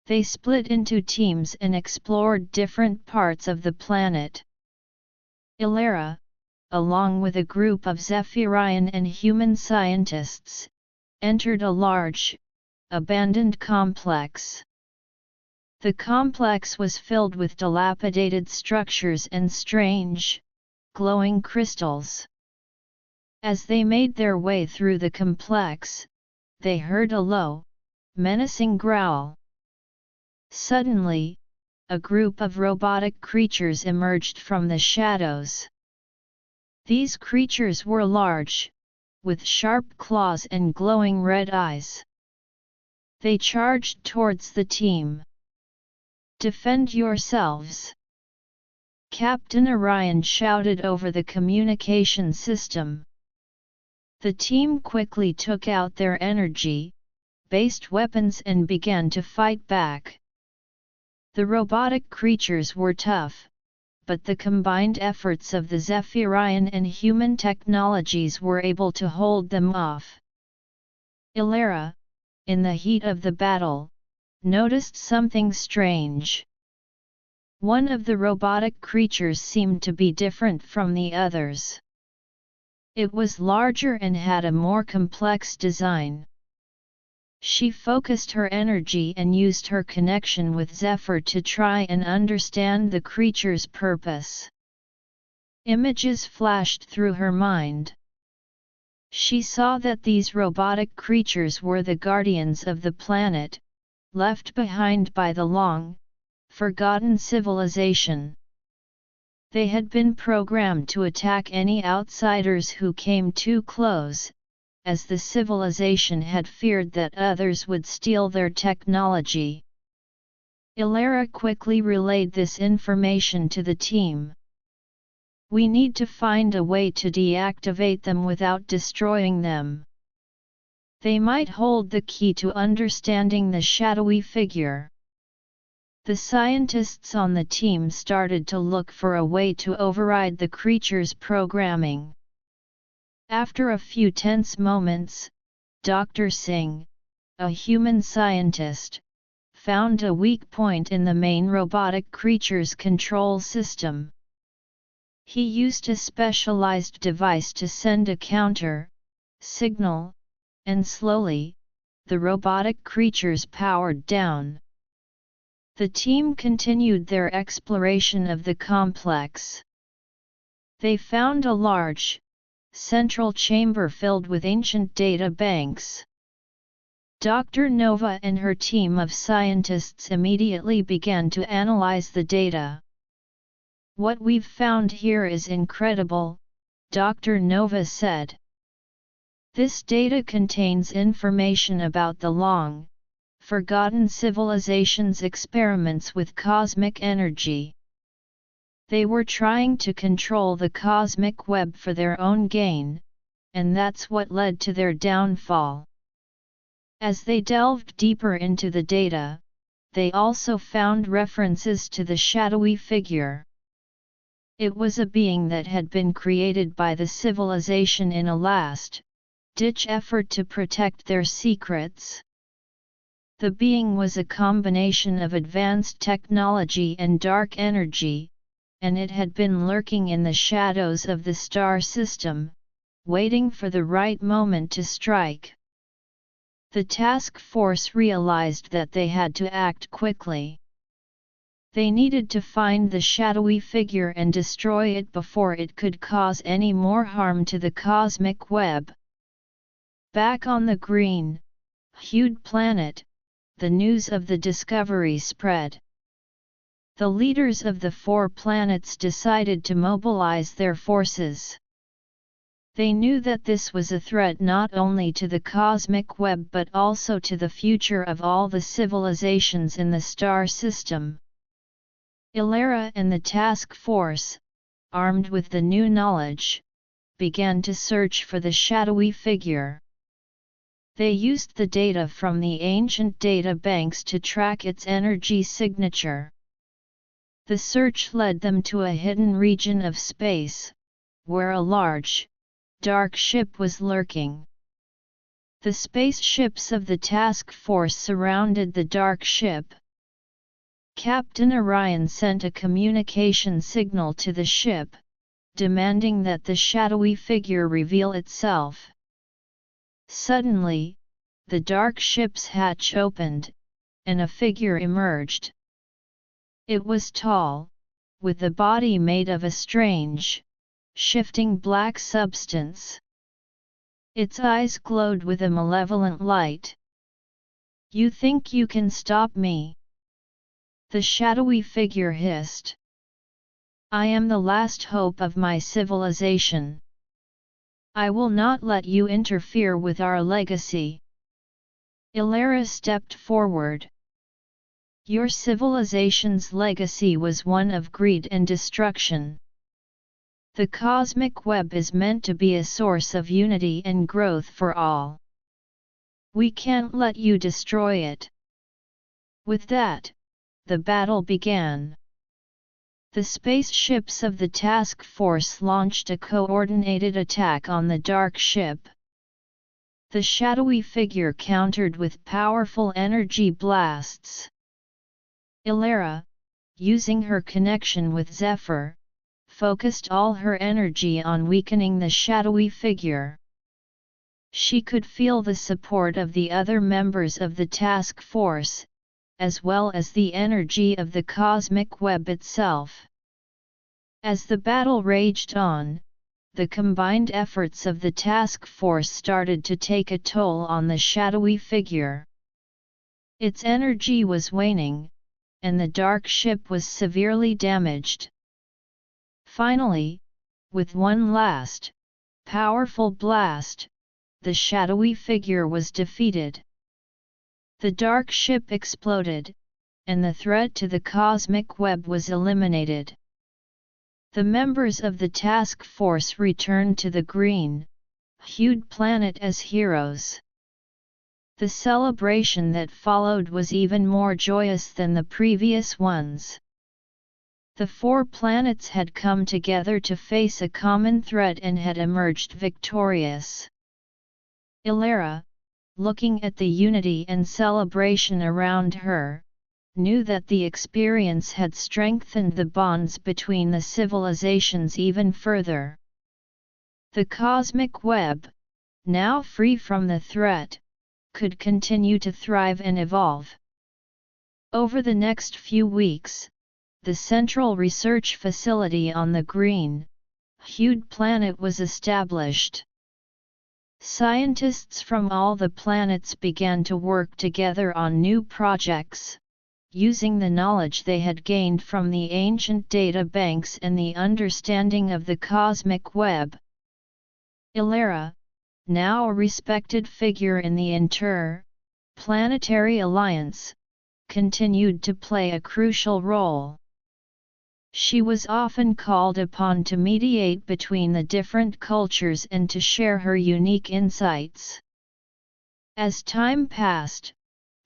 They split into teams and explored different parts of the planet. Ilara, along with a group of Zephyrian and human scientists, entered a large, abandoned complex. The complex was filled with dilapidated structures and strange, glowing crystals. As they made their way through the complex, they heard a low, menacing growl. Suddenly, a group of robotic creatures emerged from the shadows. These creatures were large, with sharp claws and glowing red eyes. They charged towards the team. "Defend yourselves!" Captain Orion shouted over the communication system. The team quickly took out their energy-based weapons and began to fight back. The robotic creatures were tough, but the combined efforts of the Zephyrian and human technologies were able to hold them off. Ilara, in the heat of the battle, noticed something strange. One of the robotic creatures seemed to be different from the others. It was larger and had a more complex design. She focused her energy and used her connection with Zephyr to try and understand the creature's purpose. Images flashed through her mind. She saw that these robotic creatures were the guardians of the planet, left behind by the long, forgotten civilization. They had been programmed to attack any outsiders who came too close, as the civilization had feared that others would steal their technology. Ilara quickly relayed this information to the team. "We need to find a way to deactivate them without destroying them. They might hold the key to understanding the shadowy figure." The scientists on the team started to look for a way to override the creature's programming. After a few tense moments, Dr. Singh, a human scientist, found a weak point in the main robotic creature's control system. He used a specialized device to send a counter signal, and slowly, the robotic creatures powered down. The team continued their exploration of the complex. They found a large, central chamber filled with ancient data banks. Dr. Nova and her team of scientists immediately began to analyze the data. "What we've found here is incredible," Dr. Nova said. "This data contains information about the long, forgotten civilization's experiments with cosmic energy. They were trying to control the cosmic web for their own gain, and that's what led to their downfall." As they delved deeper into the data, they also found references to the shadowy figure. It was a being that had been created by the civilization in a last-ditch effort to protect their secrets. The being was a combination of advanced technology and dark energy, and it had been lurking in the shadows of the star system, waiting for the right moment to strike. The task force realized that they had to act quickly. They needed to find the shadowy figure and destroy it before it could cause any more harm to the cosmic web. Back on the green, hued planet, the news of the discovery spread. The leaders of the 4 planets decided to mobilize their forces. They knew that this was a threat not only to the cosmic web but also to the future of all the civilizations in the star system. Ilara and the task force, armed with the new knowledge, began to search for the shadowy figure. They used the data from the ancient data banks to track its energy signature. The search led them to a hidden region of space, where a large, dark ship was lurking. The spaceships of the task force surrounded the dark ship. Captain Orion sent a communication signal to the ship, demanding that the shadowy figure reveal itself. Suddenly, the dark ship's hatch opened, and a figure emerged. It was tall, with a body made of a strange, shifting black substance. Its eyes glowed with a malevolent light. "You think you can stop me?" the shadowy figure hissed. "I am the last hope of my civilization. I will not let you interfere with our legacy." Ilara stepped forward. "Your civilization's legacy was one of greed and destruction. The cosmic web is meant to be a source of unity and growth for all. We can't let you destroy it." With that, the battle began. The spaceships of the task force launched a coordinated attack on the dark ship. The shadowy figure countered with powerful energy blasts. Ilara, using her connection with Zephyr, focused all her energy on weakening the shadowy figure. She could feel the support of the other members of the task force, as well as the energy of the cosmic web itself. As the battle raged on, the combined efforts of the task force started to take a toll on the shadowy figure. Its energy was waning, and the dark ship was severely damaged. Finally, with one last, powerful blast, the shadowy figure was defeated. The dark ship exploded, and the threat to the cosmic web was eliminated. The members of the task force returned to the green, hued planet as heroes. The celebration that followed was even more joyous than the previous ones. The 4 planets had come together to face a common threat and had emerged victorious. Ilara, looking at the unity and celebration around her, knew that the experience had strengthened the bonds between the civilizations even further. The cosmic web, now free from the threat, could continue to thrive and evolve. Over the next few weeks, the central research facility on the green, hued planet was established. Scientists from all the planets began to work together on new projects, using the knowledge they had gained from the ancient data banks and the understanding of the cosmic web. Ilara, now a respected figure in the Inter-Planetary Alliance, continued to play a crucial role. She was often called upon to mediate between the different cultures and to share her unique insights. As time passed,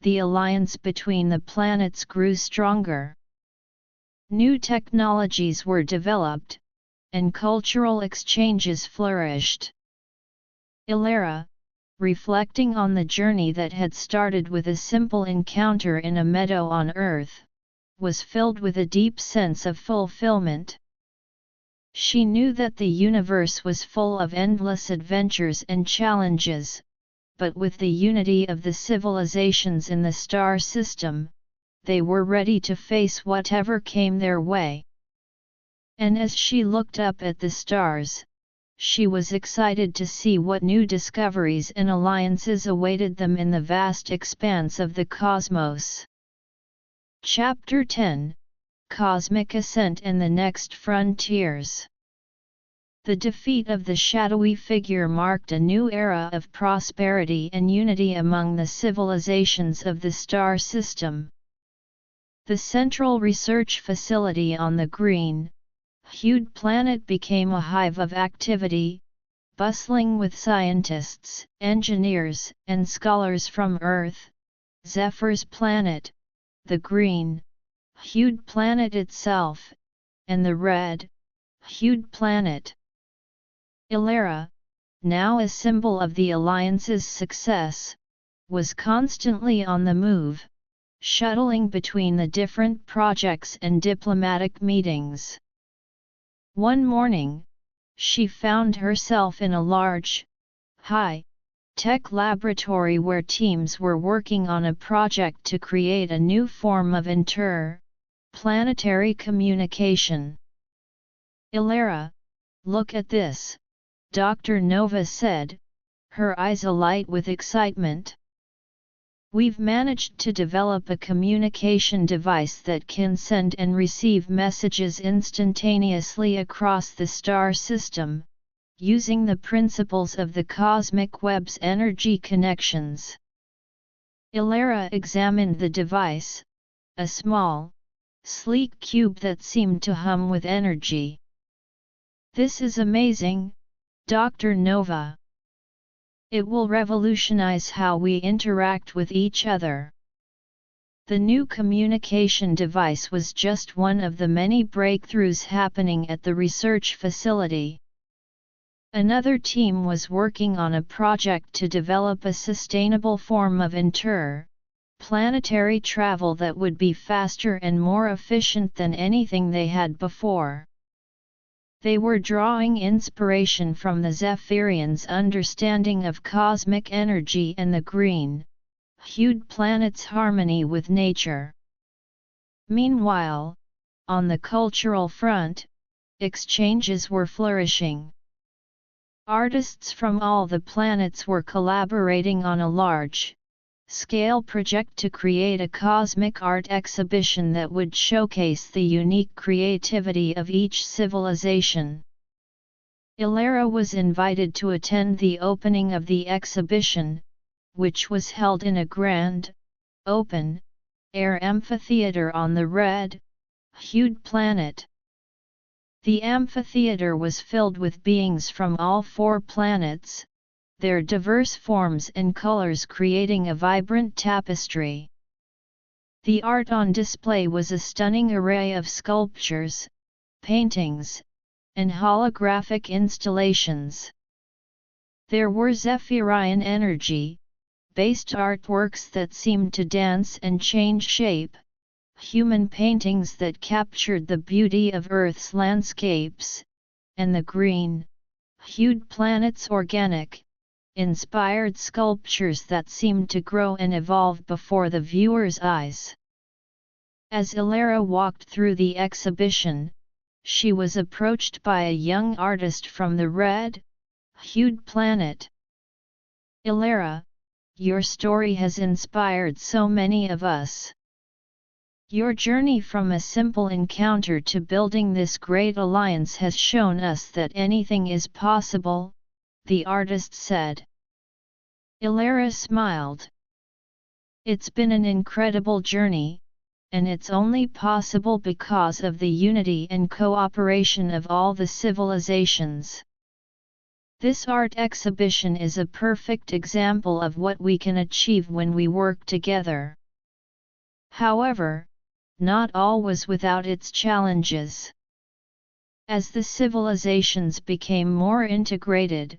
the alliance between the planets grew stronger. New technologies were developed, and cultural exchanges flourished. Illyra, reflecting on the journey that had started with a simple encounter in a meadow on Earth, was filled with a deep sense of fulfillment. She knew that the universe was full of endless adventures and challenges, but with the unity of the civilizations in the star system, they were ready to face whatever came their way. And as she looked up at the stars, she was excited to see what new discoveries and alliances awaited them in the vast expanse of the cosmos. Chapter 10: Cosmic Ascent and the Next Frontiers. The defeat of the shadowy figure marked a new era of prosperity and unity among the civilizations of the star system. The central research facility on the green-hued planet became a hive of activity, bustling with scientists, engineers, and scholars from Earth, Zephyr's planet, the green-hued planet itself, and the red-hued planet. Illyra, now a symbol of the Alliance's success, was constantly on the move, shuttling between the different projects and diplomatic meetings. One morning, she found herself in a large, high-tech laboratory where teams were working on a project to create a new form of interplanetary communication. Illyra, look at this, Dr. Nova said, her eyes alight with excitement. We've managed to develop a communication device that can send and receive messages instantaneously across the star system, using the principles of the cosmic web's energy connections. Illyra examined the device, a small, sleek cube that seemed to hum with energy. This is amazing, Dr. Nova. It will revolutionize how we interact with each other. The new communication device was just one of the many breakthroughs happening at the research facility. Another team was working on a project to develop a sustainable form of interplanetary travel that would be faster and more efficient than anything they had before. They were drawing inspiration from the Zephyrians' understanding of cosmic energy and the green-hued planet's harmony with nature. Meanwhile, on the cultural front, exchanges were flourishing. Artists from all the planets were collaborating on a large-scale project to create a cosmic art exhibition that would showcase the unique creativity of each civilization. Illyra was invited to attend the opening of the exhibition, which was held in a grand, open-air amphitheater on the red-hued planet. The amphitheater was filled with beings from all 4 planets, their diverse forms and colors creating a vibrant tapestry. The art on display was a stunning array of sculptures, paintings, and holographic installations. There were Zephyrian energy-based artworks that seemed to dance and change shape, human paintings that captured the beauty of Earth's landscapes, and the green-hued planet's organic, inspired sculptures that seemed to grow and evolve before the viewer's eyes. As Illyra walked through the exhibition, she was approached by a young artist from the red-hued planet. Illyra, your story has inspired so many of us. Your journey from a simple encounter to building this great alliance has shown us that anything is possible, the artist said. Illyra smiled. It's been an incredible journey, and it's only possible because of the unity and cooperation of all the civilizations. This art exhibition is a perfect example of what we can achieve when we work together. However, not all was without its challenges. As the civilizations became more integrated,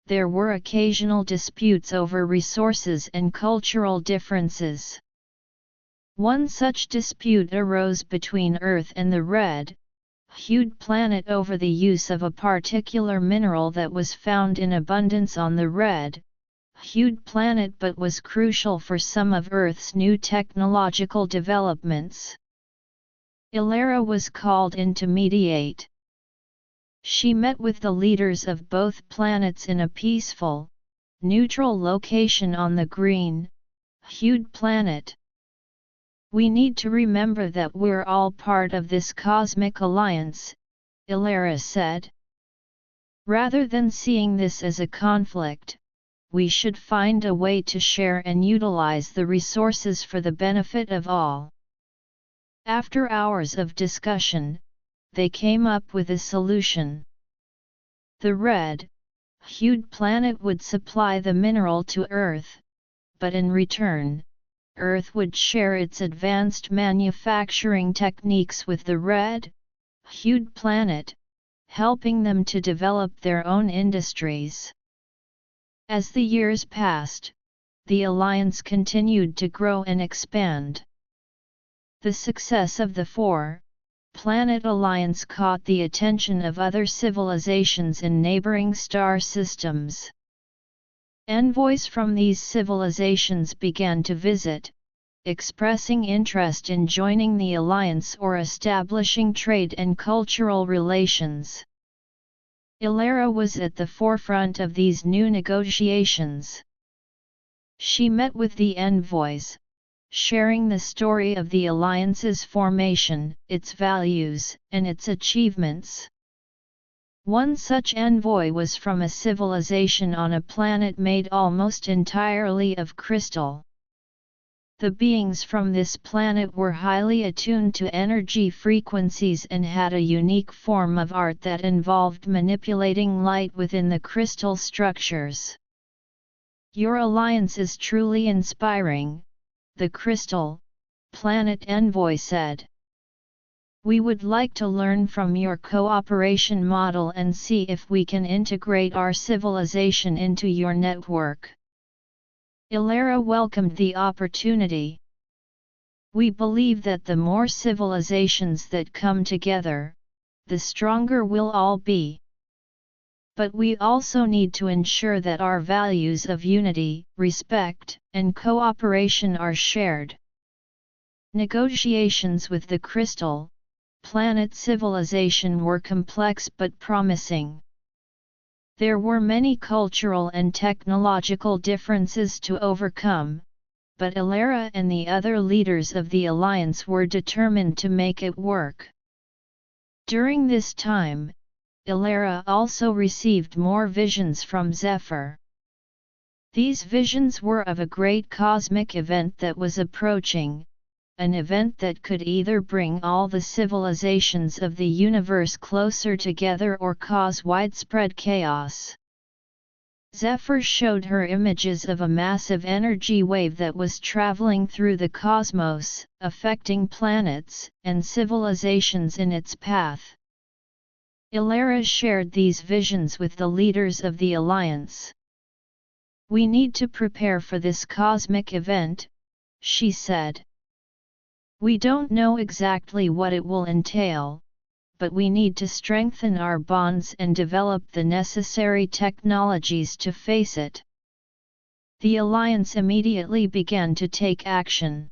there were occasional disputes over resources and cultural differences. One such dispute arose between Earth and the red-hued planet over the use of a particular mineral that was found in abundance on the red-hued planet but was crucial for some of Earth's new technological developments. Ilara was called in to mediate. She met with the leaders of both planets in a peaceful, neutral location on the green-hued planet. We need to remember that we're all part of this cosmic alliance, Ilara said. Rather than seeing this as a conflict, we should find a way to share and utilize the resources for the benefit of all. After hours of discussion, they came up with a solution. The red-hued planet would supply the mineral to Earth, but in return, Earth would share its advanced manufacturing techniques with the red-hued planet, helping them to develop their own industries. As the years passed, the alliance continued to grow and expand. The success of the four-planet alliance caught the attention of other civilizations in neighboring star systems. Envoys from these civilizations began to visit, expressing interest in joining the alliance or establishing trade and cultural relations. Ilara was at the forefront of these new negotiations. She met with the envoys, sharing the story of the alliance's formation, its values, and its achievements. One such envoy was from a civilization on a planet made almost entirely of crystal. The beings from this planet were highly attuned to energy frequencies and had a unique form of art that involved manipulating light within the crystal structures. Your alliance is truly inspiring, the crystal planet envoy said. We would like to learn from your cooperation model and see if we can integrate our civilization into your network. Ilara welcomed the opportunity. We believe that the more civilizations that come together, the stronger we'll all be. But we also need to ensure that our values of unity, respect, and cooperation are shared. Negotiations with the crystal planet civilization were complex but promising. There were many cultural and technological differences to overcome, but Ilara and the other leaders of the alliance were determined to make it work. During this time, Ilara also received more visions from Zephyr. These visions were of a great cosmic event that was approaching, an event that could either bring all the civilizations of the universe closer together or cause widespread chaos. Zephyr showed her images of a massive energy wave that was traveling through the cosmos, affecting planets and civilizations in its path. Ilara shared these visions with the leaders of the alliance. We need to prepare for this cosmic event, she said. We don't know exactly what it will entail, but we need to strengthen our bonds and develop the necessary technologies to face it. The alliance immediately began to take action.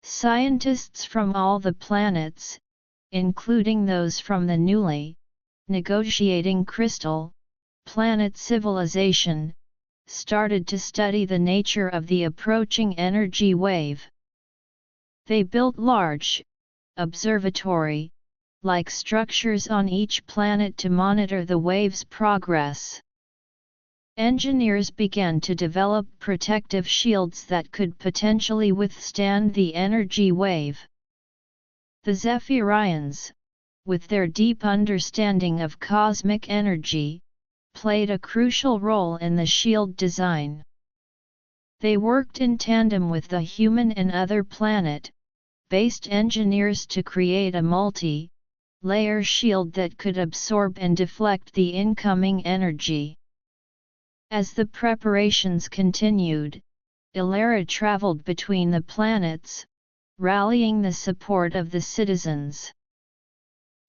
Scientists from all the planets, including those from the newly negotiating crystal planet civilization, started to study the nature of the approaching energy wave. They built large, observatory-like structures on each planet to monitor the wave's progress. Engineers began to develop protective shields that could potentially withstand the energy wave. The Zephyrians, with their deep understanding of cosmic energy, played a crucial role in the shield design. They worked in tandem with the human and other planet-based engineers to create a multi-layer shield that could absorb and deflect the incoming energy. As the preparations continued, Ilara traveled between the planets, rallying the support of the citizens.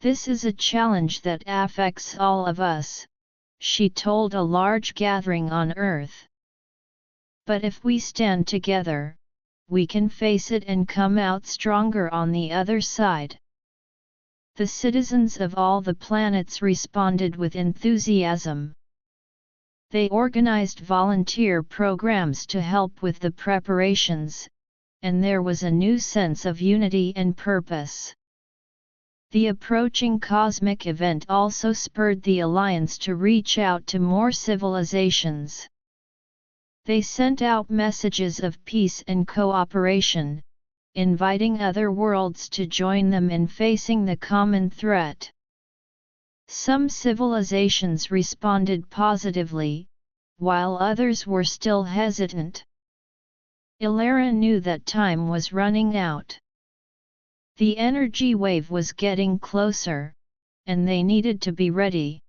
"This is a challenge that affects all of us," she told a large gathering on Earth. "But if we stand together, we can face it and come out stronger on the other side." The citizens of all the planets responded with enthusiasm. They organized volunteer programs to help with the preparations, and there was a new sense of unity and purpose. The approaching cosmic event also spurred the Alliance to reach out to more civilizations. They sent out messages of peace and cooperation, inviting other worlds to join them in facing the common threat. Some civilizations responded positively, while others were still hesitant. Ilara knew that time was running out. The energy wave was getting closer, and they needed to be ready.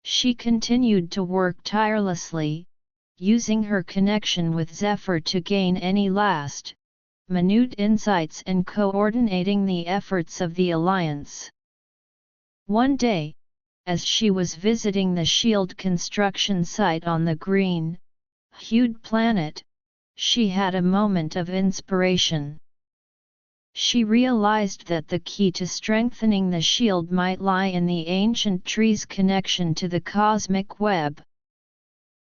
She continued to work tirelessly, using her connection with Zephyr to gain any last-minute insights and coordinating the efforts of the Alliance. One day, as she was visiting the shield construction site on the green-hued planet, she had a moment of inspiration. She realized that the key to strengthening the shield might lie in the ancient tree's connection to the cosmic web.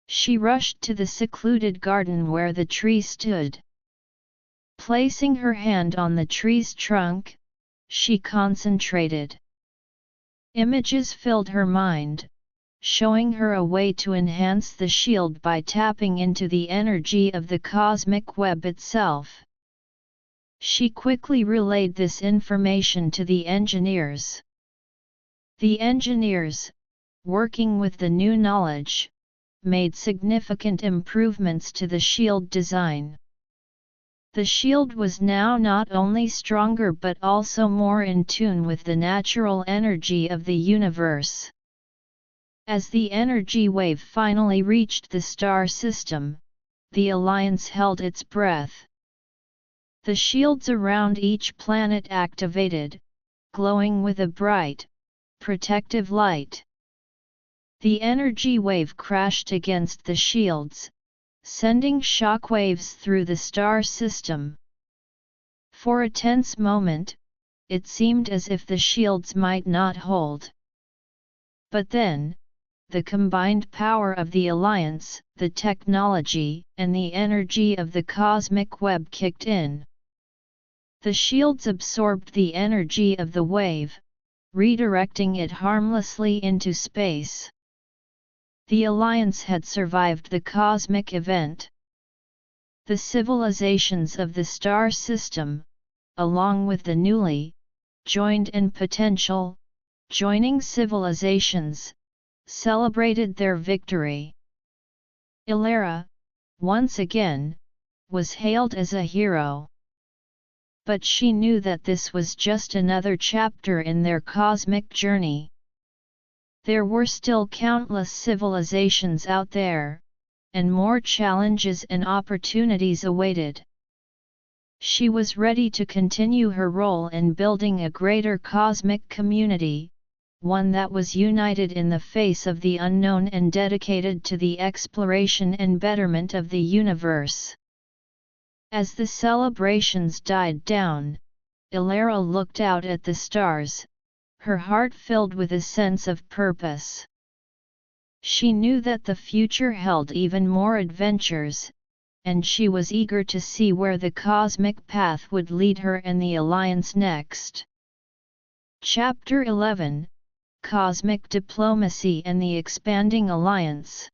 She rushed to the secluded garden where the tree stood. Placing her hand on the tree's trunk, she concentrated. Images filled her mind, showing her a way to enhance the shield by tapping into the energy of the cosmic web itself. She quickly relayed this information to the engineers. The engineers, working with the new knowledge, made significant improvements to the shield design. The shield was now not only stronger but also more in tune with the natural energy of the universe. As the energy wave finally reached the star system, the Alliance held its breath. The shields around each planet activated, glowing with a bright, protective light. The energy wave crashed against the shields, sending shockwaves through the star system. For a tense moment, it seemed as if the shields might not hold. But then, the combined power of the Alliance, the technology, and the energy of the cosmic web kicked in. The shields absorbed the energy of the wave, redirecting it harmlessly into space. The Alliance had survived the cosmic event. The civilizations of the star system, along with the newly joined and potential joining civilizations, celebrated their victory. Ilara, once again, was hailed as a hero. But she knew that this was just another chapter in their cosmic journey. There were still countless civilizations out there, and more challenges and opportunities awaited. She was ready to continue her role in building a greater cosmic community, one that was united in the face of the unknown and dedicated to the exploration and betterment of the universe. As the celebrations died down, Ilara looked out at the stars, her heart filled with a sense of purpose. She knew that the future held even more adventures, and she was eager to see where the cosmic path would lead her and the Alliance next. Chapter 11: Cosmic Diplomacy and the Expanding Alliance.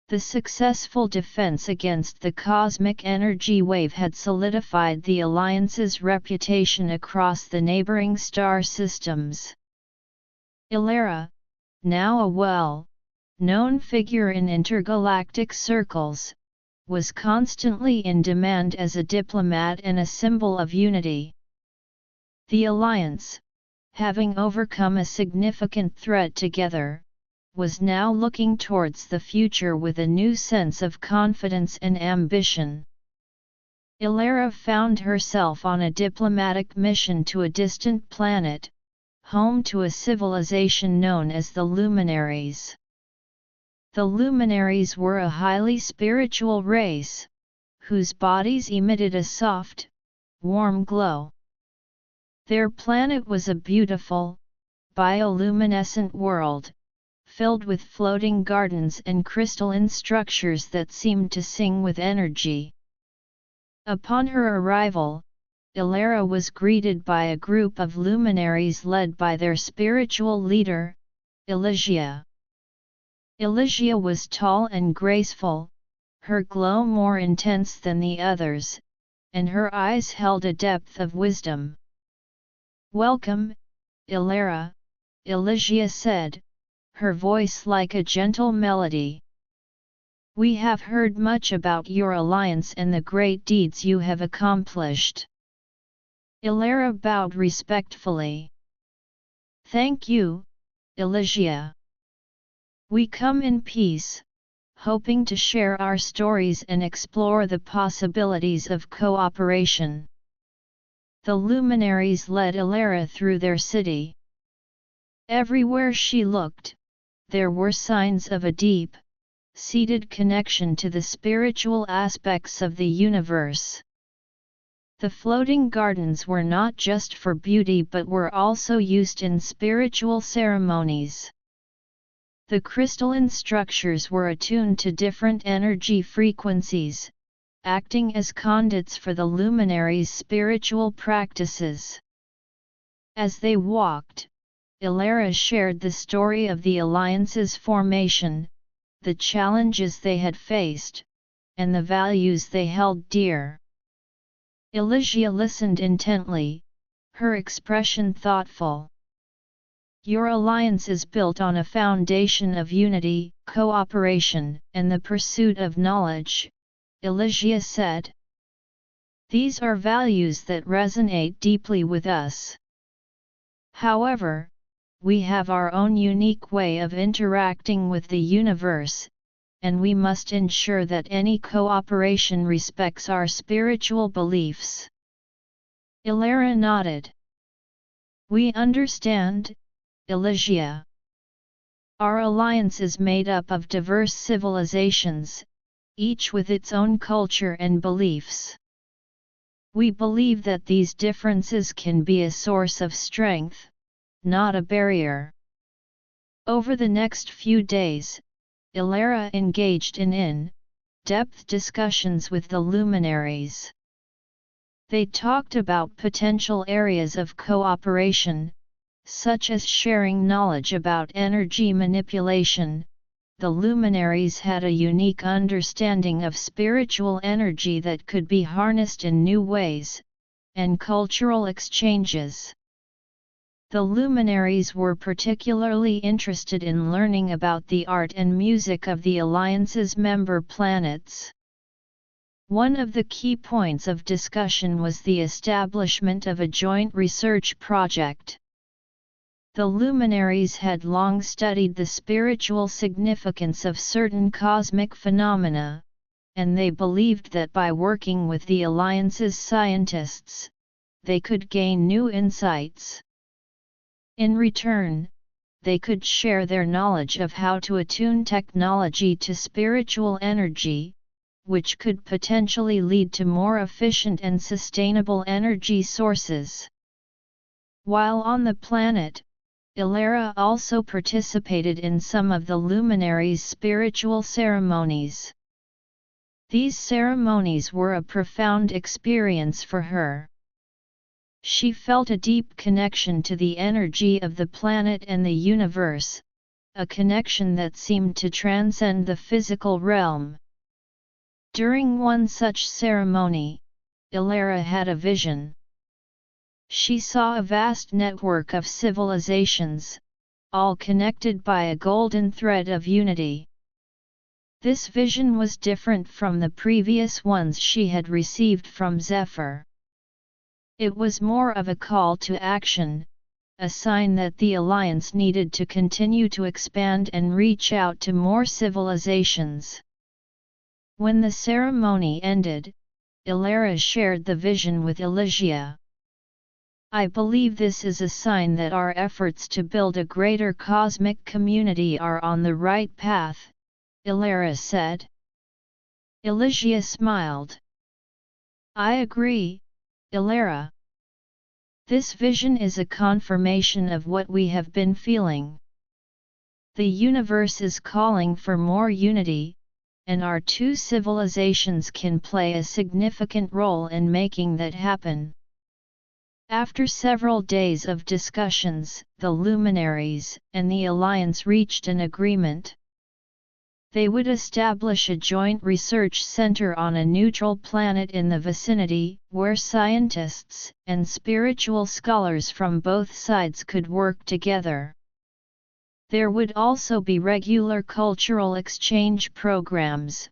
The successful defense against the cosmic energy wave had solidified the Alliance's reputation across the neighboring star systems. Ilara, now a known figure in intergalactic circles, was constantly in demand as a diplomat and a symbol of unity. The alliance, having overcome a significant threat together, was now looking towards the future with a new sense of confidence and ambition. Ilara found herself on a diplomatic mission to a distant planet, home to a civilization known as the Luminaries. The Luminaries were a highly spiritual race, whose bodies emitted a soft, warm glow. Their planet was a beautiful, bioluminescent world, filled with floating gardens and crystalline structures that seemed to sing with energy. Upon her arrival, Ilara was greeted by a group of luminaries led by their spiritual leader, Elysia. Elysia was tall and graceful, her glow more intense than the others, and her eyes held a depth of wisdom. "Welcome, Ilara," Elysia said, her voice like a gentle melody. "We have heard much about your alliance and the great deeds you have accomplished." Ilara bowed respectfully. "Thank you, Elysia. We come in peace, hoping to share our stories and explore the possibilities of cooperation." The luminaries led Ilara through their city. Everywhere she looked, there were signs of a deep, seated connection to the spiritual aspects of the universe. The floating gardens were not just for beauty but were also used in spiritual ceremonies. The crystalline structures were attuned to different energy frequencies, acting as conduits for the luminaries' spiritual practices. As they walked, Ilara shared the story of the alliance's formation, the challenges they had faced, and the values they held dear. Elysia listened intently, her expression thoughtful. "Your alliance is built on a foundation of unity, cooperation, and the pursuit of knowledge," Elysia said. "These are values that resonate deeply with us. However, we have our own unique way of interacting with the universe, and we must ensure that any cooperation respects our spiritual beliefs." Ilara nodded. "We understand, Elysia. Our alliance is made up of diverse civilizations, each with its own culture and beliefs. We believe that these differences can be a source of strength, not a barrier." Over the next few days, Ilara engaged in in-depth discussions with the luminaries. They talked about potential areas of cooperation, such as sharing knowledge about energy manipulation. The luminaries had a unique understanding of spiritual energy that could be harnessed in new ways, and cultural exchanges. The luminaries were particularly interested in learning about the art and music of the Alliance's member planets. One of the key points of discussion was the establishment of a joint research project. The luminaries had long studied the spiritual significance of certain cosmic phenomena, and they believed that by working with the Alliance's scientists, they could gain new insights. In return, they could share their knowledge of how to attune technology to spiritual energy, which could potentially lead to more efficient and sustainable energy sources. While on the planet, Ilara also participated in some of the luminaries' spiritual ceremonies. These ceremonies were a profound experience for her. She felt a deep connection to the energy of the planet and the universe, a connection that seemed to transcend the physical realm. During one such ceremony, Ilara had a vision. She saw a vast network of civilizations, all connected by a golden thread of unity. This vision was different from the previous ones she had received from Zephyr. It was more of a call to action, a sign that the Alliance needed to continue to expand and reach out to more civilizations. When the ceremony ended, Ilara shared the vision with Elysia. "I believe this is a sign that our efforts to build a greater cosmic community are on the right path," Ilara said. Elysia smiled. "I agree, Ilara. This vision is a confirmation of what we have been feeling. The universe is calling for more unity, and our two civilizations can play a significant role in making that happen." After several days of discussions, the Luminaries and the Alliance reached an agreement. They would establish a joint research center on a neutral planet in the vicinity, where scientists and spiritual scholars from both sides could work together. There would also be regular cultural exchange programs,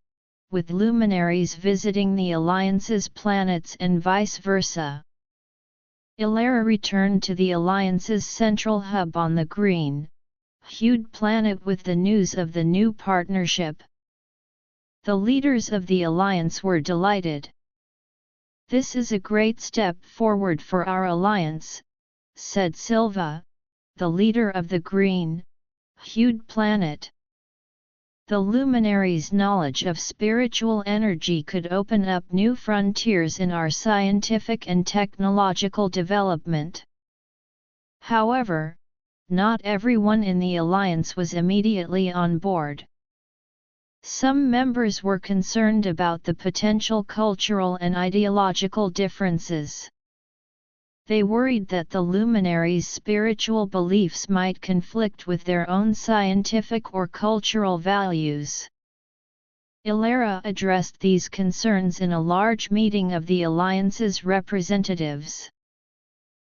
with luminaries visiting the Alliance's planets and vice versa. Ilara returned to the Alliance's central hub on the green-hued planet with the news of the new partnership. The leaders of the Alliance were delighted. "This is a great step forward for our Alliance," said Silva, the leader of the green-hued planet. "The Luminaries' knowledge of spiritual energy could open up new frontiers in our scientific and technological development." However, not everyone in the Alliance was immediately on board. Some members were concerned about the potential cultural and ideological differences. They worried that the Luminaries' spiritual beliefs might conflict with their own scientific or cultural values. Ilara addressed these concerns in a large meeting of the Alliance's representatives.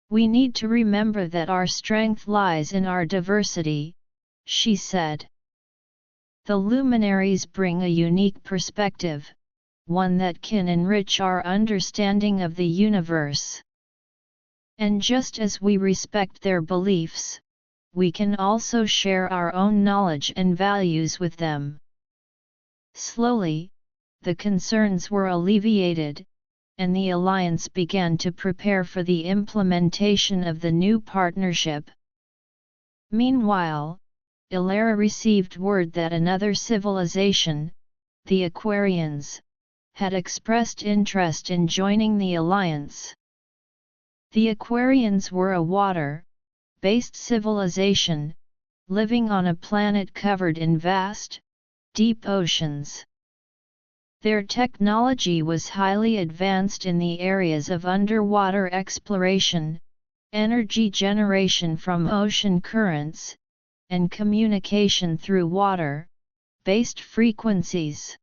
"We need to remember that our strength lies in our diversity," she said. "The Luminaries bring a unique perspective, one that can enrich our understanding of the universe. And just as we respect their beliefs, we can also share our own knowledge and values with them." Slowly, the concerns were alleviated, and the Alliance began to prepare for the implementation of the new partnership. Meanwhile, Ilara received word that another civilization, the Aquarians, had expressed interest in joining the Alliance. The Aquarians were a water-based civilization, living on a planet covered in vast, deep oceans. Their technology was highly advanced in the areas of underwater exploration, energy generation from ocean currents, and communication through water-based frequencies.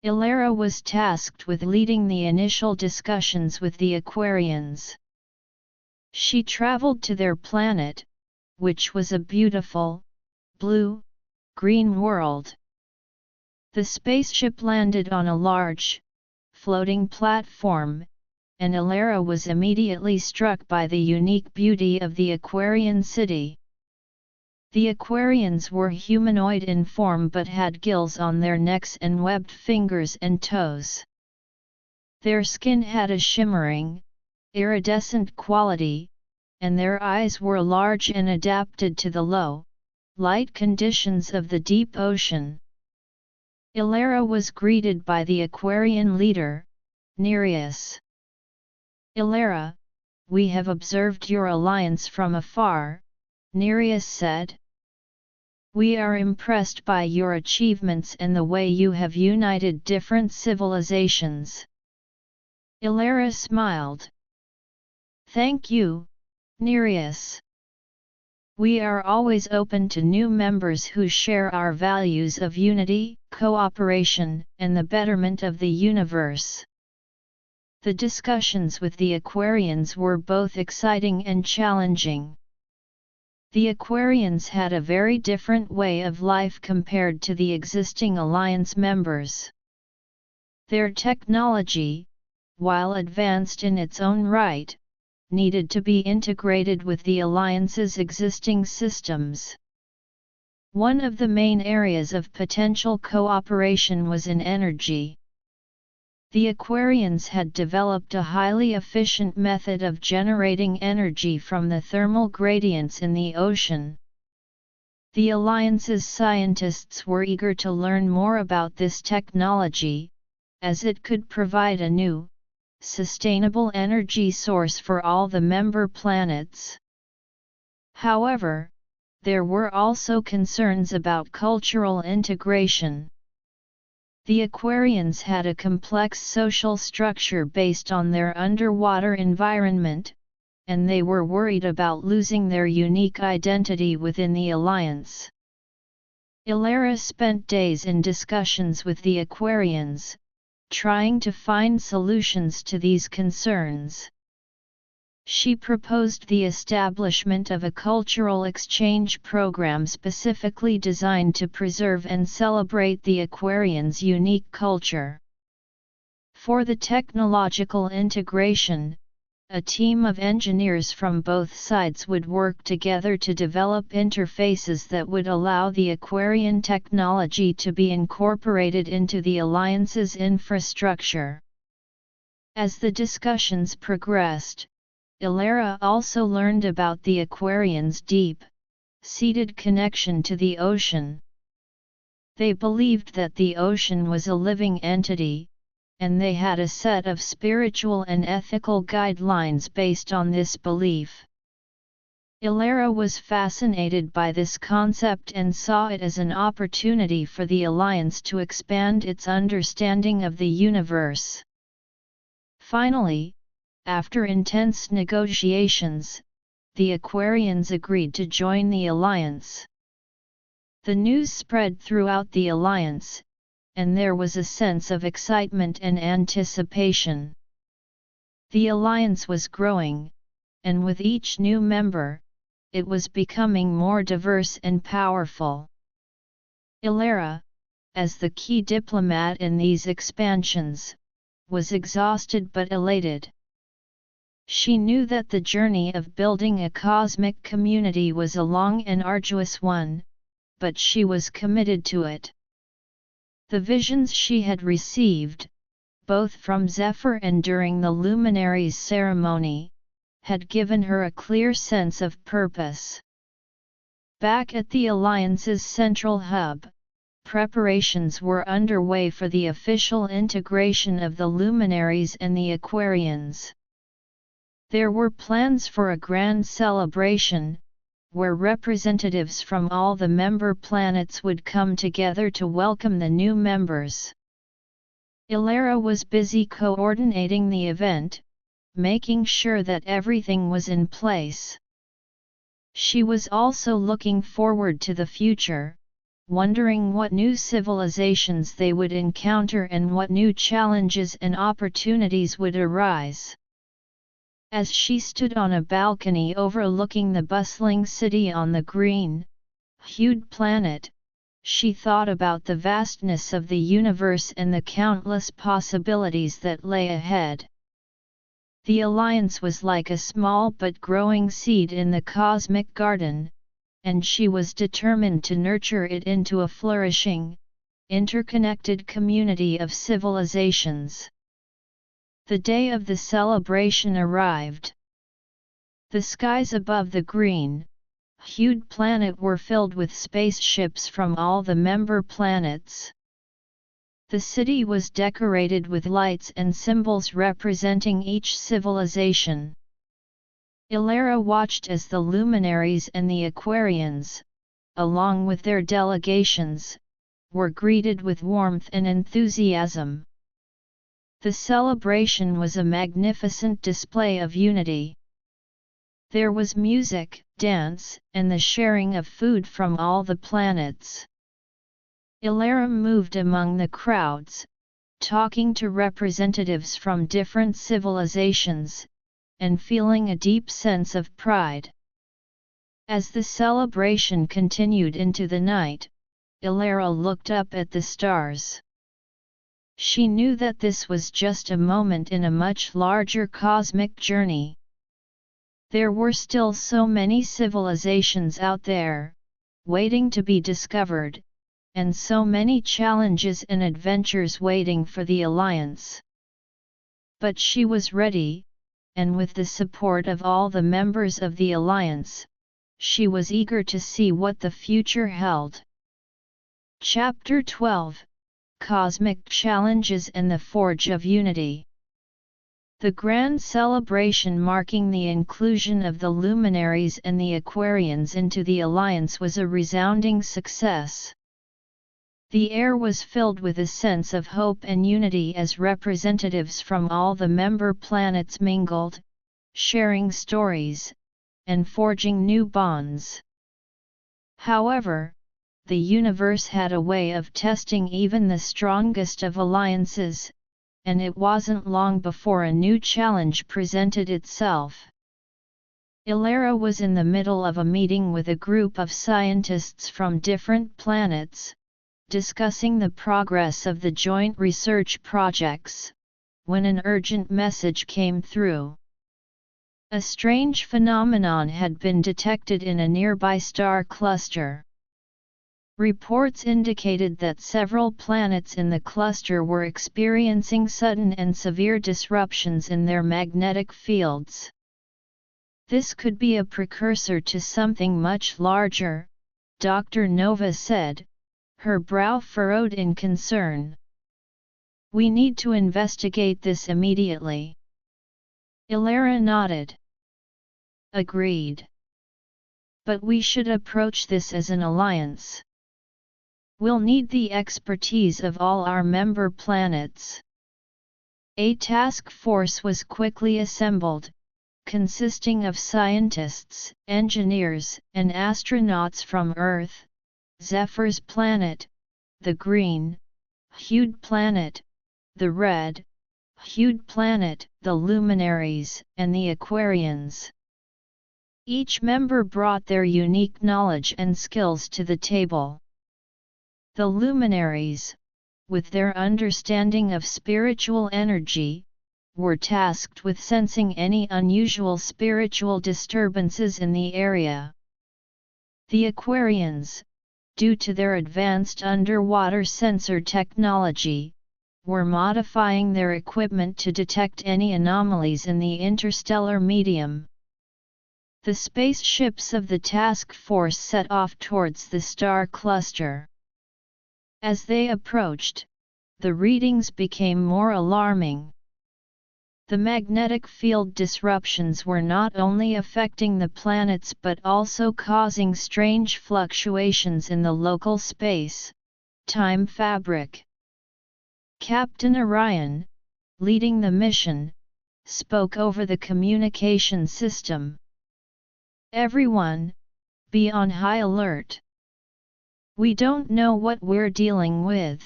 Ilara was tasked with leading the initial discussions with the Aquarians. She traveled to their planet, which was a beautiful, blue-green world. The spaceship landed on a large, floating platform, and Ilara was immediately struck by the unique beauty of the Aquarian city. The Aquarians were humanoid in form but had gills on their necks and webbed fingers and toes. Their skin had a shimmering, iridescent quality, and their eyes were large and adapted to the low, light conditions of the deep ocean. Ilara was greeted by the Aquarian leader, Nereus. "Ilara, we have observed your alliance from afar," Nereus said. "We are impressed by your achievements and the way you have united different civilizations." Ilara smiled. "Thank you, Nereus. We are always open to new members who share our values of unity, cooperation, and the betterment of the universe." The discussions with the Aquarians were both exciting and challenging. The Aquarians had a very different way of life compared to the existing alliance members. Their technology, while advanced in its own right, needed to be integrated with the alliance's existing systems. One of the main areas of potential cooperation was in energy. The Aquarians had developed a highly efficient method of generating energy from the thermal gradients in the ocean. The Alliance's scientists were eager to learn more about this technology, as it could provide a new, sustainable energy source for all the member planets. However, there were also concerns about cultural integration. The Aquarians had a complex social structure based on their underwater environment, and they were worried about losing their unique identity within the Alliance. Ilara spent days in discussions with the Aquarians, trying to find solutions to these concerns. She proposed the establishment of a cultural exchange program specifically designed to preserve and celebrate the Aquarians' unique culture. For the technological integration, a team of engineers from both sides would work together to develop interfaces that would allow the Aquarian technology to be incorporated into the Alliance's infrastructure. As the discussions progressed, Ilara also learned about the Aquarians' deep-seated connection to the ocean. They believed that the ocean was a living entity, and they had a set of spiritual and ethical guidelines based on this belief. Ilara was fascinated by this concept and saw it as an opportunity for the Alliance to expand its understanding of the universe. Finally, after intense negotiations, the Aquarians agreed to join the Alliance. The news spread throughout the Alliance, and there was a sense of excitement and anticipation. The Alliance was growing, and with each new member, it was becoming more diverse and powerful. Ilara, as the key diplomat in these expansions, was exhausted but elated. She knew that the journey of building a cosmic community was a long and arduous one, but she was committed to it. The visions she had received, both from Zephyr and during the Luminaries ceremony, had given her a clear sense of purpose. Back at the Alliance's central hub, preparations were underway for the official integration of the Luminaries and the Aquarians. There were plans for a grand celebration, where representatives from all the member planets would come together to welcome the new members. Ilara was busy coordinating the event, making sure that everything was in place. She was also looking forward to the future, wondering what new civilizations they would encounter and what new challenges and opportunities would arise. As she stood on a balcony overlooking the bustling city on the green-hued planet, she thought about the vastness of the universe and the countless possibilities that lay ahead. The Alliance was like a small but growing seed in the cosmic garden, and she was determined to nurture it into a flourishing, interconnected community of civilizations. The day of the celebration arrived. The skies above the green-hued planet were filled with spaceships from all the member planets. The city was decorated with lights and symbols representing each civilization. Ilara watched as the Luminaries and the Aquarians, along with their delegations, were greeted with warmth and enthusiasm. The celebration was a magnificent display of unity. There was music, dance, and the sharing of food from all the planets. Ilara moved among the crowds, talking to representatives from different civilizations, and feeling a deep sense of pride. As the celebration continued into the night, Ilara looked up at the stars. She knew that this was just a moment in a much larger cosmic journey. There were still so many civilizations out there, waiting to be discovered, and so many challenges and adventures waiting for the Alliance. But she was ready, and with the support of all the members of the Alliance, she was eager to see what the future held. Chapter 12: Cosmic Challenges and the Forge of Unity. The grand celebration marking the inclusion of the Luminaries and the Aquarians into the Alliance was a resounding success. The air was filled with a sense of hope and unity as representatives from all the member planets mingled, sharing stories, and forging new bonds. However, the universe had a way of testing even the strongest of alliances, and it wasn't long before a new challenge presented itself. Ilara was in the middle of a meeting with a group of scientists from different planets, discussing the progress of the joint research projects, when an urgent message came through. A strange phenomenon had been detected in a nearby star cluster. Reports indicated that several planets in the cluster were experiencing sudden and severe disruptions in their magnetic fields. This could be a precursor to something much larger, Dr. Nova said, her brow furrowed in concern. We need to investigate this immediately. Ilara nodded. Agreed. But we should approach this as an alliance. We'll need the expertise of all our member planets. A task force was quickly assembled, consisting of scientists, engineers, and astronauts from Earth, Zephyr's planet, the green, hued planet, the red, hued planet, the Luminaries, and the Aquarians. Each member brought their unique knowledge and skills to the table. The Luminaries, with their understanding of spiritual energy, were tasked with sensing any unusual spiritual disturbances in the area. The Aquarians, due to their advanced underwater sensor technology, were modifying their equipment to detect any anomalies in the interstellar medium. The spaceships of the task force set off towards the star cluster. As they approached, the readings became more alarming. The magnetic field disruptions were not only affecting the planets but also causing strange fluctuations in the local space-time fabric. Captain Orion, leading the mission, spoke over the communication system. Everyone, be on high alert. We don't know what we're dealing with,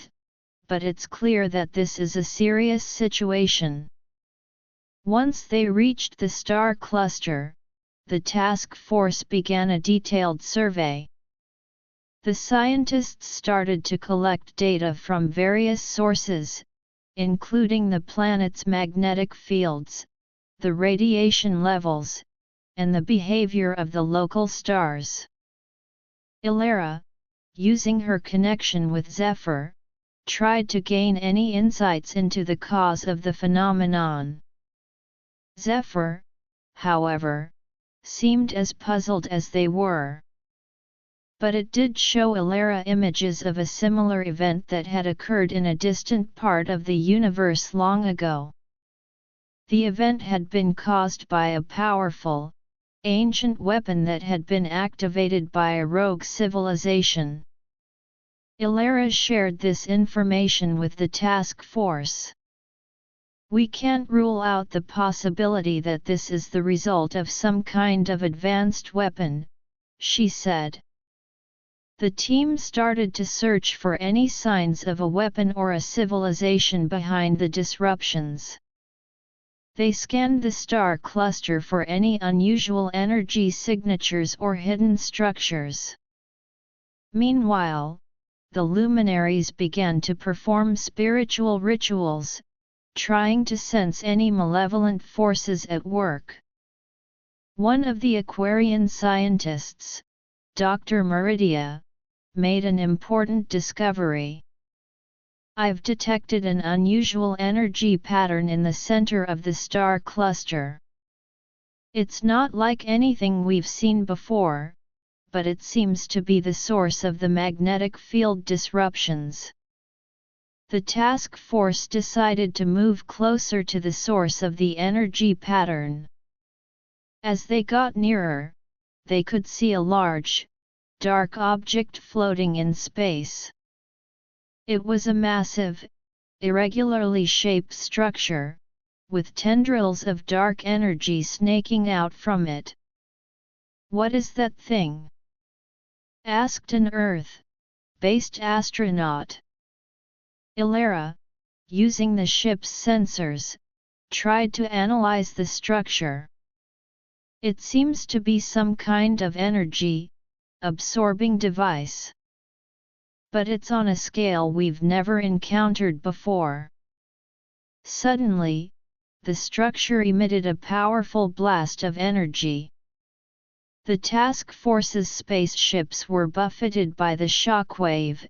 but it's clear that this is a serious situation. Once they reached the star cluster, the task force began a detailed survey. The scientists started to collect data from various sources, including the planet's magnetic fields, the radiation levels, and the behavior of the local stars. Ilara, using her connection with Zephyr, tried to gain any insights into the cause of the phenomenon. Zephyr, however, seemed as puzzled as they were. But it did show Ilara images of a similar event that had occurred in a distant part of the universe long ago. The event had been caused by a powerful, ancient weapon that had been activated by a rogue civilization. Ilara shared this information with the task force. We can't rule out the possibility that this is the result of some kind of advanced weapon, she said. The team started to search for any signs of a weapon or a civilization behind the disruptions. They scanned the star cluster for any unusual energy signatures or hidden structures. Meanwhile, the luminaries began to perform spiritual rituals, trying to sense any malevolent forces at work. One of the Aquarian scientists, Dr. Meridia, made an important discovery. "I've detected an unusual energy pattern in the center of the star cluster. It's not like anything we've seen before, but it seems to be the source of the magnetic field disruptions." The task force decided to move closer to the source of the energy pattern. As they got nearer, they could see a large, dark object floating in space. It was a massive, irregularly shaped structure, with tendrils of dark energy snaking out from it. "What is that thing?" asked an Earth-based astronaut. Ilara, using the ship's sensors, tried to analyze the structure. "It seems to be some kind of energy-absorbing device. But it's on a scale we've never encountered before." Suddenly, the structure emitted a powerful blast of energy. The task force's spaceships were buffeted by the shockwave,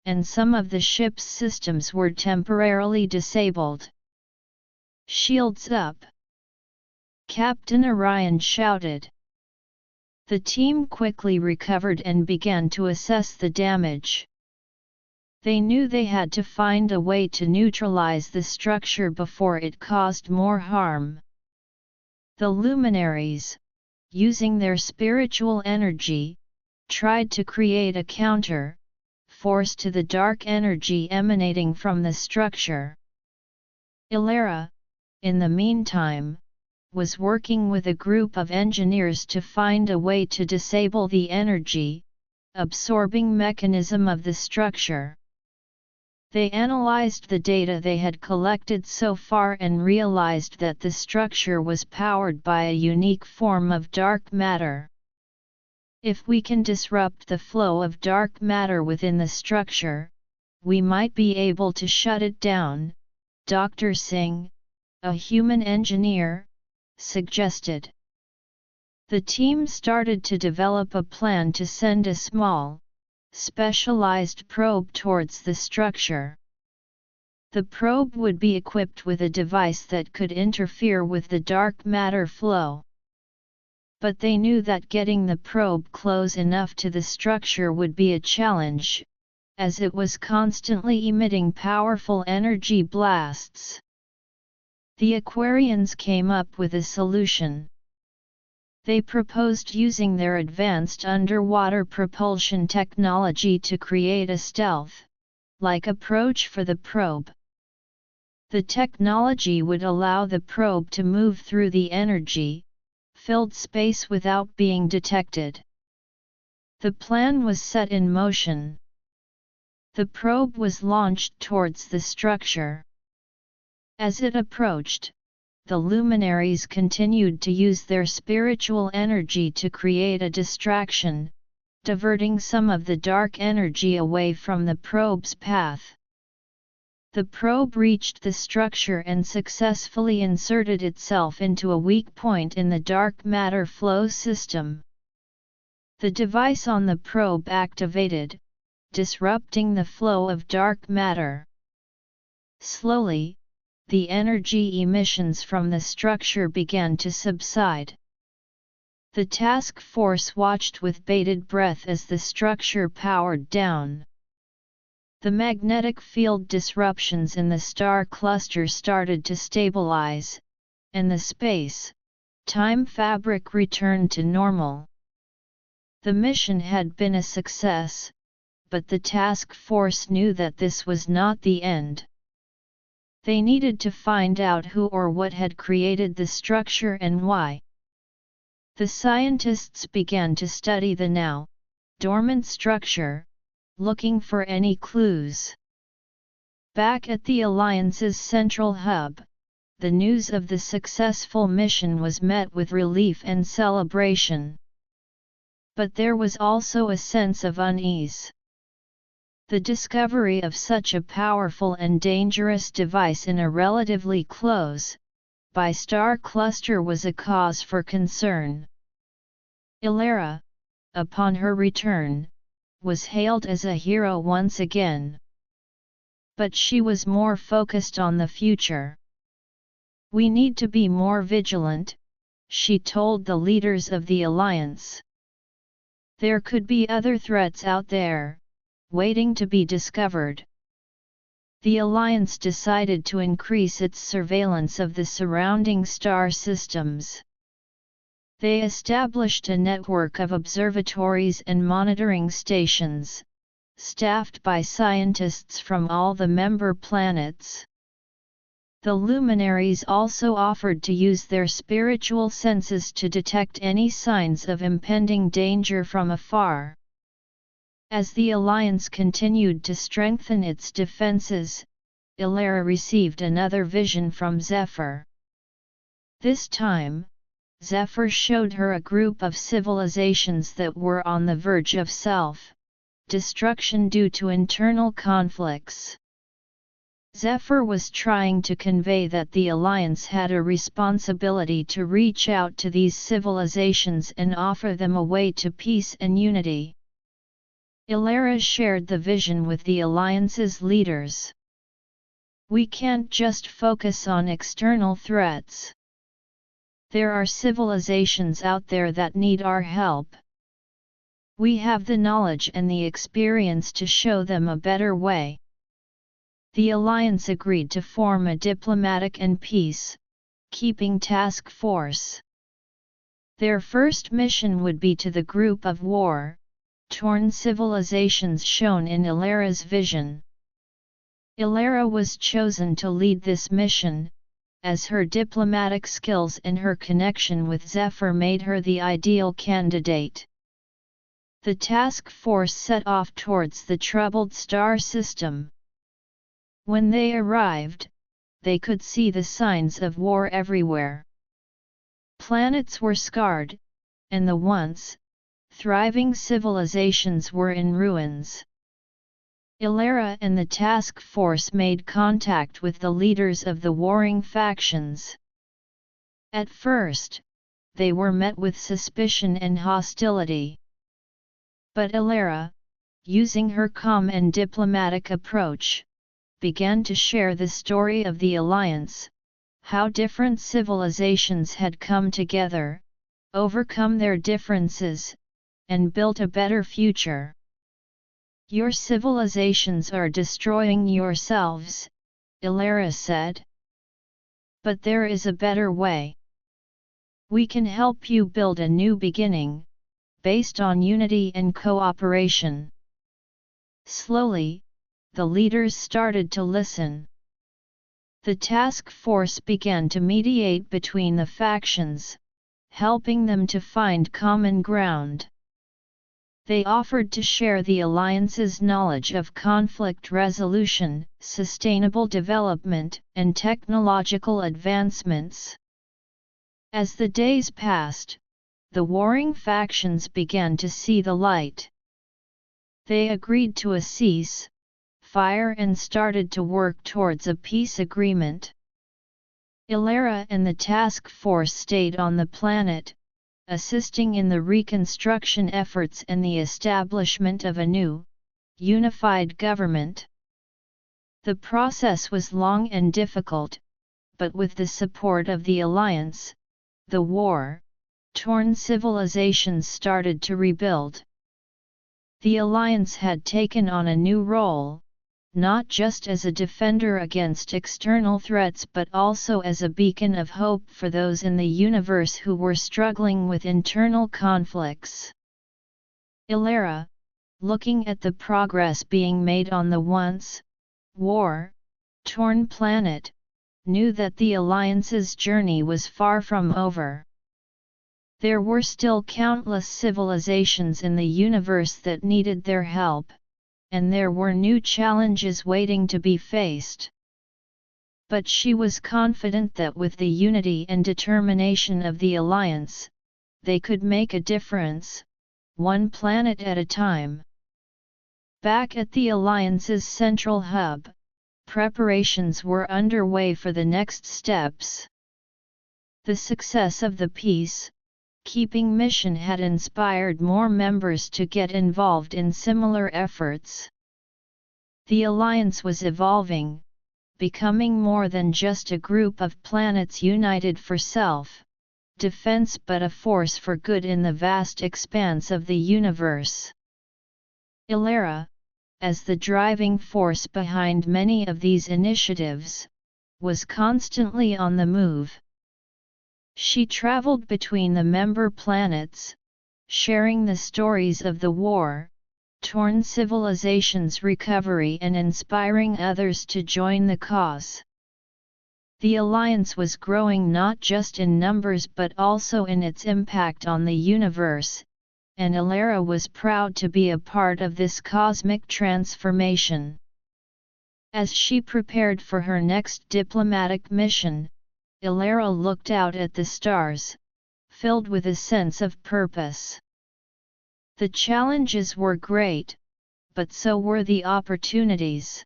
and some of the ship's systems were temporarily disabled. "Shields up!" Captain Orion shouted. The team quickly recovered and began to assess the damage. They knew they had to find a way to neutralize the structure before it caused more harm. The luminaries, using their spiritual energy, tried to create a counter-force to the dark energy emanating from the structure. Ilara, in the meantime, was working with a group of engineers to find a way to disable the energy-absorbing mechanism of the structure. They analyzed the data they had collected so far and realized that the structure was powered by a unique form of dark matter. "If we can disrupt the flow of dark matter within the structure, we might be able to shut it down," Dr. Singh, a human engineer, suggested. The team started to develop a plan to send a small, specialized probe towards the structure. The probe would be equipped with a device that could interfere with the dark matter flow. But they knew that getting the probe close enough to the structure would be a challenge, as it was constantly emitting powerful energy blasts. The Aquarians came up with a solution. They proposed using their advanced underwater propulsion technology to create a stealth-like approach for the probe. The technology would allow the probe to move through the energy-filled space without being detected. The plan was set in motion. The probe was launched towards the structure. As it approached, the luminaries continued to use their spiritual energy to create a distraction, diverting some of the dark energy away from the probe's path. The probe reached the structure and successfully inserted itself into a weak point in the dark matter flow system. The device on the probe activated, disrupting the flow of dark matter. Slowly, the energy emissions from the structure began to subside. The task force watched with bated breath as the structure powered down. The magnetic field disruptions in the star cluster started to stabilize, and the space-time fabric returned to normal. The mission had been a success, but the task force knew that this was not the end. They needed to find out who or what had created the structure and why. The scientists began to study the now dormant structure, looking for any clues. Back at the Alliance's central hub, the news of the successful mission was met with relief and celebration. But there was also a sense of unease. The discovery of such a powerful and dangerous device in a relatively close by star cluster was a cause for concern. Ilara, upon her return, was hailed as a hero once again. But she was more focused on the future. "We need to be more vigilant," she told the leaders of the Alliance. "There could be other threats out there, waiting to be discovered." The Alliance decided to increase its surveillance of the surrounding star systems. They established a network of observatories and monitoring stations, staffed by scientists from all the member planets. The luminaries also offered to use their spiritual senses to detect any signs of impending danger from afar. As the Alliance continued to strengthen its defenses, Ilara received another vision from Zephyr. This time, Zephyr showed her a group of civilizations that were on the verge of self-destruction due to internal conflicts. Zephyr was trying to convey that the Alliance had a responsibility to reach out to these civilizations and offer them a way to peace and unity. Ilara shared the vision with the Alliance's leaders. "We can't just focus on external threats. There are civilizations out there that need our help. We have the knowledge and the experience to show them a better way." The Alliance agreed to form a diplomatic and peace-keeping task force. Their first mission would be to the group of war-torn civilizations shown in Ilara's vision. Ilara was chosen to lead this mission, as her diplomatic skills and her connection with Zephyr made her the ideal candidate. The task force set off towards the troubled star system. When they arrived, they could see the signs of war everywhere. Planets were scarred, and the once thriving civilizations were in ruins. Ilara and the task force made contact with the leaders of the warring factions. At first, they were met with suspicion and hostility. But Ilara, using her calm and diplomatic approach, began to share the story of the Alliance, how different civilizations had come together, overcome their differences, and built a better future. "Your civilizations are destroying yourselves," Ilara said. "But there is a better way. We can help you build a new beginning, based on unity and cooperation." Slowly, the leaders started to listen. The task force began to mediate between the factions, helping them to find common ground. They offered to share the Alliance's knowledge of conflict resolution, sustainable development, and technological advancements. As the days passed, the warring factions began to see the light. They agreed to a cease-fire and started to work towards a peace agreement. Ilara and the task force stayed on the planet, assisting in the reconstruction efforts and the establishment of a new, unified government. The process was long and difficult, but with the support of the Alliance, the war-torn civilizations started to rebuild. The Alliance had taken on a new role, not just as a defender against external threats but also as a beacon of hope for those in the universe who were struggling with internal conflicts. Ilara, looking at the progress being made on the once war-torn planet, knew that the Alliance's journey was far from over. There were still countless civilizations in the universe that needed their help, and there were new challenges waiting to be faced. But she was confident that with the unity and determination of the Alliance, they could make a difference, one planet at a time. Back at the Alliance's central hub, preparations were underway for the next steps. The success of the peace-keeping mission had inspired more members to get involved in similar efforts. The Alliance was evolving, becoming more than just a group of planets united for self-defense but a force for good in the vast expanse of the universe. Illyra, as the driving force behind many of these initiatives, was constantly on the move. She traveled between the member planets, sharing the stories of the war-torn civilization's recovery and inspiring others to join the cause. The Alliance was growing not just in numbers but also in its impact on the universe, and Illyra was proud to be a part of this cosmic transformation. As she prepared for her next diplomatic mission, Illyra looked out at the stars, filled with a sense of purpose. The challenges were great, but so were the opportunities.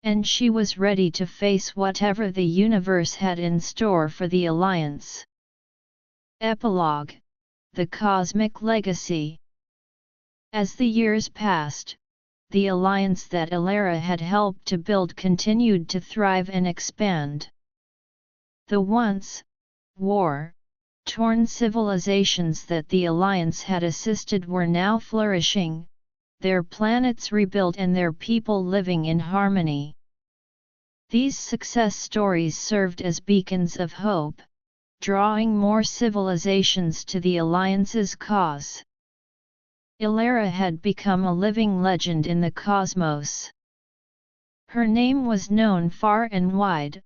And she was ready to face whatever the universe had in store for the Alliance. Epilogue: The Cosmic Legacy. As the years passed, the alliance that Illyra had helped to build continued to thrive and expand. The once war-torn civilizations that the alliance had assisted were now flourishing, their planets rebuilt and their people living in harmony. These success stories served as beacons of hope, drawing more civilizations to the Alliance's cause. Illyra had become a living legend in the cosmos. Her name was known far and wide,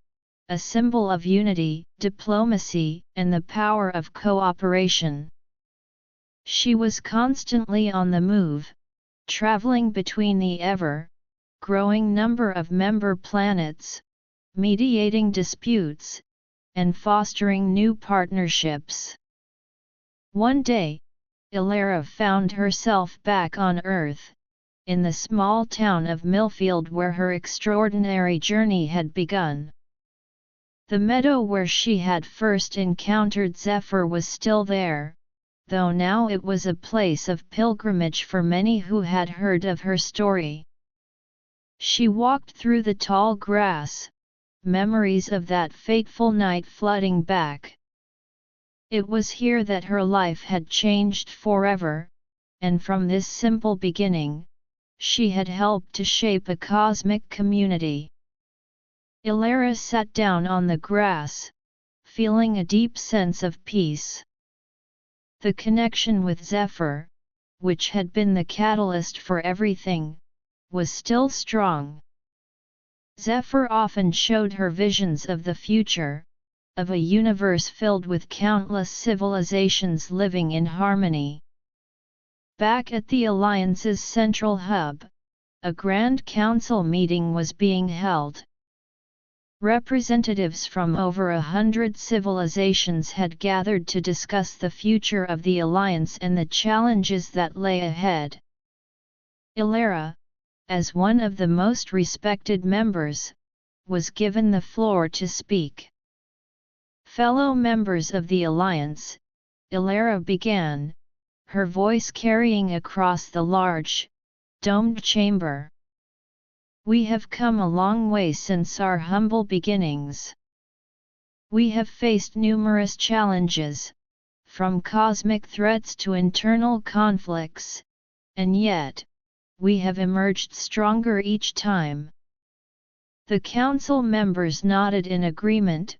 a symbol of unity, diplomacy, and the power of cooperation. She was constantly on the move, traveling between the ever-growing number of member planets, mediating disputes, and fostering new partnerships. One day, Illyra found herself back on Earth, in the small town of Millfield where her extraordinary journey had begun. The meadow where she had first encountered Zephyr was still there, though now it was a place of pilgrimage for many who had heard of her story. She walked through the tall grass, memories of that fateful night flooding back. It was here that her life had changed forever, and from this simple beginning, she had helped to shape a cosmic community. Illyra sat down on the grass, feeling a deep sense of peace. The connection with Zephyr, which had been the catalyst for everything, was still strong. Zephyr often showed her visions of the future, of a universe filled with countless civilizations living in harmony. Back at the Alliance's central hub, a Grand Council meeting was being held. Representatives from over 100 civilizations had gathered to discuss the future of the Alliance and the challenges that lay ahead. Illyra, as one of the most respected members, was given the floor to speak. Fellow members of the Alliance, Illyra began, her voice carrying across the large, domed chamber. We have come a long way since our humble beginnings. We have faced numerous challenges, from cosmic threats to internal conflicts, and yet, we have emerged stronger each time. The council members nodded in agreement,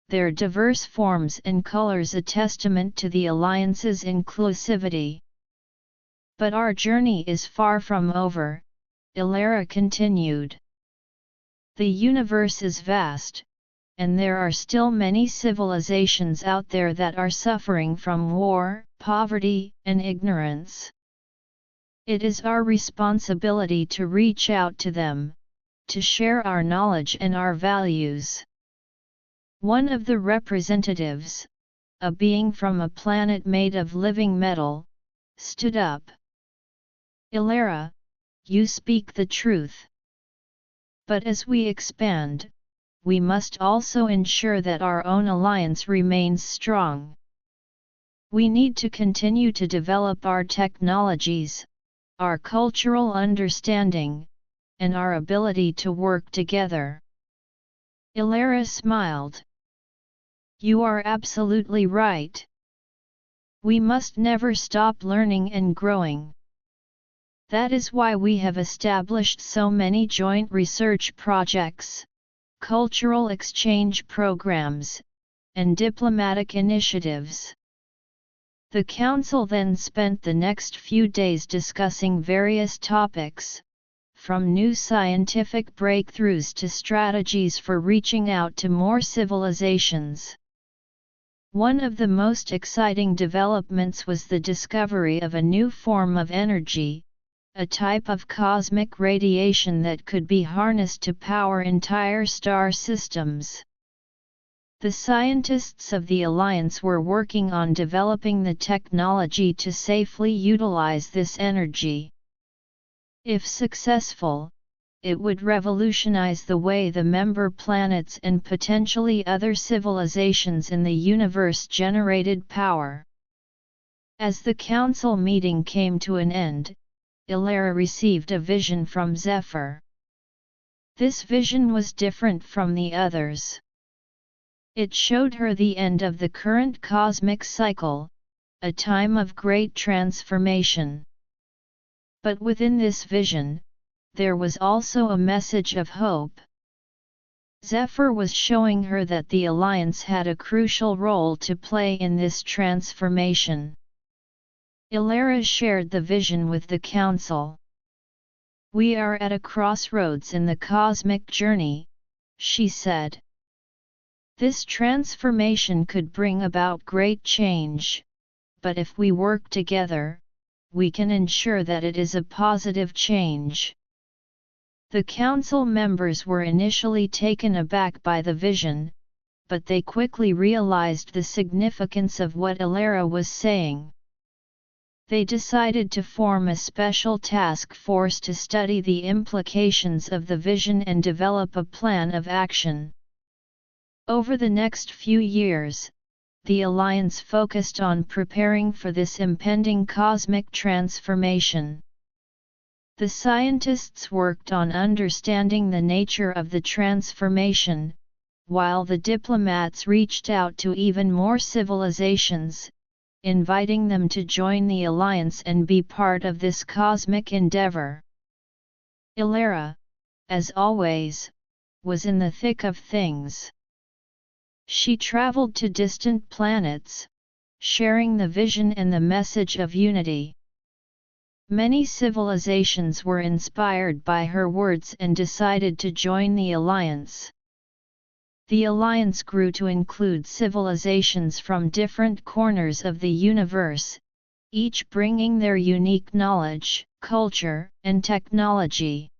their diverse forms and colors a testament to the Alliance's inclusivity. But our journey is far from over, Illyra continued. The universe is vast, and there are still many civilizations out there that are suffering from war, poverty, and ignorance. It is our responsibility to reach out to them, to share our knowledge and our values. One of the representatives, a being from a planet made of living metal, stood up. Ilara, you speak the truth. But as we expand, we must also ensure that our own alliance remains strong. We need to continue to develop our technologies, our cultural understanding, and our ability to work together. Ilara smiled. You are absolutely right. We must never stop learning and growing. That is why we have established so many joint research projects, cultural exchange programs, and diplomatic initiatives. The Council then spent the next few days discussing various topics, from new scientific breakthroughs to strategies for reaching out to more civilizations. One of the most exciting developments was the discovery of a new form of energy, a type of cosmic radiation that could be harnessed to power entire star systems. The scientists of the Alliance were working on developing the technology to safely utilize this energy. If successful, it would revolutionize the way the member planets and potentially other civilizations in the universe generated power. As the council meeting came to an end, Ilara received a vision from Zephyr. This vision was different from the others. It showed her the end of the current cosmic cycle, a time of great transformation. But within this vision, there was also a message of hope. Zephyr was showing her that the Alliance had a crucial role to play in this transformation. Ilara shared the vision with the Council. We are at a crossroads in the cosmic journey, she said. This transformation could bring about great change, but if we work together, we can ensure that it is a positive change. The council members were initially taken aback by the vision, but they quickly realized the significance of what Ilara was saying. They decided to form a special task force to study the implications of the vision and develop a plan of action. Over the next few years, the Alliance focused on preparing for this impending cosmic transformation. The scientists worked on understanding the nature of the transformation, while the diplomats reached out to even more civilizations, inviting them to join the Alliance and be part of this cosmic endeavor. Ilara, as always, was in the thick of things. She traveled to distant planets, sharing the vision and the message of unity. Many civilizations were inspired by her words and decided to join the Alliance. The Alliance grew to include civilizations from different corners of the universe, each bringing their unique knowledge, culture, and technology.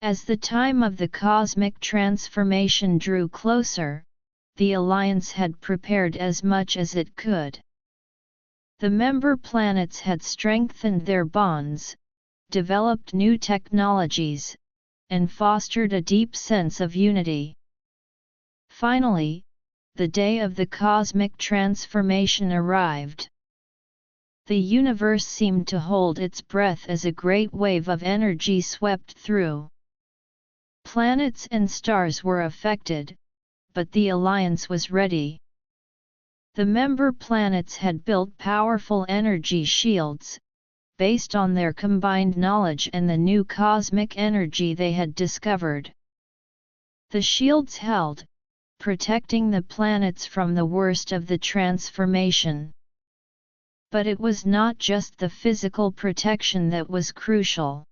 As the time of the cosmic transformation drew closer, the Alliance had prepared as much as it could. The member planets had strengthened their bonds, developed new technologies, and fostered a deep sense of unity. Finally, the day of the cosmic transformation arrived. The universe seemed to hold its breath as a great wave of energy swept through. Planets and stars were affected, but the Alliance was ready. The member planets had built powerful energy shields, based on their combined knowledge and the new cosmic energy they had discovered. The shields held, protecting the planets from the worst of the transformation. But it was not just the physical protection that was crucial.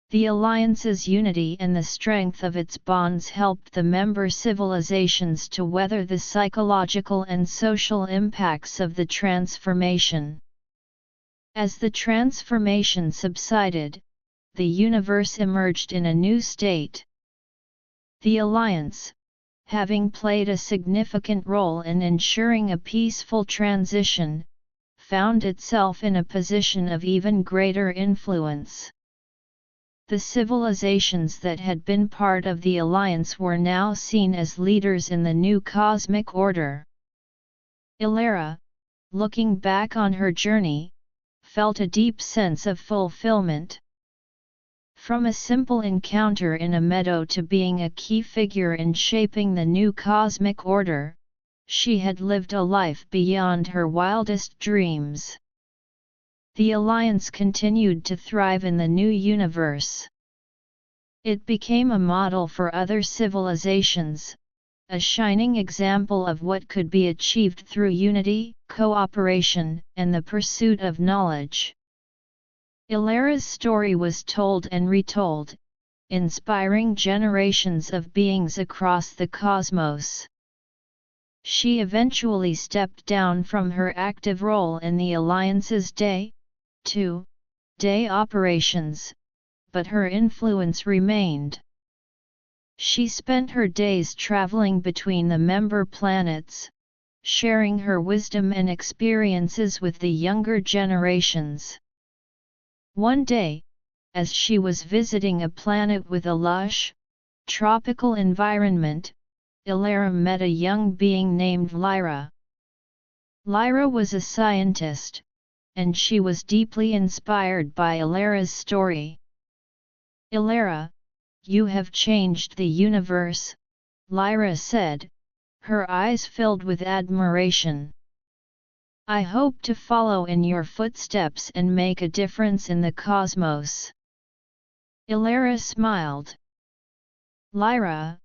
The Alliance's unity and the strength of its bonds helped the member civilizations to weather the psychological and social impacts of the transformation. As the transformation subsided, the universe emerged in a new state. The Alliance, having played a significant role in ensuring a peaceful transition, found itself in a position of even greater influence. The civilizations that had been part of the Alliance were now seen as leaders in the new cosmic order. Ilara, looking back on her journey, felt a deep sense of fulfillment. From a simple encounter in a meadow to being a key figure in shaping the new cosmic order, she had lived a life beyond her wildest dreams. The Alliance continued to thrive in the new universe. It became a model for other civilizations, a shining example of what could be achieved through unity, cooperation, and the pursuit of knowledge. Ilara's story was told and retold, inspiring generations of beings across the cosmos. She eventually stepped down from her active role in the Alliance's day-to-day operations, but her influence remained. She spent her days traveling between the member planets, sharing her wisdom and experiences with the younger generations. One day, as she was visiting a planet with a lush, tropical environment, Ilara met a young being named Lyra. Lyra was a scientist, and she was deeply inspired by Ilara's story. "Ilara, you have changed the universe," Lyra said, her eyes filled with admiration. "I hope to follow in your footsteps and make a difference in the cosmos." Ilara smiled. "Lyra,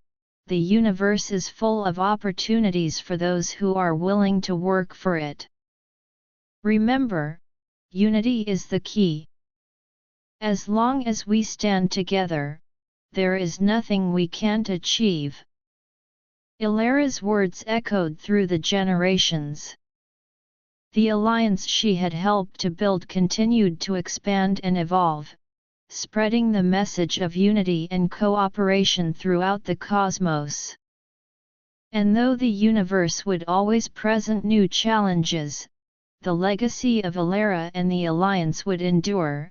the universe is full of opportunities for those who are willing to work for it. Remember, unity is the key. As long as we stand together, there is nothing we can't achieve." Ilara's words echoed through the generations. The alliance she had helped to build continued to expand and evolve, spreading the message of unity and cooperation throughout the cosmos. And though the universe would always present new challenges, the legacy of Ilara and the alliance would endure,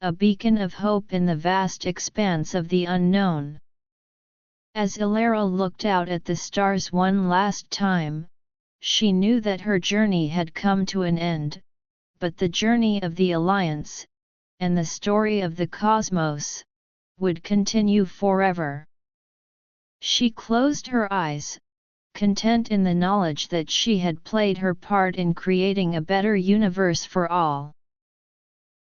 a beacon of hope in the vast expanse of the unknown. As Ilara looked out at the stars one last time, she knew that her journey had come to an end, but the journey of the Alliance, and the story of the cosmos, would continue forever. She closed her eyes, content in the knowledge that she had played her part in creating a better universe for all.